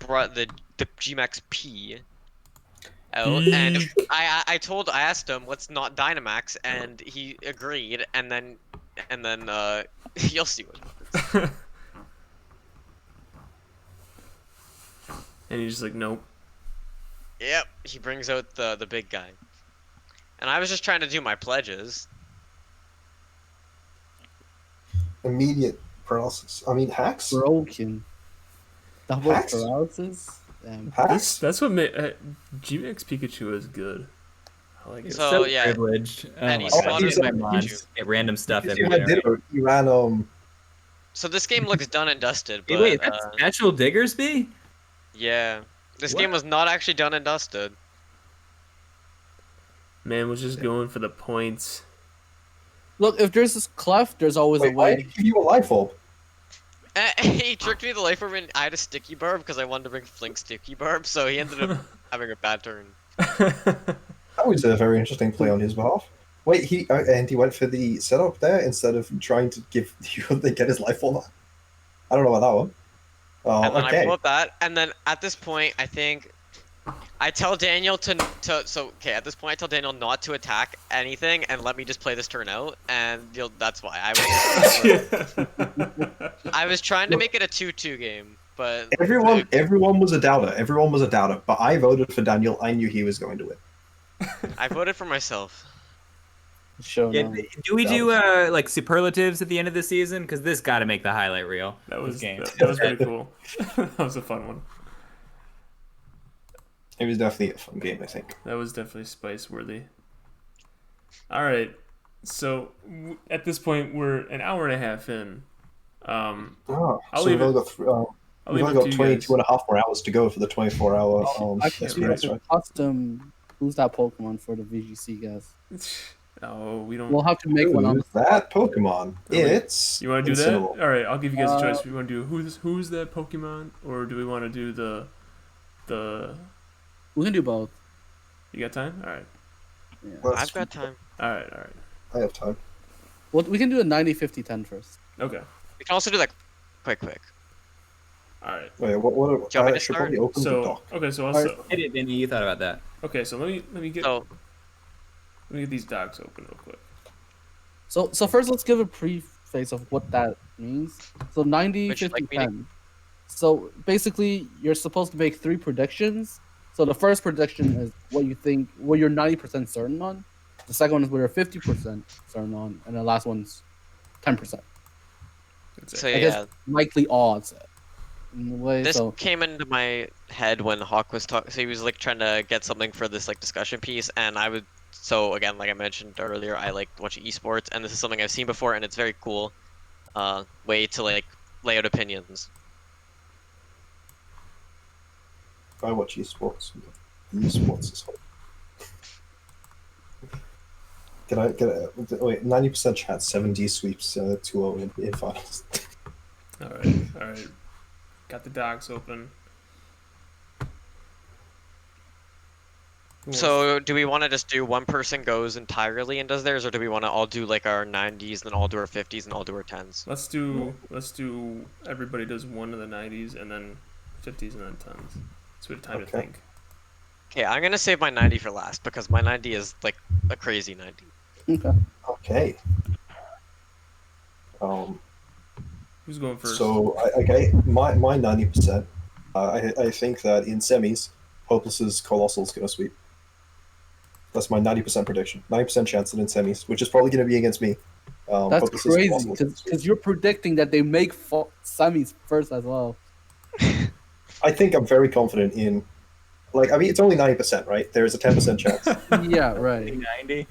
S5: brought the Gmax P out, and I asked him let's not Dynamax, and he agreed, and then you'll see what happens.
S1: And he's just like, nope.
S5: Yep, he brings out the big guy, and I was just trying to do my pledges.
S3: Immediate paralysis. I mean, hacks.
S2: Broken. Double
S3: Hacks?
S2: paralysis. Damn.
S3: Hacks.
S1: That's what made Gmax Pikachu is good. I like it.
S5: So,
S4: So
S5: yeah,
S4: privileged.
S5: and he
S4: my God.
S5: slaughters
S3: my
S4: my
S5: Pikachu.
S4: mods get random stuff
S3: Because you
S4: everywhere.
S3: had Ditto, you ran
S5: So this game looks done and dusted, but
S4: Wait, that's actual Diggersby?
S5: yeah, this
S4: What?
S5: game was not actually done and dusted.
S1: Man was just going for the points.
S2: Look, if there's this cleft, there's always
S3: Wait,
S2: a
S3: why
S2: way.
S3: did he give you a life orb?
S5: He tricked me the life orb, and I had a sticky barb because I wanted to bring Flink sticky barb, so he ended up having a bad turn.
S3: That was a very interesting play on his behalf. Wait, he went for the setup there instead of trying to give you to get his life orb. I don't know about that one.
S5: And then I
S3: Okay.
S5: pull up that, and then at this point, I think I tell Daniel at this point I tell Daniel not to attack anything and let me just play this turn out, and that's why I was trying to make it a 2-2 game, but
S3: Everyone was a doubter. Everyone was a doubter. But I voted for Daniel. I knew he was going to win.
S5: I voted for myself.
S2: Show
S4: Yeah,
S2: now.
S4: do we do like superlatives at the end of the season? Because this got to make the highlight reel.
S1: That was
S4: game.
S1: that was pretty cool. That was a fun one.
S3: It was definitely a fun game, I think.
S1: That was definitely spice worthy. All right, so at this point we're an hour and a half in.
S3: So
S1: leave
S3: we've only
S1: it-
S3: got we've only got 22 and a half more hours to go for the 24-hour
S2: I can see
S3: race,
S2: like
S3: right?
S2: a custom. Who's that Pokemon for the VGC guys?
S1: Oh, we don't.
S2: We'll have to make one on.
S3: Who's that Pokemon? It's
S1: You want to do that?
S3: Incineroar.
S1: All right, I'll give you guys a choice. We want to do who's that Pokemon, or do we want to do the
S2: We can do both.
S1: You got time? All right,
S5: I've got time.
S1: all right.
S3: I have time.
S2: Well, we can do a 90-50-10 first.
S1: Okay,
S5: We can also do that quick.
S3: Wait,
S1: all right.
S5: Do you want me
S3: I
S5: to
S3: should
S5: start?
S3: probably open the
S1: So
S3: dock.
S1: okay, so
S2: Alright.
S1: also
S4: Hey, Vinny, you thought about that.
S1: okay, so let me get
S5: So
S1: these docs open real quick.
S2: So first, let's give a preface of what that means. So 90,
S5: Which,
S2: 50,
S5: like,
S2: 10. So basically, you're supposed to make 3 predictions. So the first prediction is what you think, what you're 90% certain on. The second one is what you're 50% certain on, and the last one's 10%.
S1: That's
S5: so
S1: it.
S2: I guess
S5: yeah,
S2: likely odds. In a way,
S5: this
S2: so
S5: came into my head when Hawk was talking. So he was like trying to get something for this like discussion piece, and I would. So again, like I mentioned earlier, I like watching esports, and this is something I've seen before, and it's very cool. Way to like lay out opinions.
S3: I watch esports. Esports is fun. wait, 90% chance, 7D sweeps 2-0 in finals.
S1: All right. Got the docs open. Who wants
S5: So do we want to just do one person goes entirely and does theirs, or do we want to all do like our 90s, then all do our 50s, and all do our 10s?
S1: Let's do everybody does one of the 90s and then 50s and then 10s. So we have time to
S3: Okay.
S1: think.
S5: Okay, I'm gonna save my 90 for last because my 90 is like a crazy 90.
S2: Okay.
S3: Okay.
S1: Who's going first?
S3: So okay, my 90%. I think that in semis, Hopeless's Colossal's gonna sweep. That's my 90% prediction. 90% chance that in semis, which is probably gonna be against me.
S2: That's
S3: Hopeless's
S2: crazy
S3: Colossal is gonna sweep.
S2: because you're predicting that they make semis first as well.
S3: I think I'm very confident in. Like, I mean, it's only 90%, right? There's a 10% chance.
S2: Yeah, right.
S4: 90.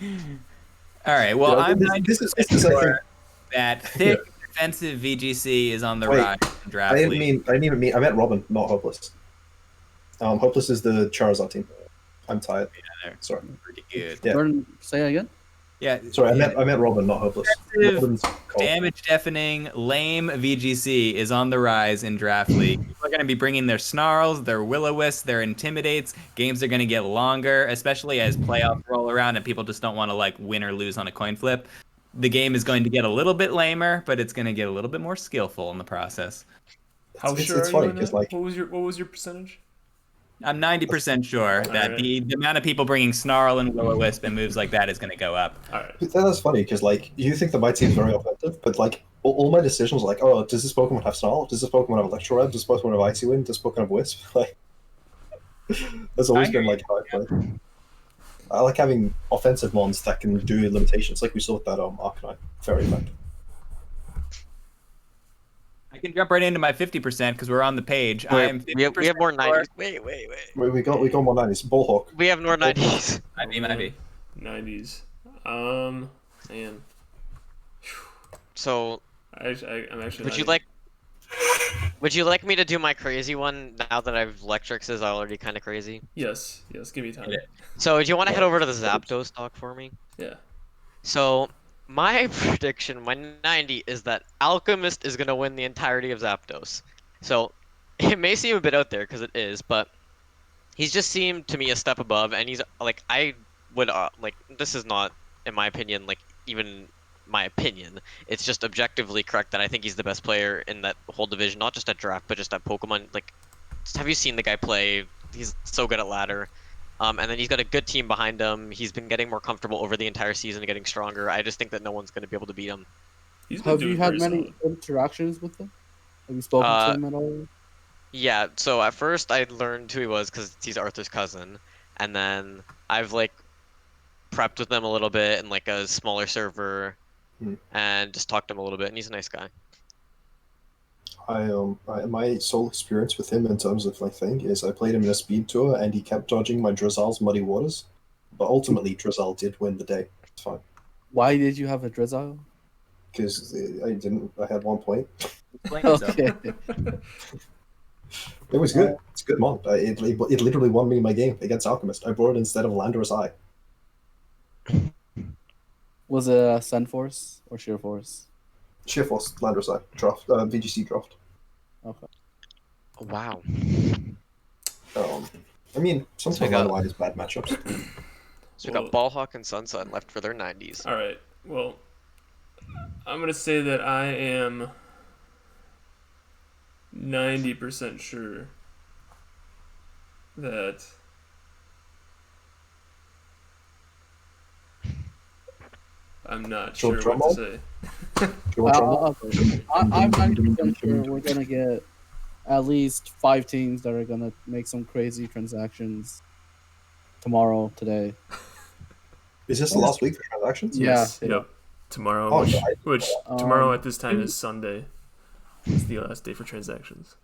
S4: All right. Well,
S3: You know,
S4: I'm
S3: this
S4: 90%
S3: is I think.
S4: sure that thick defensive VGC is on the
S3: Wait,
S4: rise in draft
S3: I didn't
S4: league.
S3: even mean. I meant Robin, not Hopeless. Hopeless is the Charizard team. I'm tired.
S4: they're
S3: Sorry.
S4: pretty good.
S3: Yeah.
S2: Jordan, say it again.
S4: Yeah.
S3: Sorry, I meant Robin, not Hopeless.
S4: Defensive,
S3: Robin's cold.
S4: damage deafening, lame VGC is on the rise in draft league. People are going to be bringing their snarls, their will-o-wisps, their intimidates. Games are going to get longer, especially as playoffs roll around and people just don't want to like win or lose on a coin flip. The game is going to get a little bit lamer, but it's going to get a little bit more skillful in the process.
S1: How
S3: It's
S1: sure are
S3: funny
S1: you on
S3: 'cause,
S1: that?
S3: like-
S1: What was your percentage?
S4: I'm 90% sure that
S1: Alright.
S4: the amount of people bringing snarl and will-o-wisp and moves like that is going to go up.
S1: All right.
S3: That's funny because like you think that my team's very offensive, but like all my decisions are like, oh, does this Pokemon have Snarl? Does this Pokemon have Electro Web? Does this Pokemon have Icy Wind? Does this Pokemon have Wisp? Like, there's always
S4: I
S3: been
S4: hear
S3: like high play. I like having offensive mons that can do limitations, like we saw with that Arcanine. Very effective.
S4: I can jump right into my 50% because we're on the page. I am
S5: we have more
S4: 50%
S5: 90s. Wait.
S3: We got more 90s. Bullhawk.
S5: We have more 90s.
S4: Might be.
S1: 90s. Man.
S5: So
S1: I'm actually.
S5: would you like me to do my crazy one now that I've Electrix is already kind of crazy?
S1: Yes. Give me time.
S4: Yeah.
S5: So do you want to head over to the Zapdos talk for me?
S1: Yeah.
S5: So my prediction, my 90 is that Alchemist is gonna win the entirety of Zapdos. So it may seem a bit out there because it is, but he's just seemed to me a step above, and he's like I would like this is not in my opinion like even my opinion. It's just objectively correct that I think he's the best player in that whole division, not just at draft, but just at Pokemon. Like, have you seen the guy play? He's so good at ladder. And then he's got a good team behind him. He's been getting more comfortable over the entire season, getting stronger. I just think that no one's going to be able to beat him.
S1: He's been
S2: Have
S1: doing
S2: you had
S1: pretty
S2: many
S1: solid.
S2: interactions with him? Have you spoken to him at all?
S5: Yeah, so at first I learned who he was because he's Arthur's cousin. And then I've, like, prepped with him a little bit in, like, a smaller server and just talked to him a little bit, and he's a nice guy.
S3: My sole experience with him in terms of like thing is I played him in a speed tour and he kept dodging my Drizzle's Muddy Waters, but ultimately Drizzle did win the day. It's fine
S2: Why did you have a Drizzle?
S3: because I had 1 point.
S4: Explain yourself.
S2: Okay.
S3: It was good. It's a good mod. It literally won me my game against Alchemist. I brought it instead of Landorus Eye.
S2: Was it a Sun Force or Sheer Force?
S3: Sheer Force, Landorus Eye, draft, VGC draft.
S2: Okay.
S5: Wow.
S3: I mean, sometimes
S5: got-
S3: Landorus is bad matchups.
S5: So we got Ballhawk and SunSun left for their 90s.
S1: All right. Well, I'm gonna say that I am 90% sure that I'm not
S3: So
S1: sure
S3: drum
S1: what to
S3: roll?
S1: say.
S3: Do you want trouble?
S2: Okay. I'm 90% sure we're gonna get at least 5 teams that are gonna make some crazy transactions today.
S3: Is this the last week for transactions?
S2: Yeah.
S1: Yes. Yep. Tomorrow,
S3: Oh,
S1: which
S2: Um,
S1: tomorrow at this time is Sunday. It's the last day for transactions.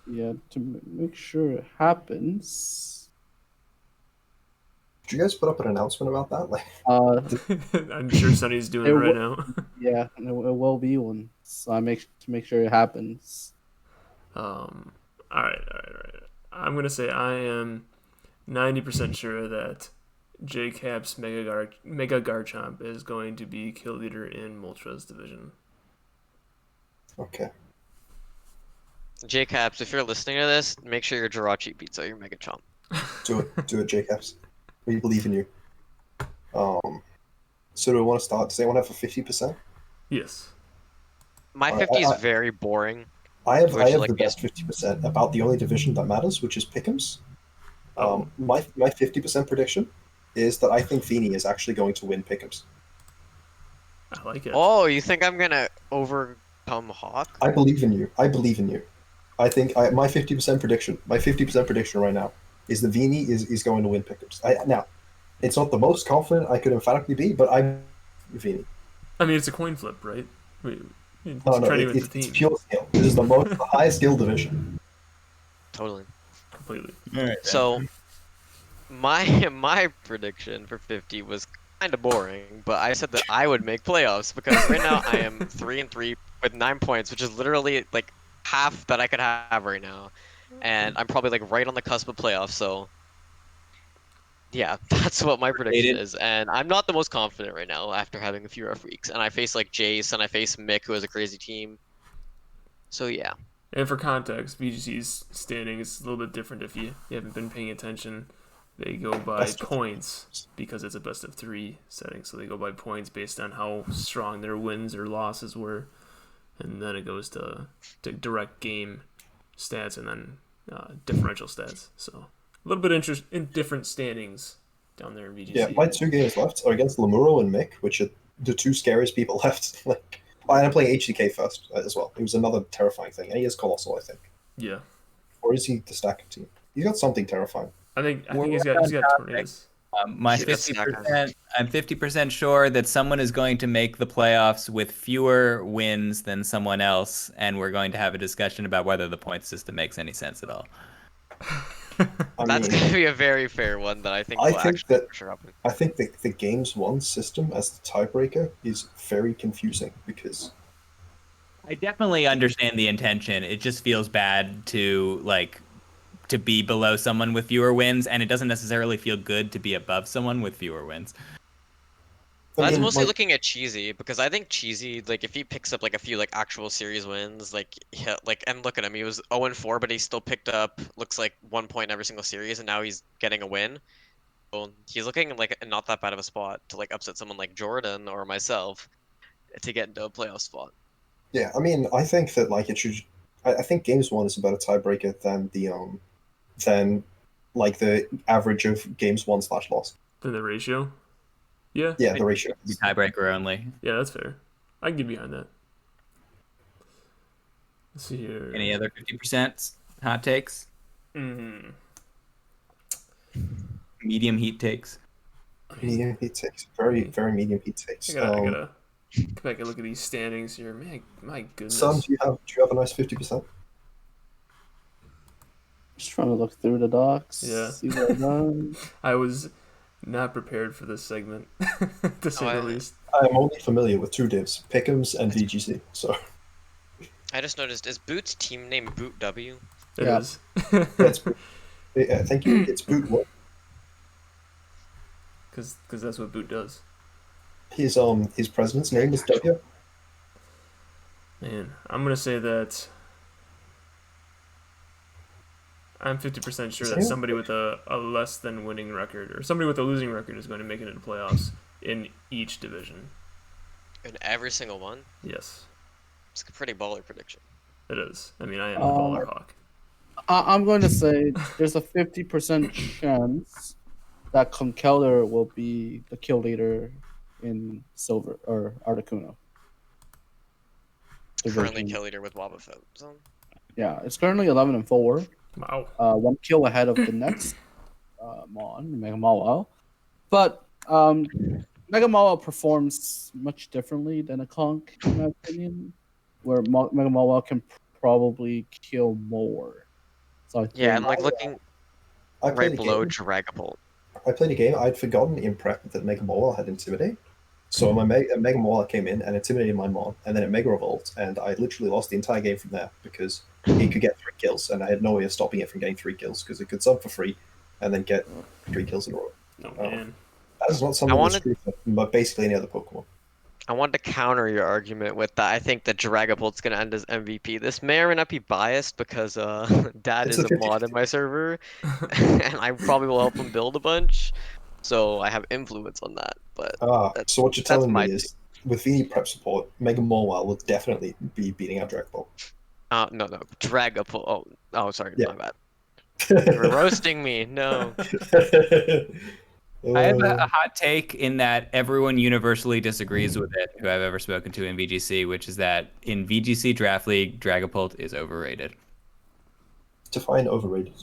S2: Yeah, to make sure it happens.
S3: Did you guys put up an announcement about that? Like,
S1: I'm sure Sunny's doing it right now.
S2: Yeah, it will be one. So I make sure it happens.
S1: All right. I'm gonna say I am 90% sure that JCap's Mega Garchomp is going to be kill leader in Moltres division.
S3: Okay.
S5: JCaps, if you're listening to this, make sure your Jirachi beats out your Mega Chomp.
S3: Do it, JCaps. We believe in you. So do we want to start? Does anyone have a 50%?
S1: Yes.
S5: My
S3: Alright,
S5: 50 is very boring.
S3: I have
S5: Would you like
S3: the
S5: me to-
S3: best 50% about the only division that matters, which is Pick'ems. My 50% prediction is that I think Vini is actually going to win Pick'ems.
S1: I like it.
S5: Oh, you think I'm gonna overcome Hawk?
S3: I believe in you. I think my 50% prediction right now is that Vini is going to win Pick'ems. Now, it's not the most confident I could emphatically be, but I'm Vini.
S1: I mean, it's a coin flip, right? It's
S3: No,
S1: trending with
S3: it's
S1: the team.
S3: pure skill. This is the highest skill division.
S5: Totally.
S1: Completely.
S5: So, my prediction for 50 was kind of boring, but I said that I would make playoffs because right now I am 3-3 with 9 points, which is literally like half that I could have right now, and I'm probably like right on the cusp of playoffs. So, yeah, that's what my prediction is, and I'm not the most confident right now after having a few rough weeks, and I face like Jace and I face Mick, who has a crazy team. So yeah.
S1: And for context, VGC's standing is a little bit different if you haven't been paying attention. They go by
S3: Best of
S1: points because it's a best of 3 setting. So they go by points based on how strong their wins or losses were. And then it goes to direct game stats and then differential stats. So a little bit in different standings down there in VGC.
S3: Yeah, my 2 games left are against Lemuro and Mick, which are the 2 scariest people left. Like, I'm playing HDK first as well. It was another terrifying thing. And he is Colossal, I think.
S1: Yeah.
S3: Or is he the stack team? He's got something terrifying.
S1: I think he's got tornadoes.
S4: My
S5: Shit, that's
S4: 50%, I'm 50% sure that someone is going to make the playoffs with fewer wins than someone else, and we're going to have a discussion about whether the point system makes any sense at all.
S5: That's gonna be a very fair one that I think
S3: I
S5: will
S3: think
S5: actually
S3: that-
S5: for sure happen.
S3: I think the Games 1 system as the tiebreaker is very confusing because
S4: I definitely understand the intention. It just feels bad to be below someone with fewer wins, and it doesn't necessarily feel good to be above someone with fewer wins.
S5: I was
S3: mean,
S5: mostly
S3: like,
S5: looking at Cheesy because I think Cheesy, like if he picks up like a few like actual series wins, and look at him, he was 0-4, but he still picked up looks like 1 point every single series, and now he's getting a win. So he's looking like not that bad of a spot to like upset someone like Jordan or myself to get into a playoff spot.
S3: yeah, I mean, I think that like it should. I think Games 1 is a better tiebreaker than the average of Games 1/loss.
S1: Then the ratio. Yeah.
S3: Yeah, the ratio.
S4: Be tiebreaker only.
S1: Yeah, that's fair. I can get behind that. Let's see here.
S4: Any other 50% hot takes?
S1: Mm-hmm.
S4: Medium heat takes?
S3: Medium heat takes. Very, very medium heat takes.
S1: I gotta come back and look at these standings here. Man, my goodness.
S3: Sun, do you have a nice 50%?
S2: Just trying to look through the docs.
S1: Yeah.
S2: See what I've done.
S1: I was not prepared for this segment, to say the least.
S3: I am only familiar with 2 divs, Pick'ems and VGC. So
S5: I just noticed, is Boot's team name Boot W?
S1: It
S2: Yeah.
S1: is.
S3: thank you. It's Boot what?
S1: Because that's what Boot does.
S3: His president's name is W.
S1: Man, I'm gonna say that I'm 50% sure that somebody with a less than winning record or somebody with a losing record is going to make it into playoffs in each division.
S5: In every single one?
S1: Yes,
S5: It's a pretty baller prediction.
S1: it is. I mean, I am a baller hawk.
S2: I'm going to say there's a 50% chance that Conkeldor will be the kill leader in Silver or Articuno.
S5: Currently kill leader with Wobbuffet. So
S2: Yeah, it's currently 11-4.
S1: Wow.
S2: 1 kill ahead of the next Mon, Mega Mawile. But Mega Mawile performs much differently than a Conk, in my opinion, where Mega Mawile can probably kill more. So I think,
S5: yeah, and like looking
S3: I played
S5: right
S3: a
S5: below
S3: game.
S5: Dragapult.
S3: I played a game. I'd forgotten in prep that Mega Mawile had Intimidate. So my Mega Mawile came in and intimidated my Mon, and then it Mega Revolt, and I literally lost the entire game from there because he could get 3 kills, and I had no way of stopping it from getting 3 kills because it could sub for free and then get 3 kills in a row.
S1: Oh man.
S3: That is not something that's true for basically any other Pokemon.
S5: I want to counter your argument with that. I think that Dragapult's gonna end as MVP. This may or may not be biased because Dad
S3: It's
S5: is
S3: a
S5: a mod in my server, and I probably will help him build a bunch, so I have influence on that. But
S3: So what you're
S5: that's
S3: telling me
S5: my
S3: is, with Vini prep support, Mega Morwell will definitely be beating out Dragapult.
S5: no, Dragapult. Oh, sorry,
S3: Yeah.
S5: my bad. You're roasting me. No.
S4: I have a hot take in that everyone universally disagrees with it who I've ever spoken to in VGC, which is that in VGC Draft League, Dragapult is overrated.
S3: Define overrated.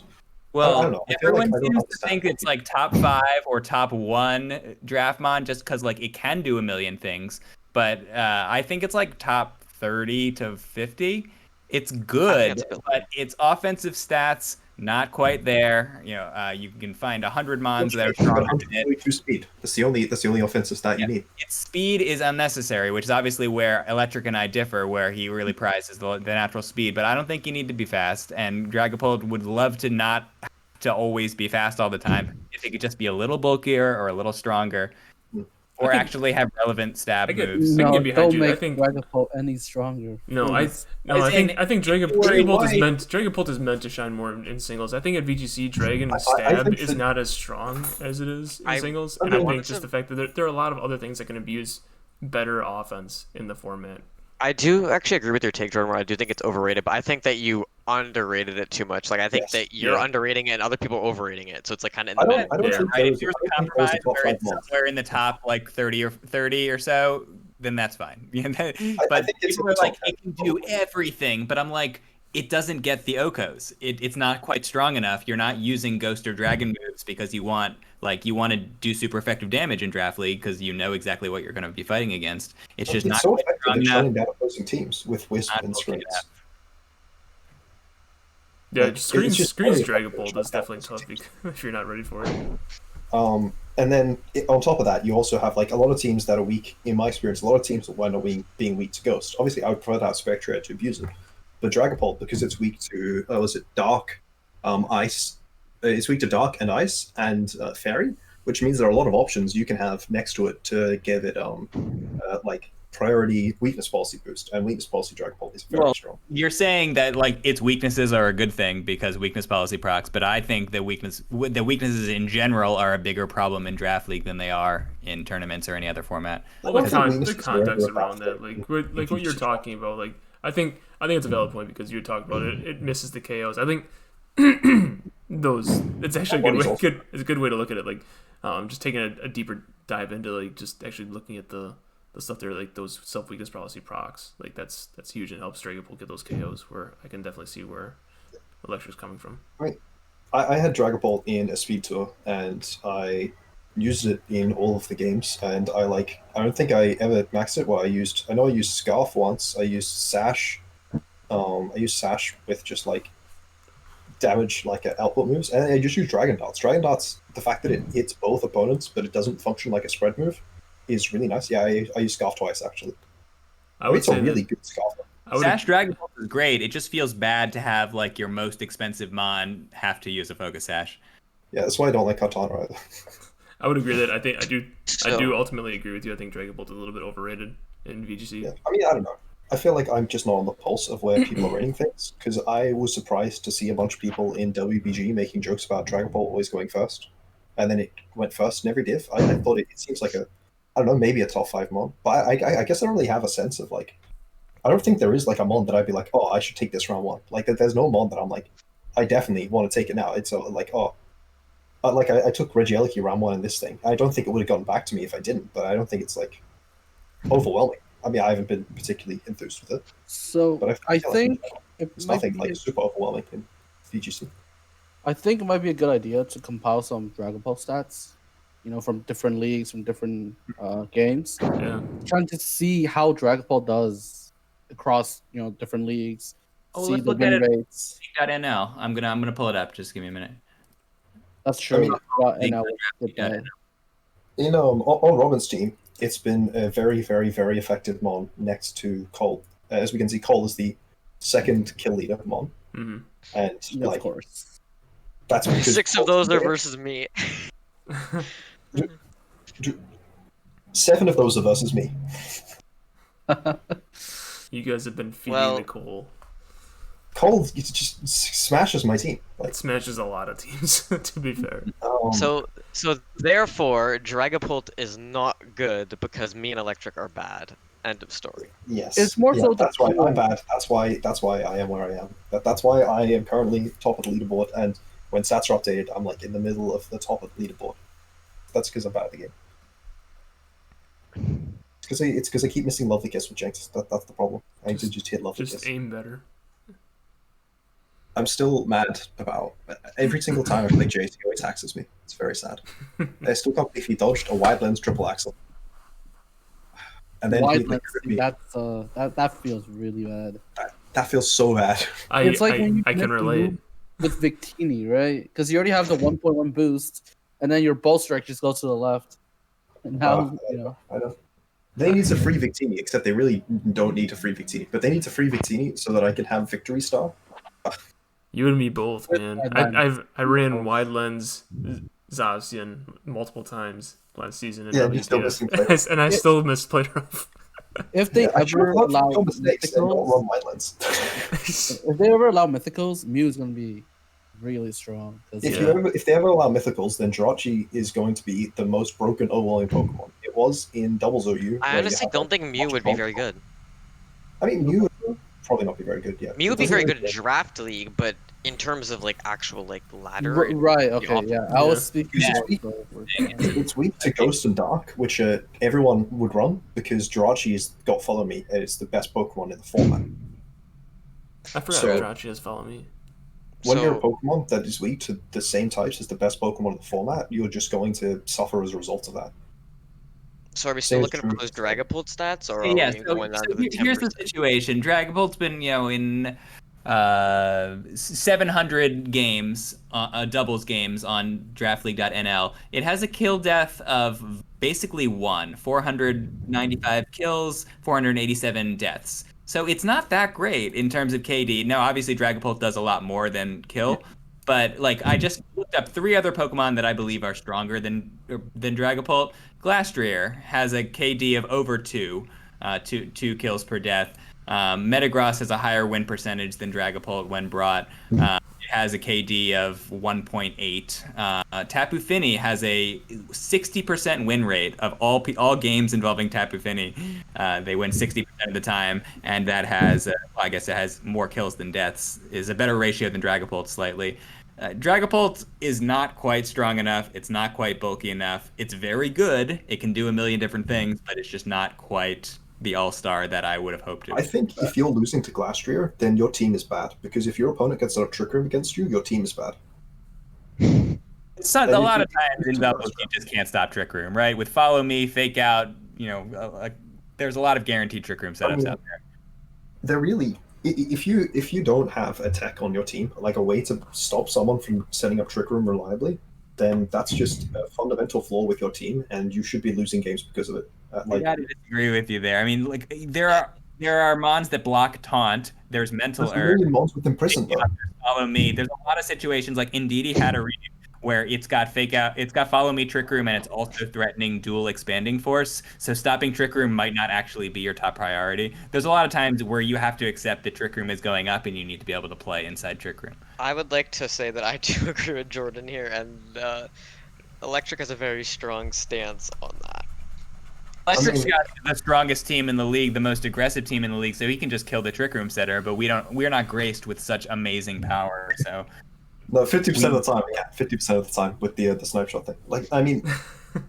S4: Well,
S3: I don't know.
S4: everyone
S3: I don't
S4: seems to
S3: understand.
S4: think it's like top 5 or top 1 Draftmon just because like it can do a million things. But I think it's like top 30 to 50. It's good, but its offensive stats not quite there. You can find 100 mons that are stronger than it.
S3: 142 speed. That's the only offensive stat you need.
S4: Its speed is unnecessary, which is obviously where Electric and I differ, where he really prizes the natural speed. But I don't think you need to be fast, and Dragapult would love to not have to always be fast all the time. If it could just be a little bulkier or a little stronger, or actually have relevant stab moves.
S2: No,
S1: get behind
S2: don't
S1: you.
S2: make
S1: I think
S2: Dragapult any stronger.
S1: I think Dragapult is meant to shine more in singles. I think at VGC Dragon stab is not as strong as it is in singles, and I think just the fact that there are a lot of other things that can abuse better offense in the format.
S5: I do actually agree with your take, Jordan, where I do think it's overrated, but I think that you underrated it too much. Like, I think that you're underrating it and other people are overrating it. So it's like kind of in the middle.
S3: I don't think
S4: If there's a compromise where it's somewhere in the top like 30 or so, then that's fine. But people are like, it can do everything. But I'm like, it doesn't get the Okos. It's not quite strong enough. You're not using Ghost or Dragon moves because you want to do super effective damage in Draft League because you know exactly what you're going to be fighting against. It's just not
S3: so
S4: quite strong enough.
S3: Shutting down opposing teams with Wisp and Screens.
S1: Yeah, Screens Dragapult is definitely tough if you're not ready for it.
S3: And then on top of that, you also have like a lot of teams that are weak. In my experience, a lot of teams that wind up being weak to Ghost. Obviously, I would prefer to have Spectre to abuse it, but Dragapult, because it's weak to Dark, Ice. It's weak to Dark and Ice and Fairy, which means there are a lot of options you can have next to it to give it like priority weakness policy boost, and weakness policy Dragapult is very strong.
S4: You're saying that like its weaknesses are a good thing because weakness policy procs, but I think the weaknesses in general are a bigger problem in Draft League than they are in tournaments or any other format.
S1: Well, the context around that, like what you're talking about, like I think it's a valid point because you're talking about it. It misses the KOs. I think it's actually it's a good way to look at it. Like just taking a deeper dive into like just actually looking at the stuff there, like those self-weakness policy procs, like that's huge and helps Dragapult get those KOs, where I can definitely see where the lecture's coming from.
S3: Right. I had Dragapult in a speed tour, and I used it in all of the games, and I don't think I ever maxed it. I know I used Scarf once, I used Sash, with just like damage like output moves, and I just use Dragon Darts. Dragon Darts, the fact that it hits both opponents, but it doesn't function like a spread move, is really nice. Yeah, I use Scarf twice actually. It's a really good Scarf.
S4: Sash Dragon Ball is great. It just feels bad to have like your most expensive mon have to use a focus sash.
S3: Yeah, that's why I don't like Cottonee either.
S1: I would agree that I do ultimately agree with you. I think Dragapult is a little bit overrated in VGC.
S3: Yeah. I mean, I don't know. I feel like I'm just not on the pulse of where people are rating things, because I was surprised to see a bunch of people in WBG making jokes about Dragapult always going first, and then it went first in every div. I thought it seems like I don't know, maybe a top 5 mon, but I guess I don't really have a sense of like, I don't think there is like a mon that I'd be like, oh, I should take this round 1. Like, there's no mon that I'm like, I definitely want to take it now. It's like, oh, like I took Regieleki round 1 in this thing. I don't think it would have gotten back to me if I didn't, but I don't think it's like overwhelming. I mean, I haven't been particularly enthused with it.
S2: So
S3: but
S2: I think
S3: it's nothing like super overwhelming in VGC.
S2: I think it might be a good idea to compile some Dragapult stats, from different leagues, from different games.
S1: Yeah.
S2: Trying to see how Dragapult does across, different leagues.
S4: Oh,
S2: see
S4: let's
S2: the
S4: look
S2: win
S4: at it.
S2: rates.
S4: NL. I'm gonna pull it up. Just give me a minute.
S2: That's true.
S3: On Robin's team, it's been a very, very, very effective mon next to Cole. As we can see, Cole is the second kill leader mon.
S1: Mm-hmm.
S3: And
S2: of course.
S3: That's because
S5: 6 of those are versus me.
S3: 7 of those are versus me.
S1: You guys have been feeding
S5: Well-
S1: the Cole.
S3: Cole just smashes my team.
S1: It
S3: Like,
S1: smashes a lot of teams, to be fair.
S5: So therefore, Dragapult is not good because me and Electric are bad. End of story.
S3: yes,
S2: It's more so the
S3: that's why
S2: pool.
S3: I'm bad. That's why I am where I am. That's why I am currently top of the leaderboard. And when stats are updated, I'm like in the middle of the top of the leaderboard. That's because I'm bad at the game. It's because I keep missing Lovely Kiss with Jinx. That's the problem. I need to just hit Lovely
S1: Just
S3: Kiss.
S1: aim better.
S3: I'm still mad about every single time I play Jace, he always taxes me. It's very sad. I still can't believe he dodged a wide lens triple axle. And then
S2: Wide
S3: he
S2: lens,
S3: crit me.
S2: that feels really bad.
S3: That feels so bad.
S2: It's like when you
S1: I can
S2: connect the
S1: relate.
S2: move with Victini, right? Because you already have the 1.1 boost, and then your bolt strike just goes to the left. And now,
S3: I know. They need a free Victini, except they really don't need a free Victini. But they need a free Victini so that I can have Victory Star.
S1: You and me both, man.
S2: Wide lens.
S1: I ran wide lens Zacian multiple times last season in
S3: Yeah, you still
S1: WTF.
S3: missing
S1: and I still missed playoff.
S2: if they
S3: I should
S2: ever
S3: have
S2: allow
S3: no mistakes and not
S2: mythicals,
S3: run wide lens.
S2: if they ever allow mythicals, Mew is gonna be really strong. 'Cause
S3: If they ever allow mythicals, then Jirachi is going to be the most broken overwhelming Pokemon. It was in Doubles OU.
S5: I honestly don't think Mew would be very good.
S3: I mean, Mew would probably not be very good. Yeah,
S5: Mew would
S3: It
S5: be
S3: doesn't
S5: very
S3: really
S5: good in Draft League, but in terms of like actual like ladder,
S2: right? Okay, yeah. I was speaking.
S4: Yeah.
S3: It's weak to Ghost and Dark, which everyone would run because Jirachi's got Follow Me, and it's the best Pokemon in the format.
S1: I forgot
S3: So-
S1: Jirachi has Follow Me.
S3: When
S5: So-
S3: you're a Pokemon that is weak to the same types as the best Pokemon in the format, you're just going to suffer as a result of that.
S5: So are we still
S3: Same
S5: looking
S3: true.
S5: for those Dragapult stats, or are
S4: Yeah,
S5: we
S4: so,
S5: going on to the
S4: here's the
S5: 10%?
S4: situation. Dragapult's been, in 700 games, doubles games on draftleague.nl. It has a kill death of basically 495 kills, 487 deaths. So it's not that great in terms of KD. Now, obviously, Dragapult does a lot more than kill. But like I just looked up 3 other Pokemon that I believe are stronger than Dragapult. Glastrier has a KD of over 2 two kills per death. Metagross has a higher win percentage than Dragapult when brought. It has a KD of 1.8. Tapu Fini has a 60% win rate of all games involving Tapu Fini. They win 60% of the time, and that has, I guess it has more kills than deaths, is a better ratio than Dragapult slightly. Dragapult is not quite strong enough. It's not quite bulky enough. It's very good. It can do a million different things, but it's just not quite the all-star that I would have hoped it.
S3: I think if you're losing to Glastrier, then your team is bad. Because if your opponent gets a Trick Room against you, your team is bad.
S4: It's not, a lot of times in doubles you just can't stop Trick Room, right? With Follow Me, Fake Out, there's a lot of guaranteed Trick Room setups out there.
S3: They're really... If you don't have a tech on your team, like a way to stop someone from setting up Trick Room reliably, then that's just a fundamental flaw with your team, and you should be losing games because of it.
S4: I gotta disagree with you there. I mean, like there are mons that block taunt. There's mental
S3: there's a
S4: urge.
S3: million mons with Imprison, though.
S4: Follow Me. There's a lot of situations like Indeedee had a read where it's got Fake Out, it's got Follow Me, Trick Room, and it's also threatening dual expanding force. So stopping Trick Room might not actually be your top priority. There's a lot of times where you have to accept that Trick Room is going up and you need to be able to play inside Trick Room.
S5: I would like to say that I do agree with Jordan here, and Electric has a very strong stance on that.
S4: Electric's got the strongest team in the league, the most aggressive team in the league, so he can just kill the Trick Room setter, but we're not graced with such amazing power, so
S3: No, 50% of the time, yeah, 50% of the time with the snipe shot thing. Like, I mean,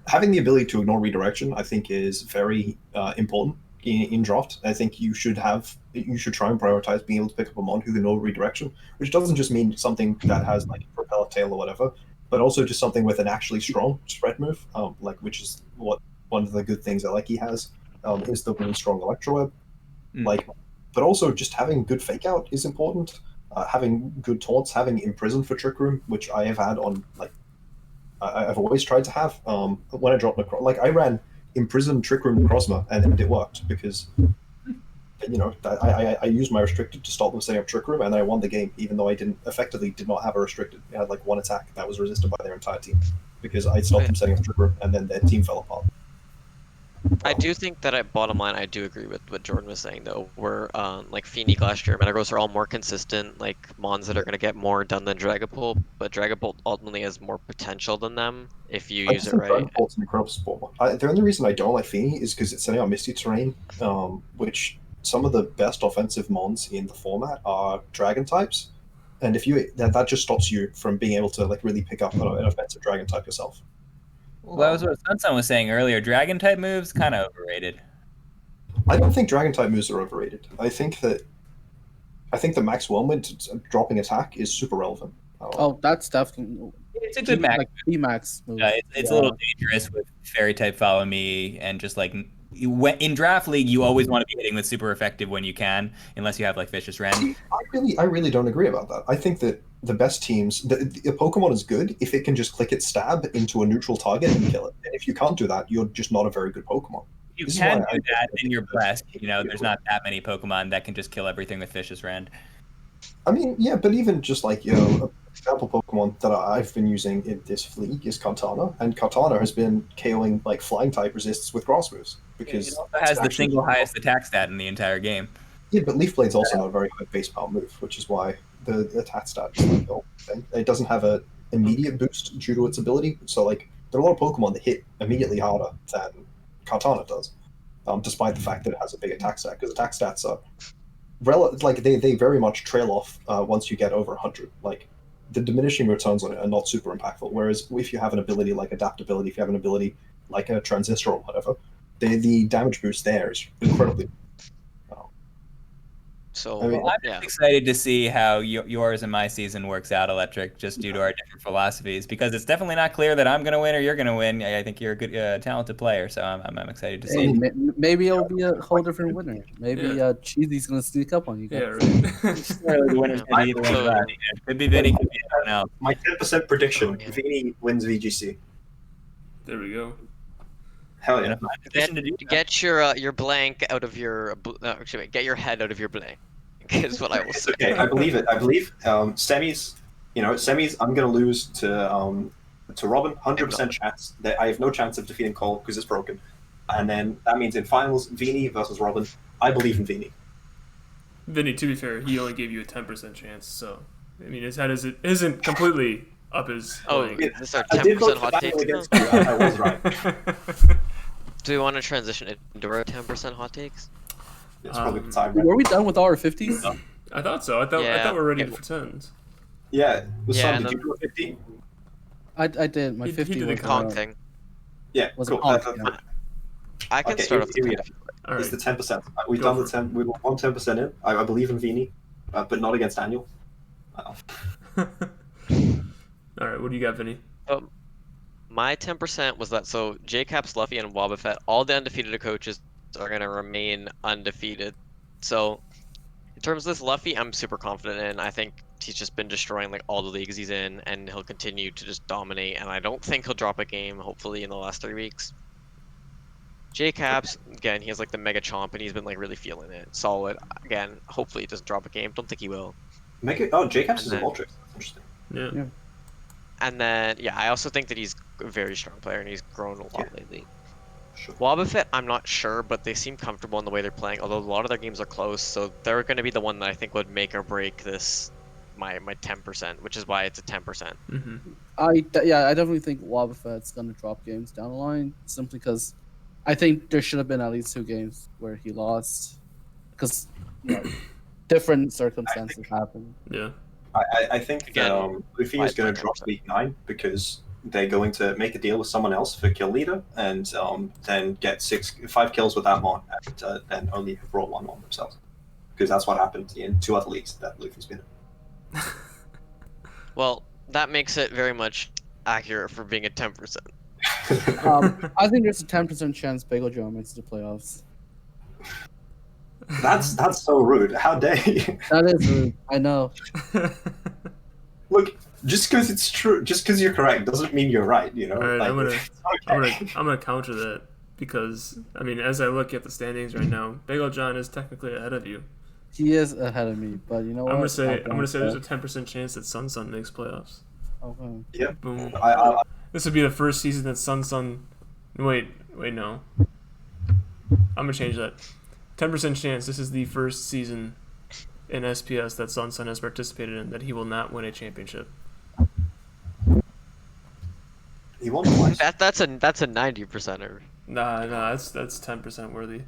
S3: having the ability to ignore redirection, I think, is very important in draft. I think you should try and prioritize being able to pick up a mon who can ignore redirection, which doesn't just mean something that has like a propeller tail or whatever, but also just something with an actually strong spread move, which is what one of the good things that he has is the really strong Electro Web. But also just having good fake out is important. Having good taunts, having Imprison for Trick Room, which I have had on, I've always tried to have when I dropped I ran Imprison Trick Room Necrozma, and it worked because I used my restricted to stop them setting up Trick Room, and then I won the game, even though I did not have a restricted. I had like one attack that was resisted by their entire team because I stopped them setting up Trick Room, and then their team fell apart.
S5: I do think that at bottom line, I do agree with what Jordan was saying though. Where like Vini, Glacier, Metagross are all more consistent, like mons that are gonna get more done than Dragapult, but Dragapult ultimately has more potential than them if you use it right.
S3: Dragapult's an incredible support. The only reason I don't like Vini is because it's setting out Misty Terrain, which some of the best offensive mons in the format are Dragon types, and if you that just stops you from being able to like really pick up an offensive Dragon type yourself.
S4: Well, that was what SunSun was saying earlier. Dragon type moves kind of overrated.
S3: I don't think Dragon type moves are overrated. I think the max whelmment dropping attack is super relevant.
S2: Oh, that's definitely.
S4: It's a good max.
S2: Like Dmax move.
S4: Yeah, it's a little dangerous with Fairy type Follow Me and just like in draft league, you always want to be hitting with super effective when you can, unless you have like Vicious Ren.
S3: I really don't agree about that. I think that the best teams, the Pokemon is good if it can just click its stab into a neutral target and kill it. And if you can't do that, you're just not a very good Pokemon.
S4: You can do that, and you're blessed. You know, there's not that many Pokemon that can just kill everything with Vicious Ren.
S3: I mean, yeah, but even just like, an example Pokemon that I've been using in this league is Kartana, and Kartana has been KOing like flying type resists with grass moves because
S4: it also has the single highest attack stat in the entire game.
S3: Yeah, but Leaf Blade's also not a very high base power move, which is why the attack stat is like the whole thing. It doesn't have an immediate boost due to its ability, so like there are a lot of Pokemon that hit immediately harder than Kartana does, despite the fact that it has a big attack stat, because attack stats are they very much trail off once you get over 100. Like the diminishing returns on it are not super impactful. Whereas if you have an ability like adaptability, if you have an ability like a transistor or whatever, the damage boost there is incredibly.
S5: So
S3: I mean,
S4: I'm just excited to see how yours and my season works out, Electric, just due to our different philosophies. Because it's definitely not clear that I'm going to win or you're going to win. I think you're a good, talented player, so I'm excited to see.
S2: Hey, maybe it'll be a whole different winner. Maybe Cheesy's going to sneak up on you guys.
S1: Yeah, right.
S4: The winner's going to be either one. Could be Vini, could be anyone else.
S3: My 10% prediction: Vini wins VGC.
S1: There we go.
S3: Hell yeah!
S5: Get your blank out of your. Get your head out of your blank. Is what I will say.
S3: Okay, I believe it. Semis. Semis. I'm gonna lose to Robin. 100% chance that I have no chance of defeating Cole because it's broken. And then that means in finals, Vini versus Robin. I believe in Vini.
S1: Vinny, to be fair, he only gave you a 10% chance, so I mean his head isn't completely up his.
S5: This is our 10% hot take.
S3: I was right.
S5: Do we want to transition into our 10% hot takes?
S3: It's probably the time.
S2: Were we done with our 50s?
S1: I thought so. I thought we're ready for 10s.
S3: Yeah. Did you do a 50?
S2: I did. My 50
S1: he did
S2: was
S1: a
S5: Kong thing.
S3: Yeah,
S2: was
S3: cool.
S2: a Kong,
S5: I can start off the 10.
S1: All right.
S3: It's the 10%. We've done the 10. We've won 10% in. I believe in Vini, but not against Daniel.
S1: All right. What do you got, Vinny?
S5: My 10% was that JCap, Luffy, and Wobbuffet, all the undefeated coaches are going to remain undefeated. So in terms of this Luffy, I'm super confident in. I think he's just been destroying like all the leagues he's in, and he'll continue to just dominate, and I don't think he'll drop a game, hopefully, in the last 3 weeks. JCaps, again, he has like the Mega Chomp, and he's been like really feeling it. Solid. Again, hopefully he doesn't drop a game. Don't think he will.
S3: JCaps is a Voltrix. That's interesting.
S1: Yeah.
S5: And then, I also think that he's a very strong player, and he's grown a lot lately.
S3: Sure.
S5: Wobbuffet, I'm not sure, but they seem comfortable in the way they're playing, although a lot of their games are close, so they're going to be the one that I think would make or break this, my 10%, which is why it's a 10%.
S1: Mm-hmm.
S2: I definitely think Wobbuffet's going to drop games down the line, simply because I think there should have been at least 2 games where he lost, because different circumstances happen.
S1: Yeah.
S3: I think Luffy is going to drop Week 9 because they're going to make a deal with someone else for kill leader and then get 5 kills with that mon and then only roll 1 on themselves. Because that's what happened in 2 other leagues that Luffy's been in.
S5: Well, that makes it very much accurate for being a 10%.
S2: I think there's a 10% chance Bagel Joe makes the playoffs.
S3: That's so rude. How dare you?
S2: That is rude. I know.
S3: Look, just because it's true, just because you're correct, doesn't mean you're right. You know.
S1: All right,
S3: like,
S1: I'm gonna counter that. because I mean, as I look at the standings right now, Bagel John is technically ahead of you.
S2: He is ahead of me, but you know what?
S1: I'm gonna say there's a 10% chance that SunSun makes playoffs.
S2: Okay.
S3: Yeah.
S1: Boom.
S3: I
S1: This would be the first season that SunSun. Wait, no. I'm gonna change that. 10% chance this is the first season in SPS that SunSun has participated in that he will not win a championship.
S3: he won twice.
S5: That's a 90%er.
S1: Nah, that's 10% worthy.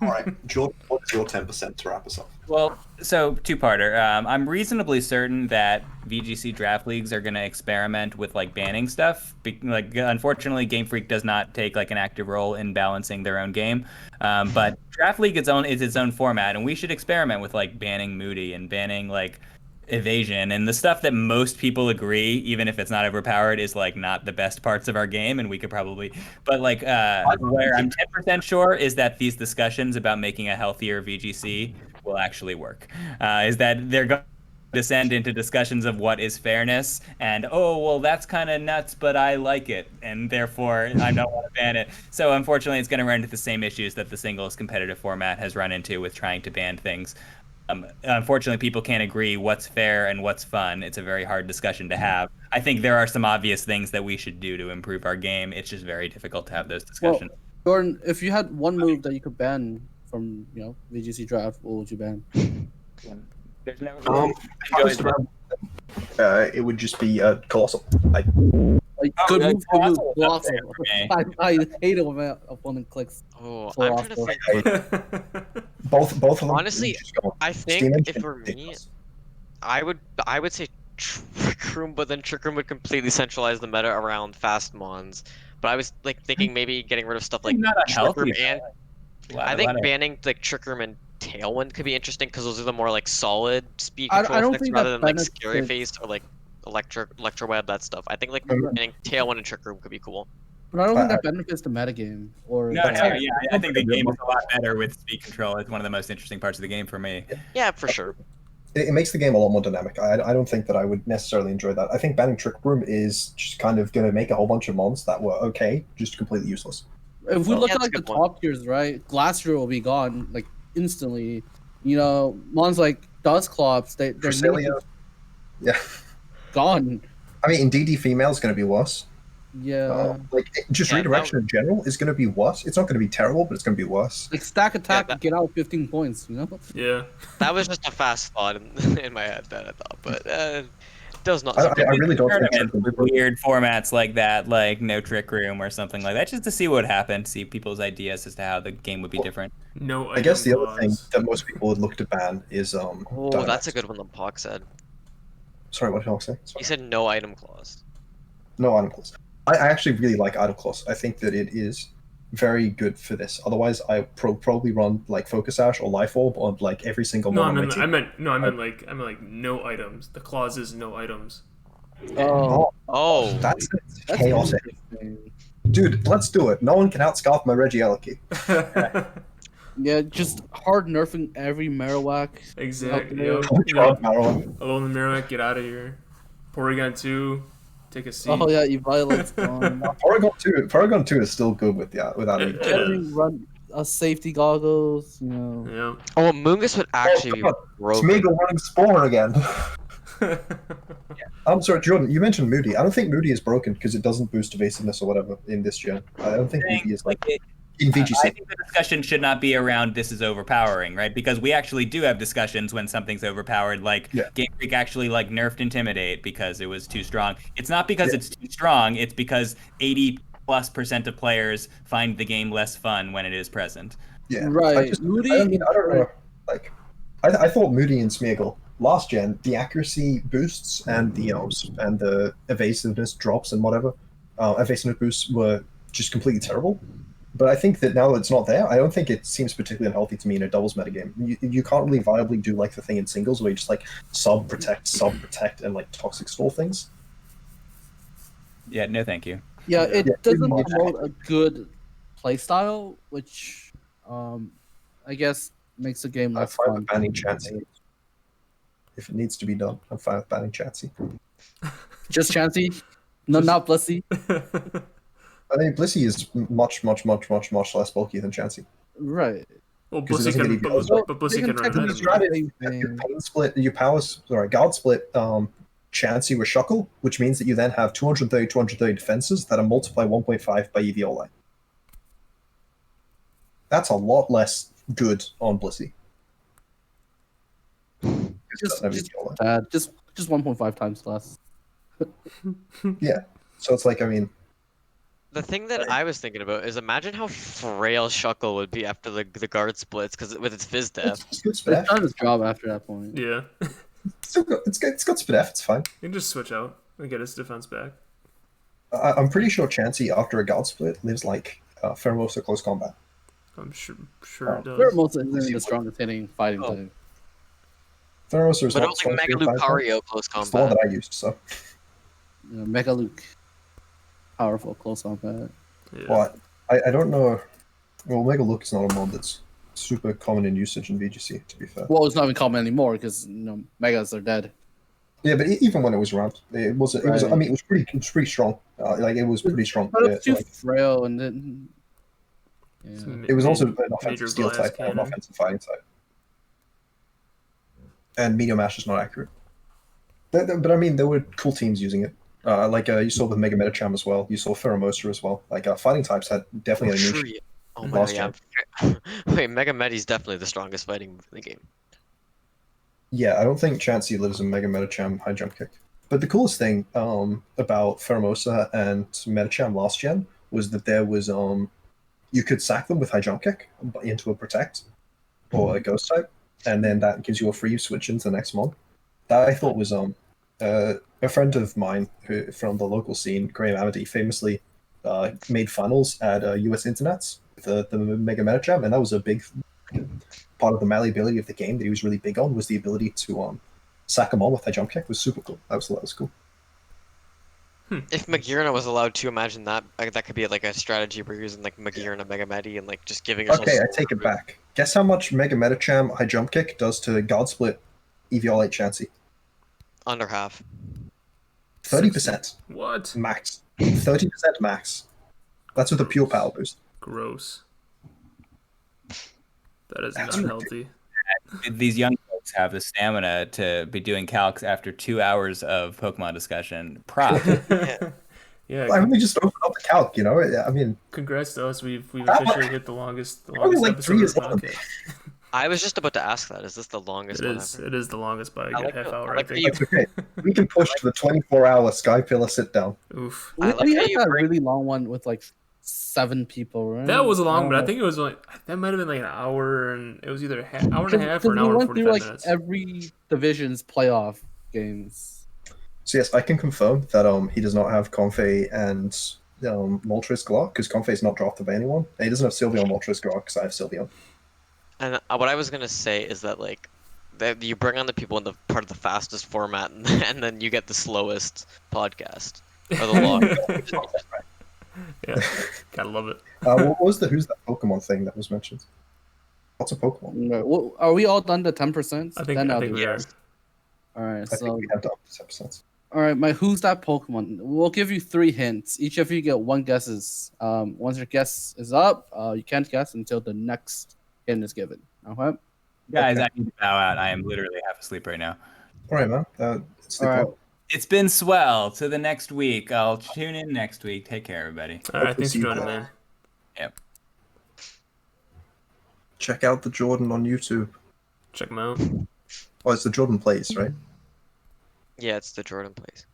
S3: All right, Jordan, what's your 10% to wrap us up?
S4: Well, so two-parter. I'm reasonably certain that VGC draft leagues are going to experiment with like banning stuff. Like, unfortunately, Game Freak does not take like an active role in balancing their own game. But draft league is its own format, and we should experiment with like banning Moody and banning like evasion and the stuff that most people agree, even if it's not overpowered, is like not the best parts of our game, and we could probably. But like, where I'm 10% sure is that these discussions about making a healthier VGC will actually work. Is that they're going to descend into discussions of what is fairness, and oh well, that's kind of nuts, but I like it, and therefore I don't want to ban it. So unfortunately, it's going to run into the same issues that the singles competitive format has run into with trying to ban things. Unfortunately, people can't agree what's fair and what's fun. It's a very hard discussion to have. I think there are some obvious things that we should do to improve our game. It's just very difficult to have those discussions.
S2: Well, Jordan, if you had one move that you could ban from VGC draft, what would you ban?
S4: There's no.
S3: If I was to wrap, it would just be Colossal. Like,
S2: Good
S4: yeah,
S2: move, good move.
S4: Colossal.
S2: Colossal.
S4: Okay.
S2: I hate it when my opponent clicks.
S5: Oh,
S2: So
S5: I'm trying to
S2: awful.
S5: think.
S3: both of them.
S5: Honestly,
S3: just go
S5: I
S3: Steam
S5: think
S3: Engine
S5: if for me,
S3: ridiculous.
S5: I would say Trick Room, but then Trick Room would completely centralize the meta around fast mons. But I was like thinking maybe getting rid of stuff like
S4: Not
S5: Trick Room
S4: unhealthy.
S5: and I think banning like Trick Room and Tailwind could be interesting because those are the more like solid speed
S2: I
S5: control
S2: don't
S5: effects
S2: think
S5: rather
S2: that
S5: than like
S2: benefits-
S5: Scary Face or like Electro-Web, that stuff. I think like
S3: Mhm.
S5: banning Tailwind and Trick Room could be cool.
S2: But I don't think that benefits the metagame. Or
S4: No, yeah, I think the game is a lot better with speed control. It's one of the most interesting parts of the game for me.
S5: Yeah, for sure.
S3: It makes the game a lot more dynamic. I don't think that I would necessarily enjoy that. I think banning Trick Room is just kind of going to make a whole bunch of mons that were okay, just completely useless.
S2: If we
S5: Yeah,
S2: look
S5: that's
S2: at
S5: a
S2: like the
S5: good point.
S2: top tiers, right? Glastrier will be gone like instantly. Mons like Dustclops, they're
S3: Cresselia, yeah.
S2: gone.
S3: I mean, DD female is going to be worse.
S2: Yeah.
S3: Just
S5: Yeah,
S3: redirection in general is going to be worse. It's not going to be terrible, but it's going to be worse.
S2: Like stack attack,
S5: that-
S2: get out 15 points,
S1: Yeah.
S5: That was just a fast thought in my head that I thought, but it does not.
S3: I really don't think
S4: Tournaments with weird formats like that, like no Trick Room or something like that, just to see what happened, see people's ideas as to how the game would be different.
S1: No.
S3: I guess the
S1: item
S3: other thing
S1: clause.
S3: that most people would look to ban is
S5: Oh,
S3: Dmax.
S5: that's a good one that Pock said.
S3: Sorry, what did I say?
S5: He
S3: Sorry.
S5: said no item clause.
S3: No item clause. I actually really like item clause. I think that it is very good for this. Otherwise, I probably run like Focus Ash or Life Orb on like every single
S1: No,
S3: one.
S1: I meant like no items. The clause is no items.
S2: Oh,
S5: Oh,
S3: That's
S2: that's
S3: chaotic.
S2: interesting.
S3: Dude, let's do it. No one can outscarf my Regieleki.
S2: Yeah, just hard nerfing every Marowak.
S1: Exactly.
S2: Okay.
S1: Yep.
S3: Marowak.
S1: Alone the Mirror, get out of here. Porygon 2, take a seat.
S2: Oh yeah, Eviolite's gone.
S3: Paragon 2 is still good without
S1: It
S3: it.
S2: Every
S1: is.
S2: run safety goggles,
S1: Yeah.
S5: oh, Mungus would actually
S3: God.
S5: be broken.
S3: Smeagol running Spawn again. I'm sorry, Jordan, you mentioned Moody. I don't think Moody is broken because it doesn't boost evasiveness or whatever in this gen. I don't think Moody is like in
S4: I
S3: VGC.
S4: think the discussion should not be around this is overpowering, right? Because we actually do have discussions when something's overpowered, like
S3: Yeah.
S4: Game Freak actually like nerfed Intimidate because it was too strong. It's not because it's too strong, it's because 80+% of players find the game less fun when it is present.
S3: Yeah,
S2: Right. Moody.
S3: I don't know. Like, I thought Moody and Smeagol last gen, the accuracy boosts and the evasiveness drops and whatever, evasiveness boosts were just completely terrible. But I think that now that it's not there, I don't think it seems particularly unhealthy to me in a doubles metagame. You can't really viably do like the thing in singles where you just like sub protect, and like toxic stall things.
S4: Yeah, no thank you.
S2: Yeah, it
S3: Yeah,
S2: doesn't
S3: pretty much.
S2: promote a good playstyle, which I guess makes the game
S3: I'm
S2: less
S3: fine
S2: fun.
S3: with banning Chansey. If it needs to be done, I'm fine with banning Chansey.
S2: Just Chansey, no, not Blissey.
S3: I mean, Blissey is much less bulky than Chansey.
S2: Right.
S1: Well,
S3: Because it
S1: Blissey
S3: doesn't
S1: can,
S3: get
S1: but,
S3: EVO.
S1: but Blissey
S2: They
S1: can
S2: can
S1: run ahead of
S2: technically
S1: him.
S2: do the
S3: Your
S2: same thing.
S3: pain split, your powers, sorry, guard split, Chansey with Shuckle, which means that you then have 230 defenses that are multiply 1.5 by EVO. That's a lot less good on Blissey.
S2: Just bad. Just 1.5 times less.
S3: Yeah. So it's like, I mean,
S5: The thing that I was thinking about is imagine how frail Shuckle would be after the guard splits, because with its Fizz Def.
S3: it's good
S2: It's
S3: spit
S2: done its job after that point.
S1: Yeah.
S3: It's got spit F, it's fine.
S1: You can just switch out and get his defense back.
S3: I'm pretty sure Chansey, after a guard split, lives like Pheromosa close combat.
S1: I'm sure it does.
S2: Pheromosa isn't the strongest hitting fighting type.
S3: Pheromosa is
S5: But it
S3: not
S5: was like Mega
S3: strong fighting type.
S5: Lucario close
S3: It's the one
S5: combat.
S3: that I used, so.
S2: Mega Luke. Powerful close combat.
S1: Yeah.
S3: But I don't know. Well, Mega Luke is not a mod that's super common in usage in VGC, to be fair.
S2: Well, it's not even common anymore because megas are dead.
S3: Yeah, but even when it was around, it was. It was. I mean, it was pretty strong. Like it was pretty strong.
S2: But it's too
S3: Like,
S2: frail, and then yeah.
S3: it was also an
S1: Major
S3: offensive steel
S1: glass
S3: type, not an
S1: cannon.
S3: offensive fighting type. And Meteor Mash is not accurate. But I mean, there were cool teams using it. You saw with Mega Metacham as well. You saw Pheromosa as well. Like fighting types had definitely a niche.
S5: Oh my
S3: Last
S5: god, yeah. Wait, Mega Medi's definitely the strongest fighting move in the game.
S3: Yeah, I don't think Chansey lives in Mega Metacham high jump kick. But the coolest thing about Pheromosa and Metacham last gen was that there was you could sack them with high jump kick into a protect or a ghost type, and then that gives you a free switch into the next mod. That I thought was a friend of mine who from the local scene, Graham Amity, famously made finals at US Internets with the Mega Metacham, and that was a big part of the malleability of the game that he was really big on, was the ability to sack them all with a jump kick. Was super cool. That was cool.
S5: If Magirna was allowed to, imagine that that could be like a strategy where you're using like Magirna, Mega Medi, and like just giving yourself.
S3: Okay, I take it back. Guess how much Mega Metacham high jump kick does to God Split EVL 8 Chansey?
S5: Under half.
S3: 30%
S1: What?
S3: max. 30% max. That's with a pure power boost.
S1: Gross. That is
S3: That's
S1: not healthy.
S4: These young folks have the stamina to be doing calcs after 2 hours of Pokemon discussion. Prop.
S1: Yeah.
S3: Why don't we just open up the calc, you know? I mean,
S1: Congrats to us. We've officially hit the longest
S3: like
S1: episode
S3: 3
S1: of
S3: years
S1: the
S3: long.
S1: podcast.
S5: I was just about to ask that. Is this the longest
S1: It
S5: one
S1: is.
S5: ever?
S1: It is the longest by a
S5: I
S1: good
S5: like
S1: half
S5: it.
S1: hour.
S5: I
S1: I
S5: like that
S1: think.
S3: it's okay. We can push to the 24-hour Sky Pillar sit down.
S1: Oof.
S2: We,
S5: I like
S2: we
S5: how
S2: had
S5: you
S2: that
S5: bring-
S2: really long one with like 7 people, right?
S1: That was a long,
S2: don't
S1: but I
S2: know.
S1: think it was like that might have been like an hour, and it was either hour and a half or an
S2: we
S1: hour and
S2: went through
S1: 45
S2: like
S1: minutes.
S2: every division's playoff games.
S3: So yes, I can confirm that he does not have Confe and Moltres Glock, because Confe is not drafted by anyone. And he doesn't have Sylveon Moltres Glock, because I have Sylveon.
S5: And what I was gonna say is that like, that you bring on the people in the part of the fastest format, and then you get the slowest podcast or the long.
S1: Yeah, gotta love it.
S3: Who's that Pokemon thing that was mentioned? What's a Pokemon?
S2: No, well, are we all done to 10%?
S1: I think
S2: Then I'll
S1: we
S2: do it.
S1: are.
S2: All right,
S3: I
S2: so
S3: think we have done this episode.
S2: all right, my who's that Pokemon? We'll give you 3 hints. Each of you get 1 guesses. Once your guess is up, you can't guess until the next hint is given. Okay.
S4: Guys,
S3: Okay.
S4: I need to bow out. I am literally half asleep right now.
S3: All right, man. It's the
S2: All right.
S3: clock.
S4: It's been swell. To the next week. I'll tune in next week. Take care, everybody.
S1: All right,
S3: Hope to
S1: thanks for
S3: see you
S1: joining,
S3: all.
S1: man.
S4: Yep.
S3: Check out the Jordan on YouTube.
S1: Check them out.
S3: Oh, it's the Jordan Plays, right?
S5: Yeah, it's the Jordan plays.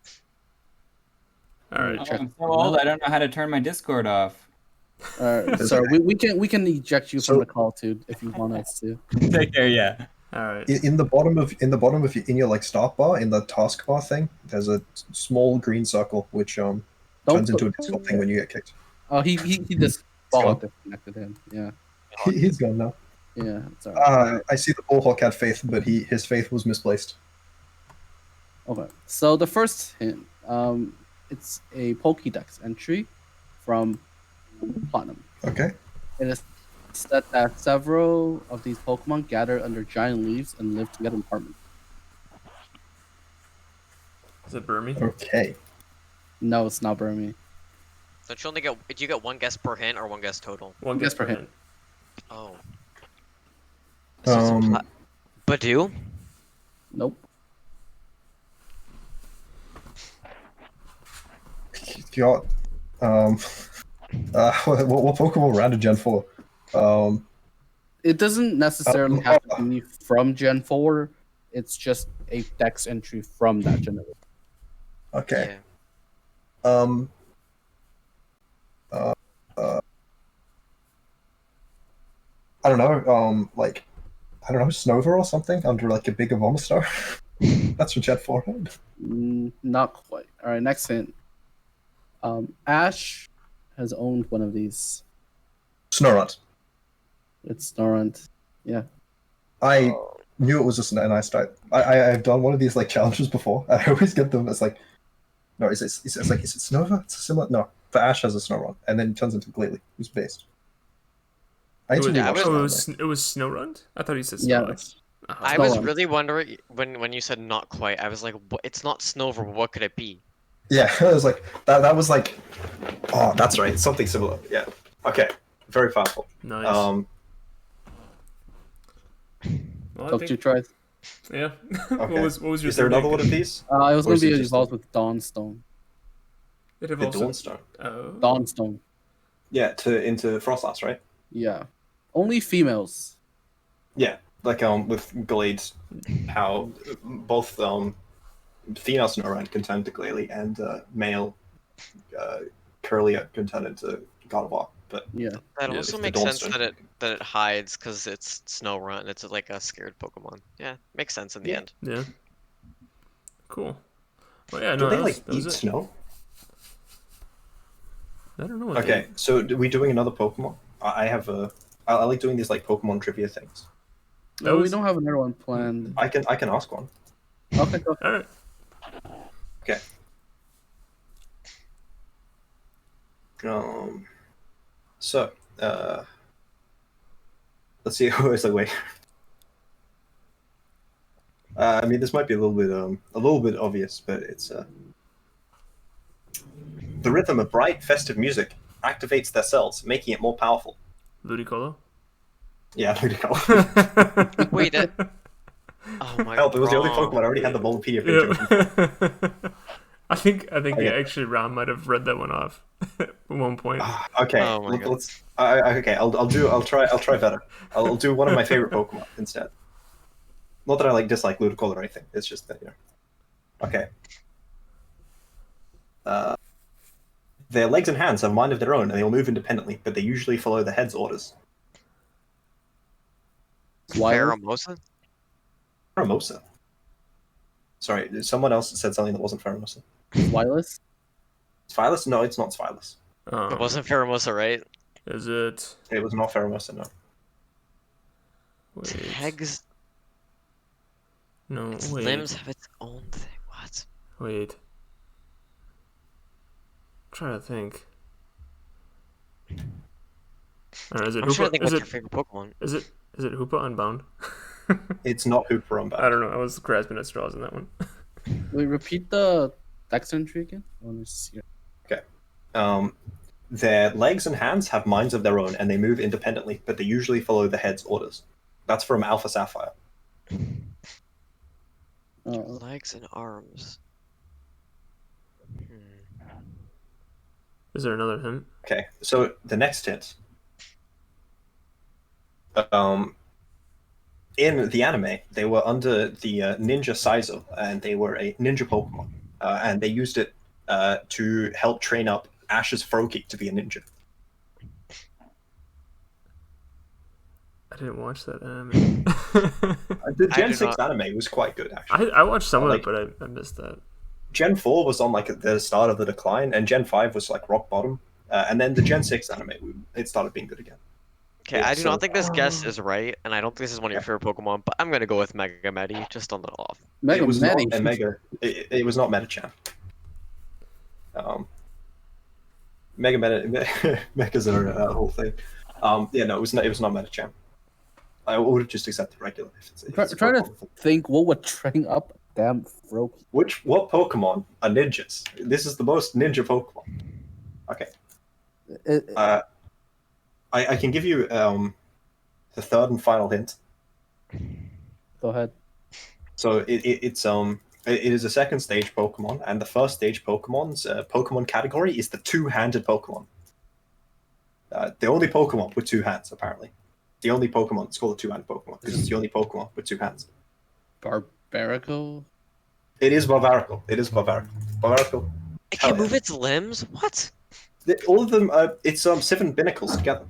S1: All right.
S4: Oh,
S2: Check
S4: I'm so old. I don't know how to turn my Discord off.
S2: All right, so we can eject you from the call too if you want us to.
S4: Take care. Yeah.
S1: All right.
S3: In the bottom of your like start bar, in the taskbar thing, there's a small green circle which turns into a Discord thing when you get kicked.
S2: Oh, he just ball disconnected him. Yeah,
S3: He's gone now.
S2: yeah. Sorry.
S3: I see the Bullhawk had faith, but his faith was misplaced.
S2: Okay, so the first hint, it's a Pokédex entry from Platinum.
S3: Okay.
S2: It is said that several of these Pokemon gather under giant leaves and live together in harmony.
S1: Is it Burmy?
S3: Okay.
S2: No, it's not Burmy.
S5: Don't you only get? Do you get one guess per hint or one guess total?
S1: One guess per hint.
S5: Oh. So it's
S3: Um,
S5: Badoo?
S2: Nope.
S3: got what Pokemon ran to Gen 4?
S2: It doesn't necessarily have to be from Gen 4. It's just a dex entry from that generation.
S3: Okay.
S5: Yeah.
S3: I don't know. Like, I don't know, Snova or something under like a big Avomastar. That's from Gen 4.
S2: Not quite. All right, next hint. Ash has owned one of these.
S3: Snorunt.
S2: It's Snorunt. Yeah.
S3: I knew it was just a nice type. I've done one of these like challenges before. I always get them as like, no, is it Snova? It's a similar. No, but Ash has a Snorunt, and then it turns into Glalie, who's based. I need to rewatch that.
S1: It was Snorunt? I thought you said
S2: Yeah.
S1: Snorlax.
S5: I was really wondering when you said not quite. I was like, what? It's not Snover. What could it be?
S3: Yeah, I was like that was like, oh, that's right, something similar. Yeah. Okay. Very powerful.
S1: Nice.
S2: Well, took 2 tries.
S1: Yeah.
S3: Okay.
S1: what was your
S3: Is there
S1: third
S3: another
S1: hint?
S3: one of these?
S2: It was
S3: Or
S2: going
S3: is
S2: to
S3: it
S2: be
S3: just
S2: evolved with Dawnstone.
S1: It
S3: The
S1: evolves.
S3: Dawnstone.
S1: Oh.
S2: Dawnstone.
S3: Yeah, into Frostlass, right?
S2: Yeah. Only females.
S3: Yeah, like with Glades, how both female Snorunt can turn to Glalie and male Curlia can turn into Gardevoir. But
S2: Yeah.
S5: That
S1: Yeah,
S5: also
S3: the
S5: makes sense
S3: Dawnstone.
S5: that it hides because it's Snorunt and it's like a scared Pokemon. Yeah, makes sense in the end.
S1: Yeah. Cool. Well, yeah,
S3: do
S1: no,
S3: they
S1: that
S3: like
S1: was
S3: eat
S1: it.
S3: snow?
S1: I don't know what
S3: Okay, so are we doing another Pokemon? I like doing these like Pokemon trivia things.
S2: No,
S1: was-
S2: we don't have another one planned.
S3: I can ask one.
S2: Okay, go.
S1: All right.
S3: Okay. So, let's see who is away. I mean, this might be a little bit obvious, but it's the rhythm of bright, festive music activates their cells, making it more powerful.
S1: Ludicolo?
S3: Yeah, Ludicolo.
S5: Wait, that. Oh my
S3: Help! It was the only
S5: God.
S3: Pokemon I already had the Bulbapedia page open.
S1: Yeah. I think
S3: Okay.
S1: actually Ram might have read that one off at one point.
S3: Okay,
S5: Oh my God.
S3: let's. Okay, I'll try better. I'll do one of my favorite Pokemon instead. Not that I dislike Ludicolo or anything. It's just that Okay. Their legs and hands have a mind of their own, and they will move independently, but they usually follow the head's orders.
S5: Pheromosa?
S3: Pheromosa. Sorry, someone else said something that wasn't Pheromosa.
S2: Wireless.
S3: Sphylis? No, it's not Sphylis.
S5: It wasn't Pheromosa, right?
S1: Is it?
S3: It was not Pheromosa, no.
S1: Wait.
S5: Tegs.
S1: No,
S5: Its
S1: wait.
S5: limbs have its own thing. What?
S1: Wait. I'm trying to think. Is it
S5: I'm trying to
S1: Hoopa?
S5: think
S1: Is
S5: what's your
S1: it?
S5: favorite Pokemon.
S1: Is it Hoopa Unbound?
S3: It's not Hooper on back.
S1: I don't know. I was grasping at straws in that one.
S2: Wait, repeat the dex entry again. I want to see.
S3: Their legs and hands have minds of their own, and they move independently, but they usually follow the head's orders. That's from Alpha Sapphire.
S5: Legs and arms.
S1: Is there another hint?
S3: Okay, so the next hint. In the anime, they were under the Ninja Saizo, and they were a ninja Pokemon, and they used it to help train up Ash's Froakie to be a ninja.
S1: I didn't watch that anime.
S3: The
S5: I
S3: Gen
S5: do
S3: 6
S5: not-
S3: anime was quite good, actually.
S1: I watched some of
S3: Like-
S1: it, but I missed that.
S3: Gen 4 was on the start of the decline, and Gen 5 was rock bottom, and then the Gen 6 anime, it started being good again.
S5: Okay,
S3: Yeah,
S5: I do
S3: so-
S5: not think this guess is right, and I don't think this is one of your favorite Pokemon, but I'm gonna go with Mega Medi just on the off.
S2: Mega
S3: It was
S2: Medi.
S3: not a Mega. It was not Metachan. Mega Megas are a whole thing. Yeah, no, it was not Metachan. I would have just accepted regular. If it's
S2: Try to
S3: Pokemon.
S2: think what would train up damn Froakie.
S3: What Pokemon are ninjas? This is the most ninja Pokemon. Okay. I can give you the third and final hint.
S2: Go ahead.
S3: So it is a second stage Pokemon, and the first stage Pokemon's Pokemon category is the two-handed Pokemon. The only Pokemon with two hands, apparently. The only Pokemon that's called a two-handed Pokemon because it's the only Pokemon with two hands.
S2: Barbarical?
S3: It is Barbarical. It is Barbarical. Barbarical.
S5: It
S3: Hell
S5: can move
S3: yeah.
S5: its limbs? What?
S3: All of them. It's 7 Binnacles together.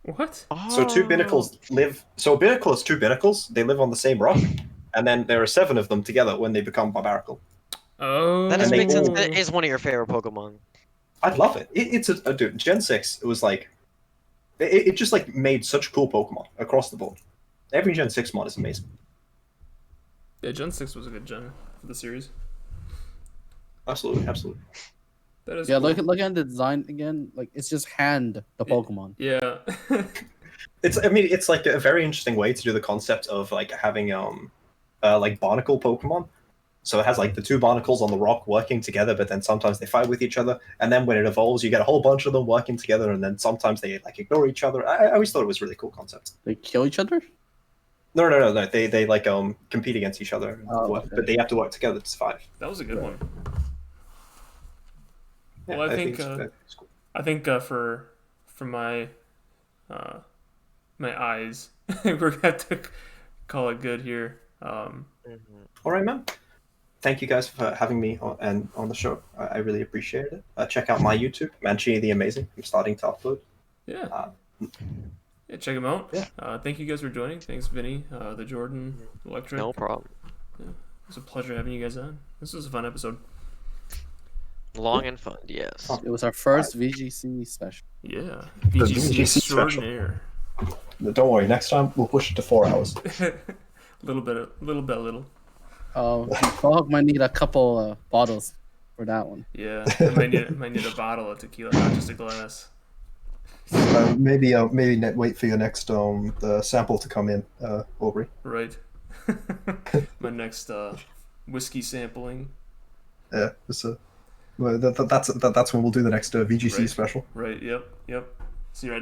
S1: What?
S3: So two
S5: Oh.
S3: Binnacles live. So a Binnacle is two Binnacles. They live on the same rock, and then there are 7 of them together when they become Barbarical.
S1: Oh.
S5: That just
S3: And they
S5: makes sense.
S3: all-
S5: It is one of your favorite Pokemon.
S3: I'd love it. It's a dude. Gen 6. It was like, it just like made such cool Pokemon across the board. Every Gen 6 mod is amazing.
S1: Yeah, Gen 6 was a good gen for the series.
S3: Absolutely, absolutely.
S1: That is
S2: Yeah,
S1: cool.
S2: look at the design again. Like it's just hand the Pokemon.
S1: Yeah.
S3: It's like a very interesting way to do the concept of like having like barnacle Pokemon. So it has like the two barnacles on the rock working together, but then sometimes they fight with each other. And then when it evolves, you get a whole bunch of them working together, and then sometimes they like ignore each other. I always thought it was a really cool concept.
S2: They kill each other.
S3: No. They like compete against each other,
S2: Oh, okay.
S3: but they have to work together to survive.
S1: That was a good one.
S3: Yeah,
S1: Well, I think
S3: it's cool.
S1: I think for my my eyes, we're gonna have to call it good here.
S3: All right, man. Thank you guys for having me on the show. I really appreciate it. Check out my YouTube, Mancini The Amazing. I'm starting to upload.
S1: Yeah. Yeah, check them out.
S3: Yeah.
S1: Thank you guys for joining. Thanks, Vinny, the Jordan, Electric.
S5: No problem.
S1: It was a pleasure having you guys on. This was a fun episode.
S5: Long and fun, yes.
S2: It was our first VGC special.
S1: Yeah.
S3: VGC
S1: VGC
S3: special.
S1: extraordinaire.
S3: Don't worry. Next time we'll push it to 4 hours.
S1: little.
S2: Frog might need a couple bottles for that one.
S1: Yeah. I might need a bottle of tequila, not just a glass.
S3: Maybe wait for your next the sample to come in, Aubrey.
S1: Right. My next whiskey sampling.
S3: Yeah, that's when we'll do the next VGC
S1: Right.
S3: special.
S1: Right. Yep. So I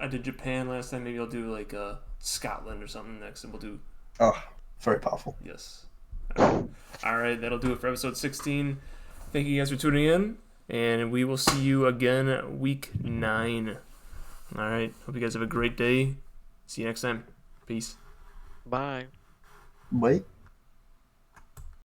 S1: did Japan last time. Maybe I'll do like Scotland or something next, and we'll do.
S3: Oh, very powerful.
S1: Yes. All right. That'll do it for episode 16. Thank you guys for tuning in, and we will see you again week 9. All right. Hope you guys have a great day. See you next time. Peace.
S5: Bye.
S3: Wait.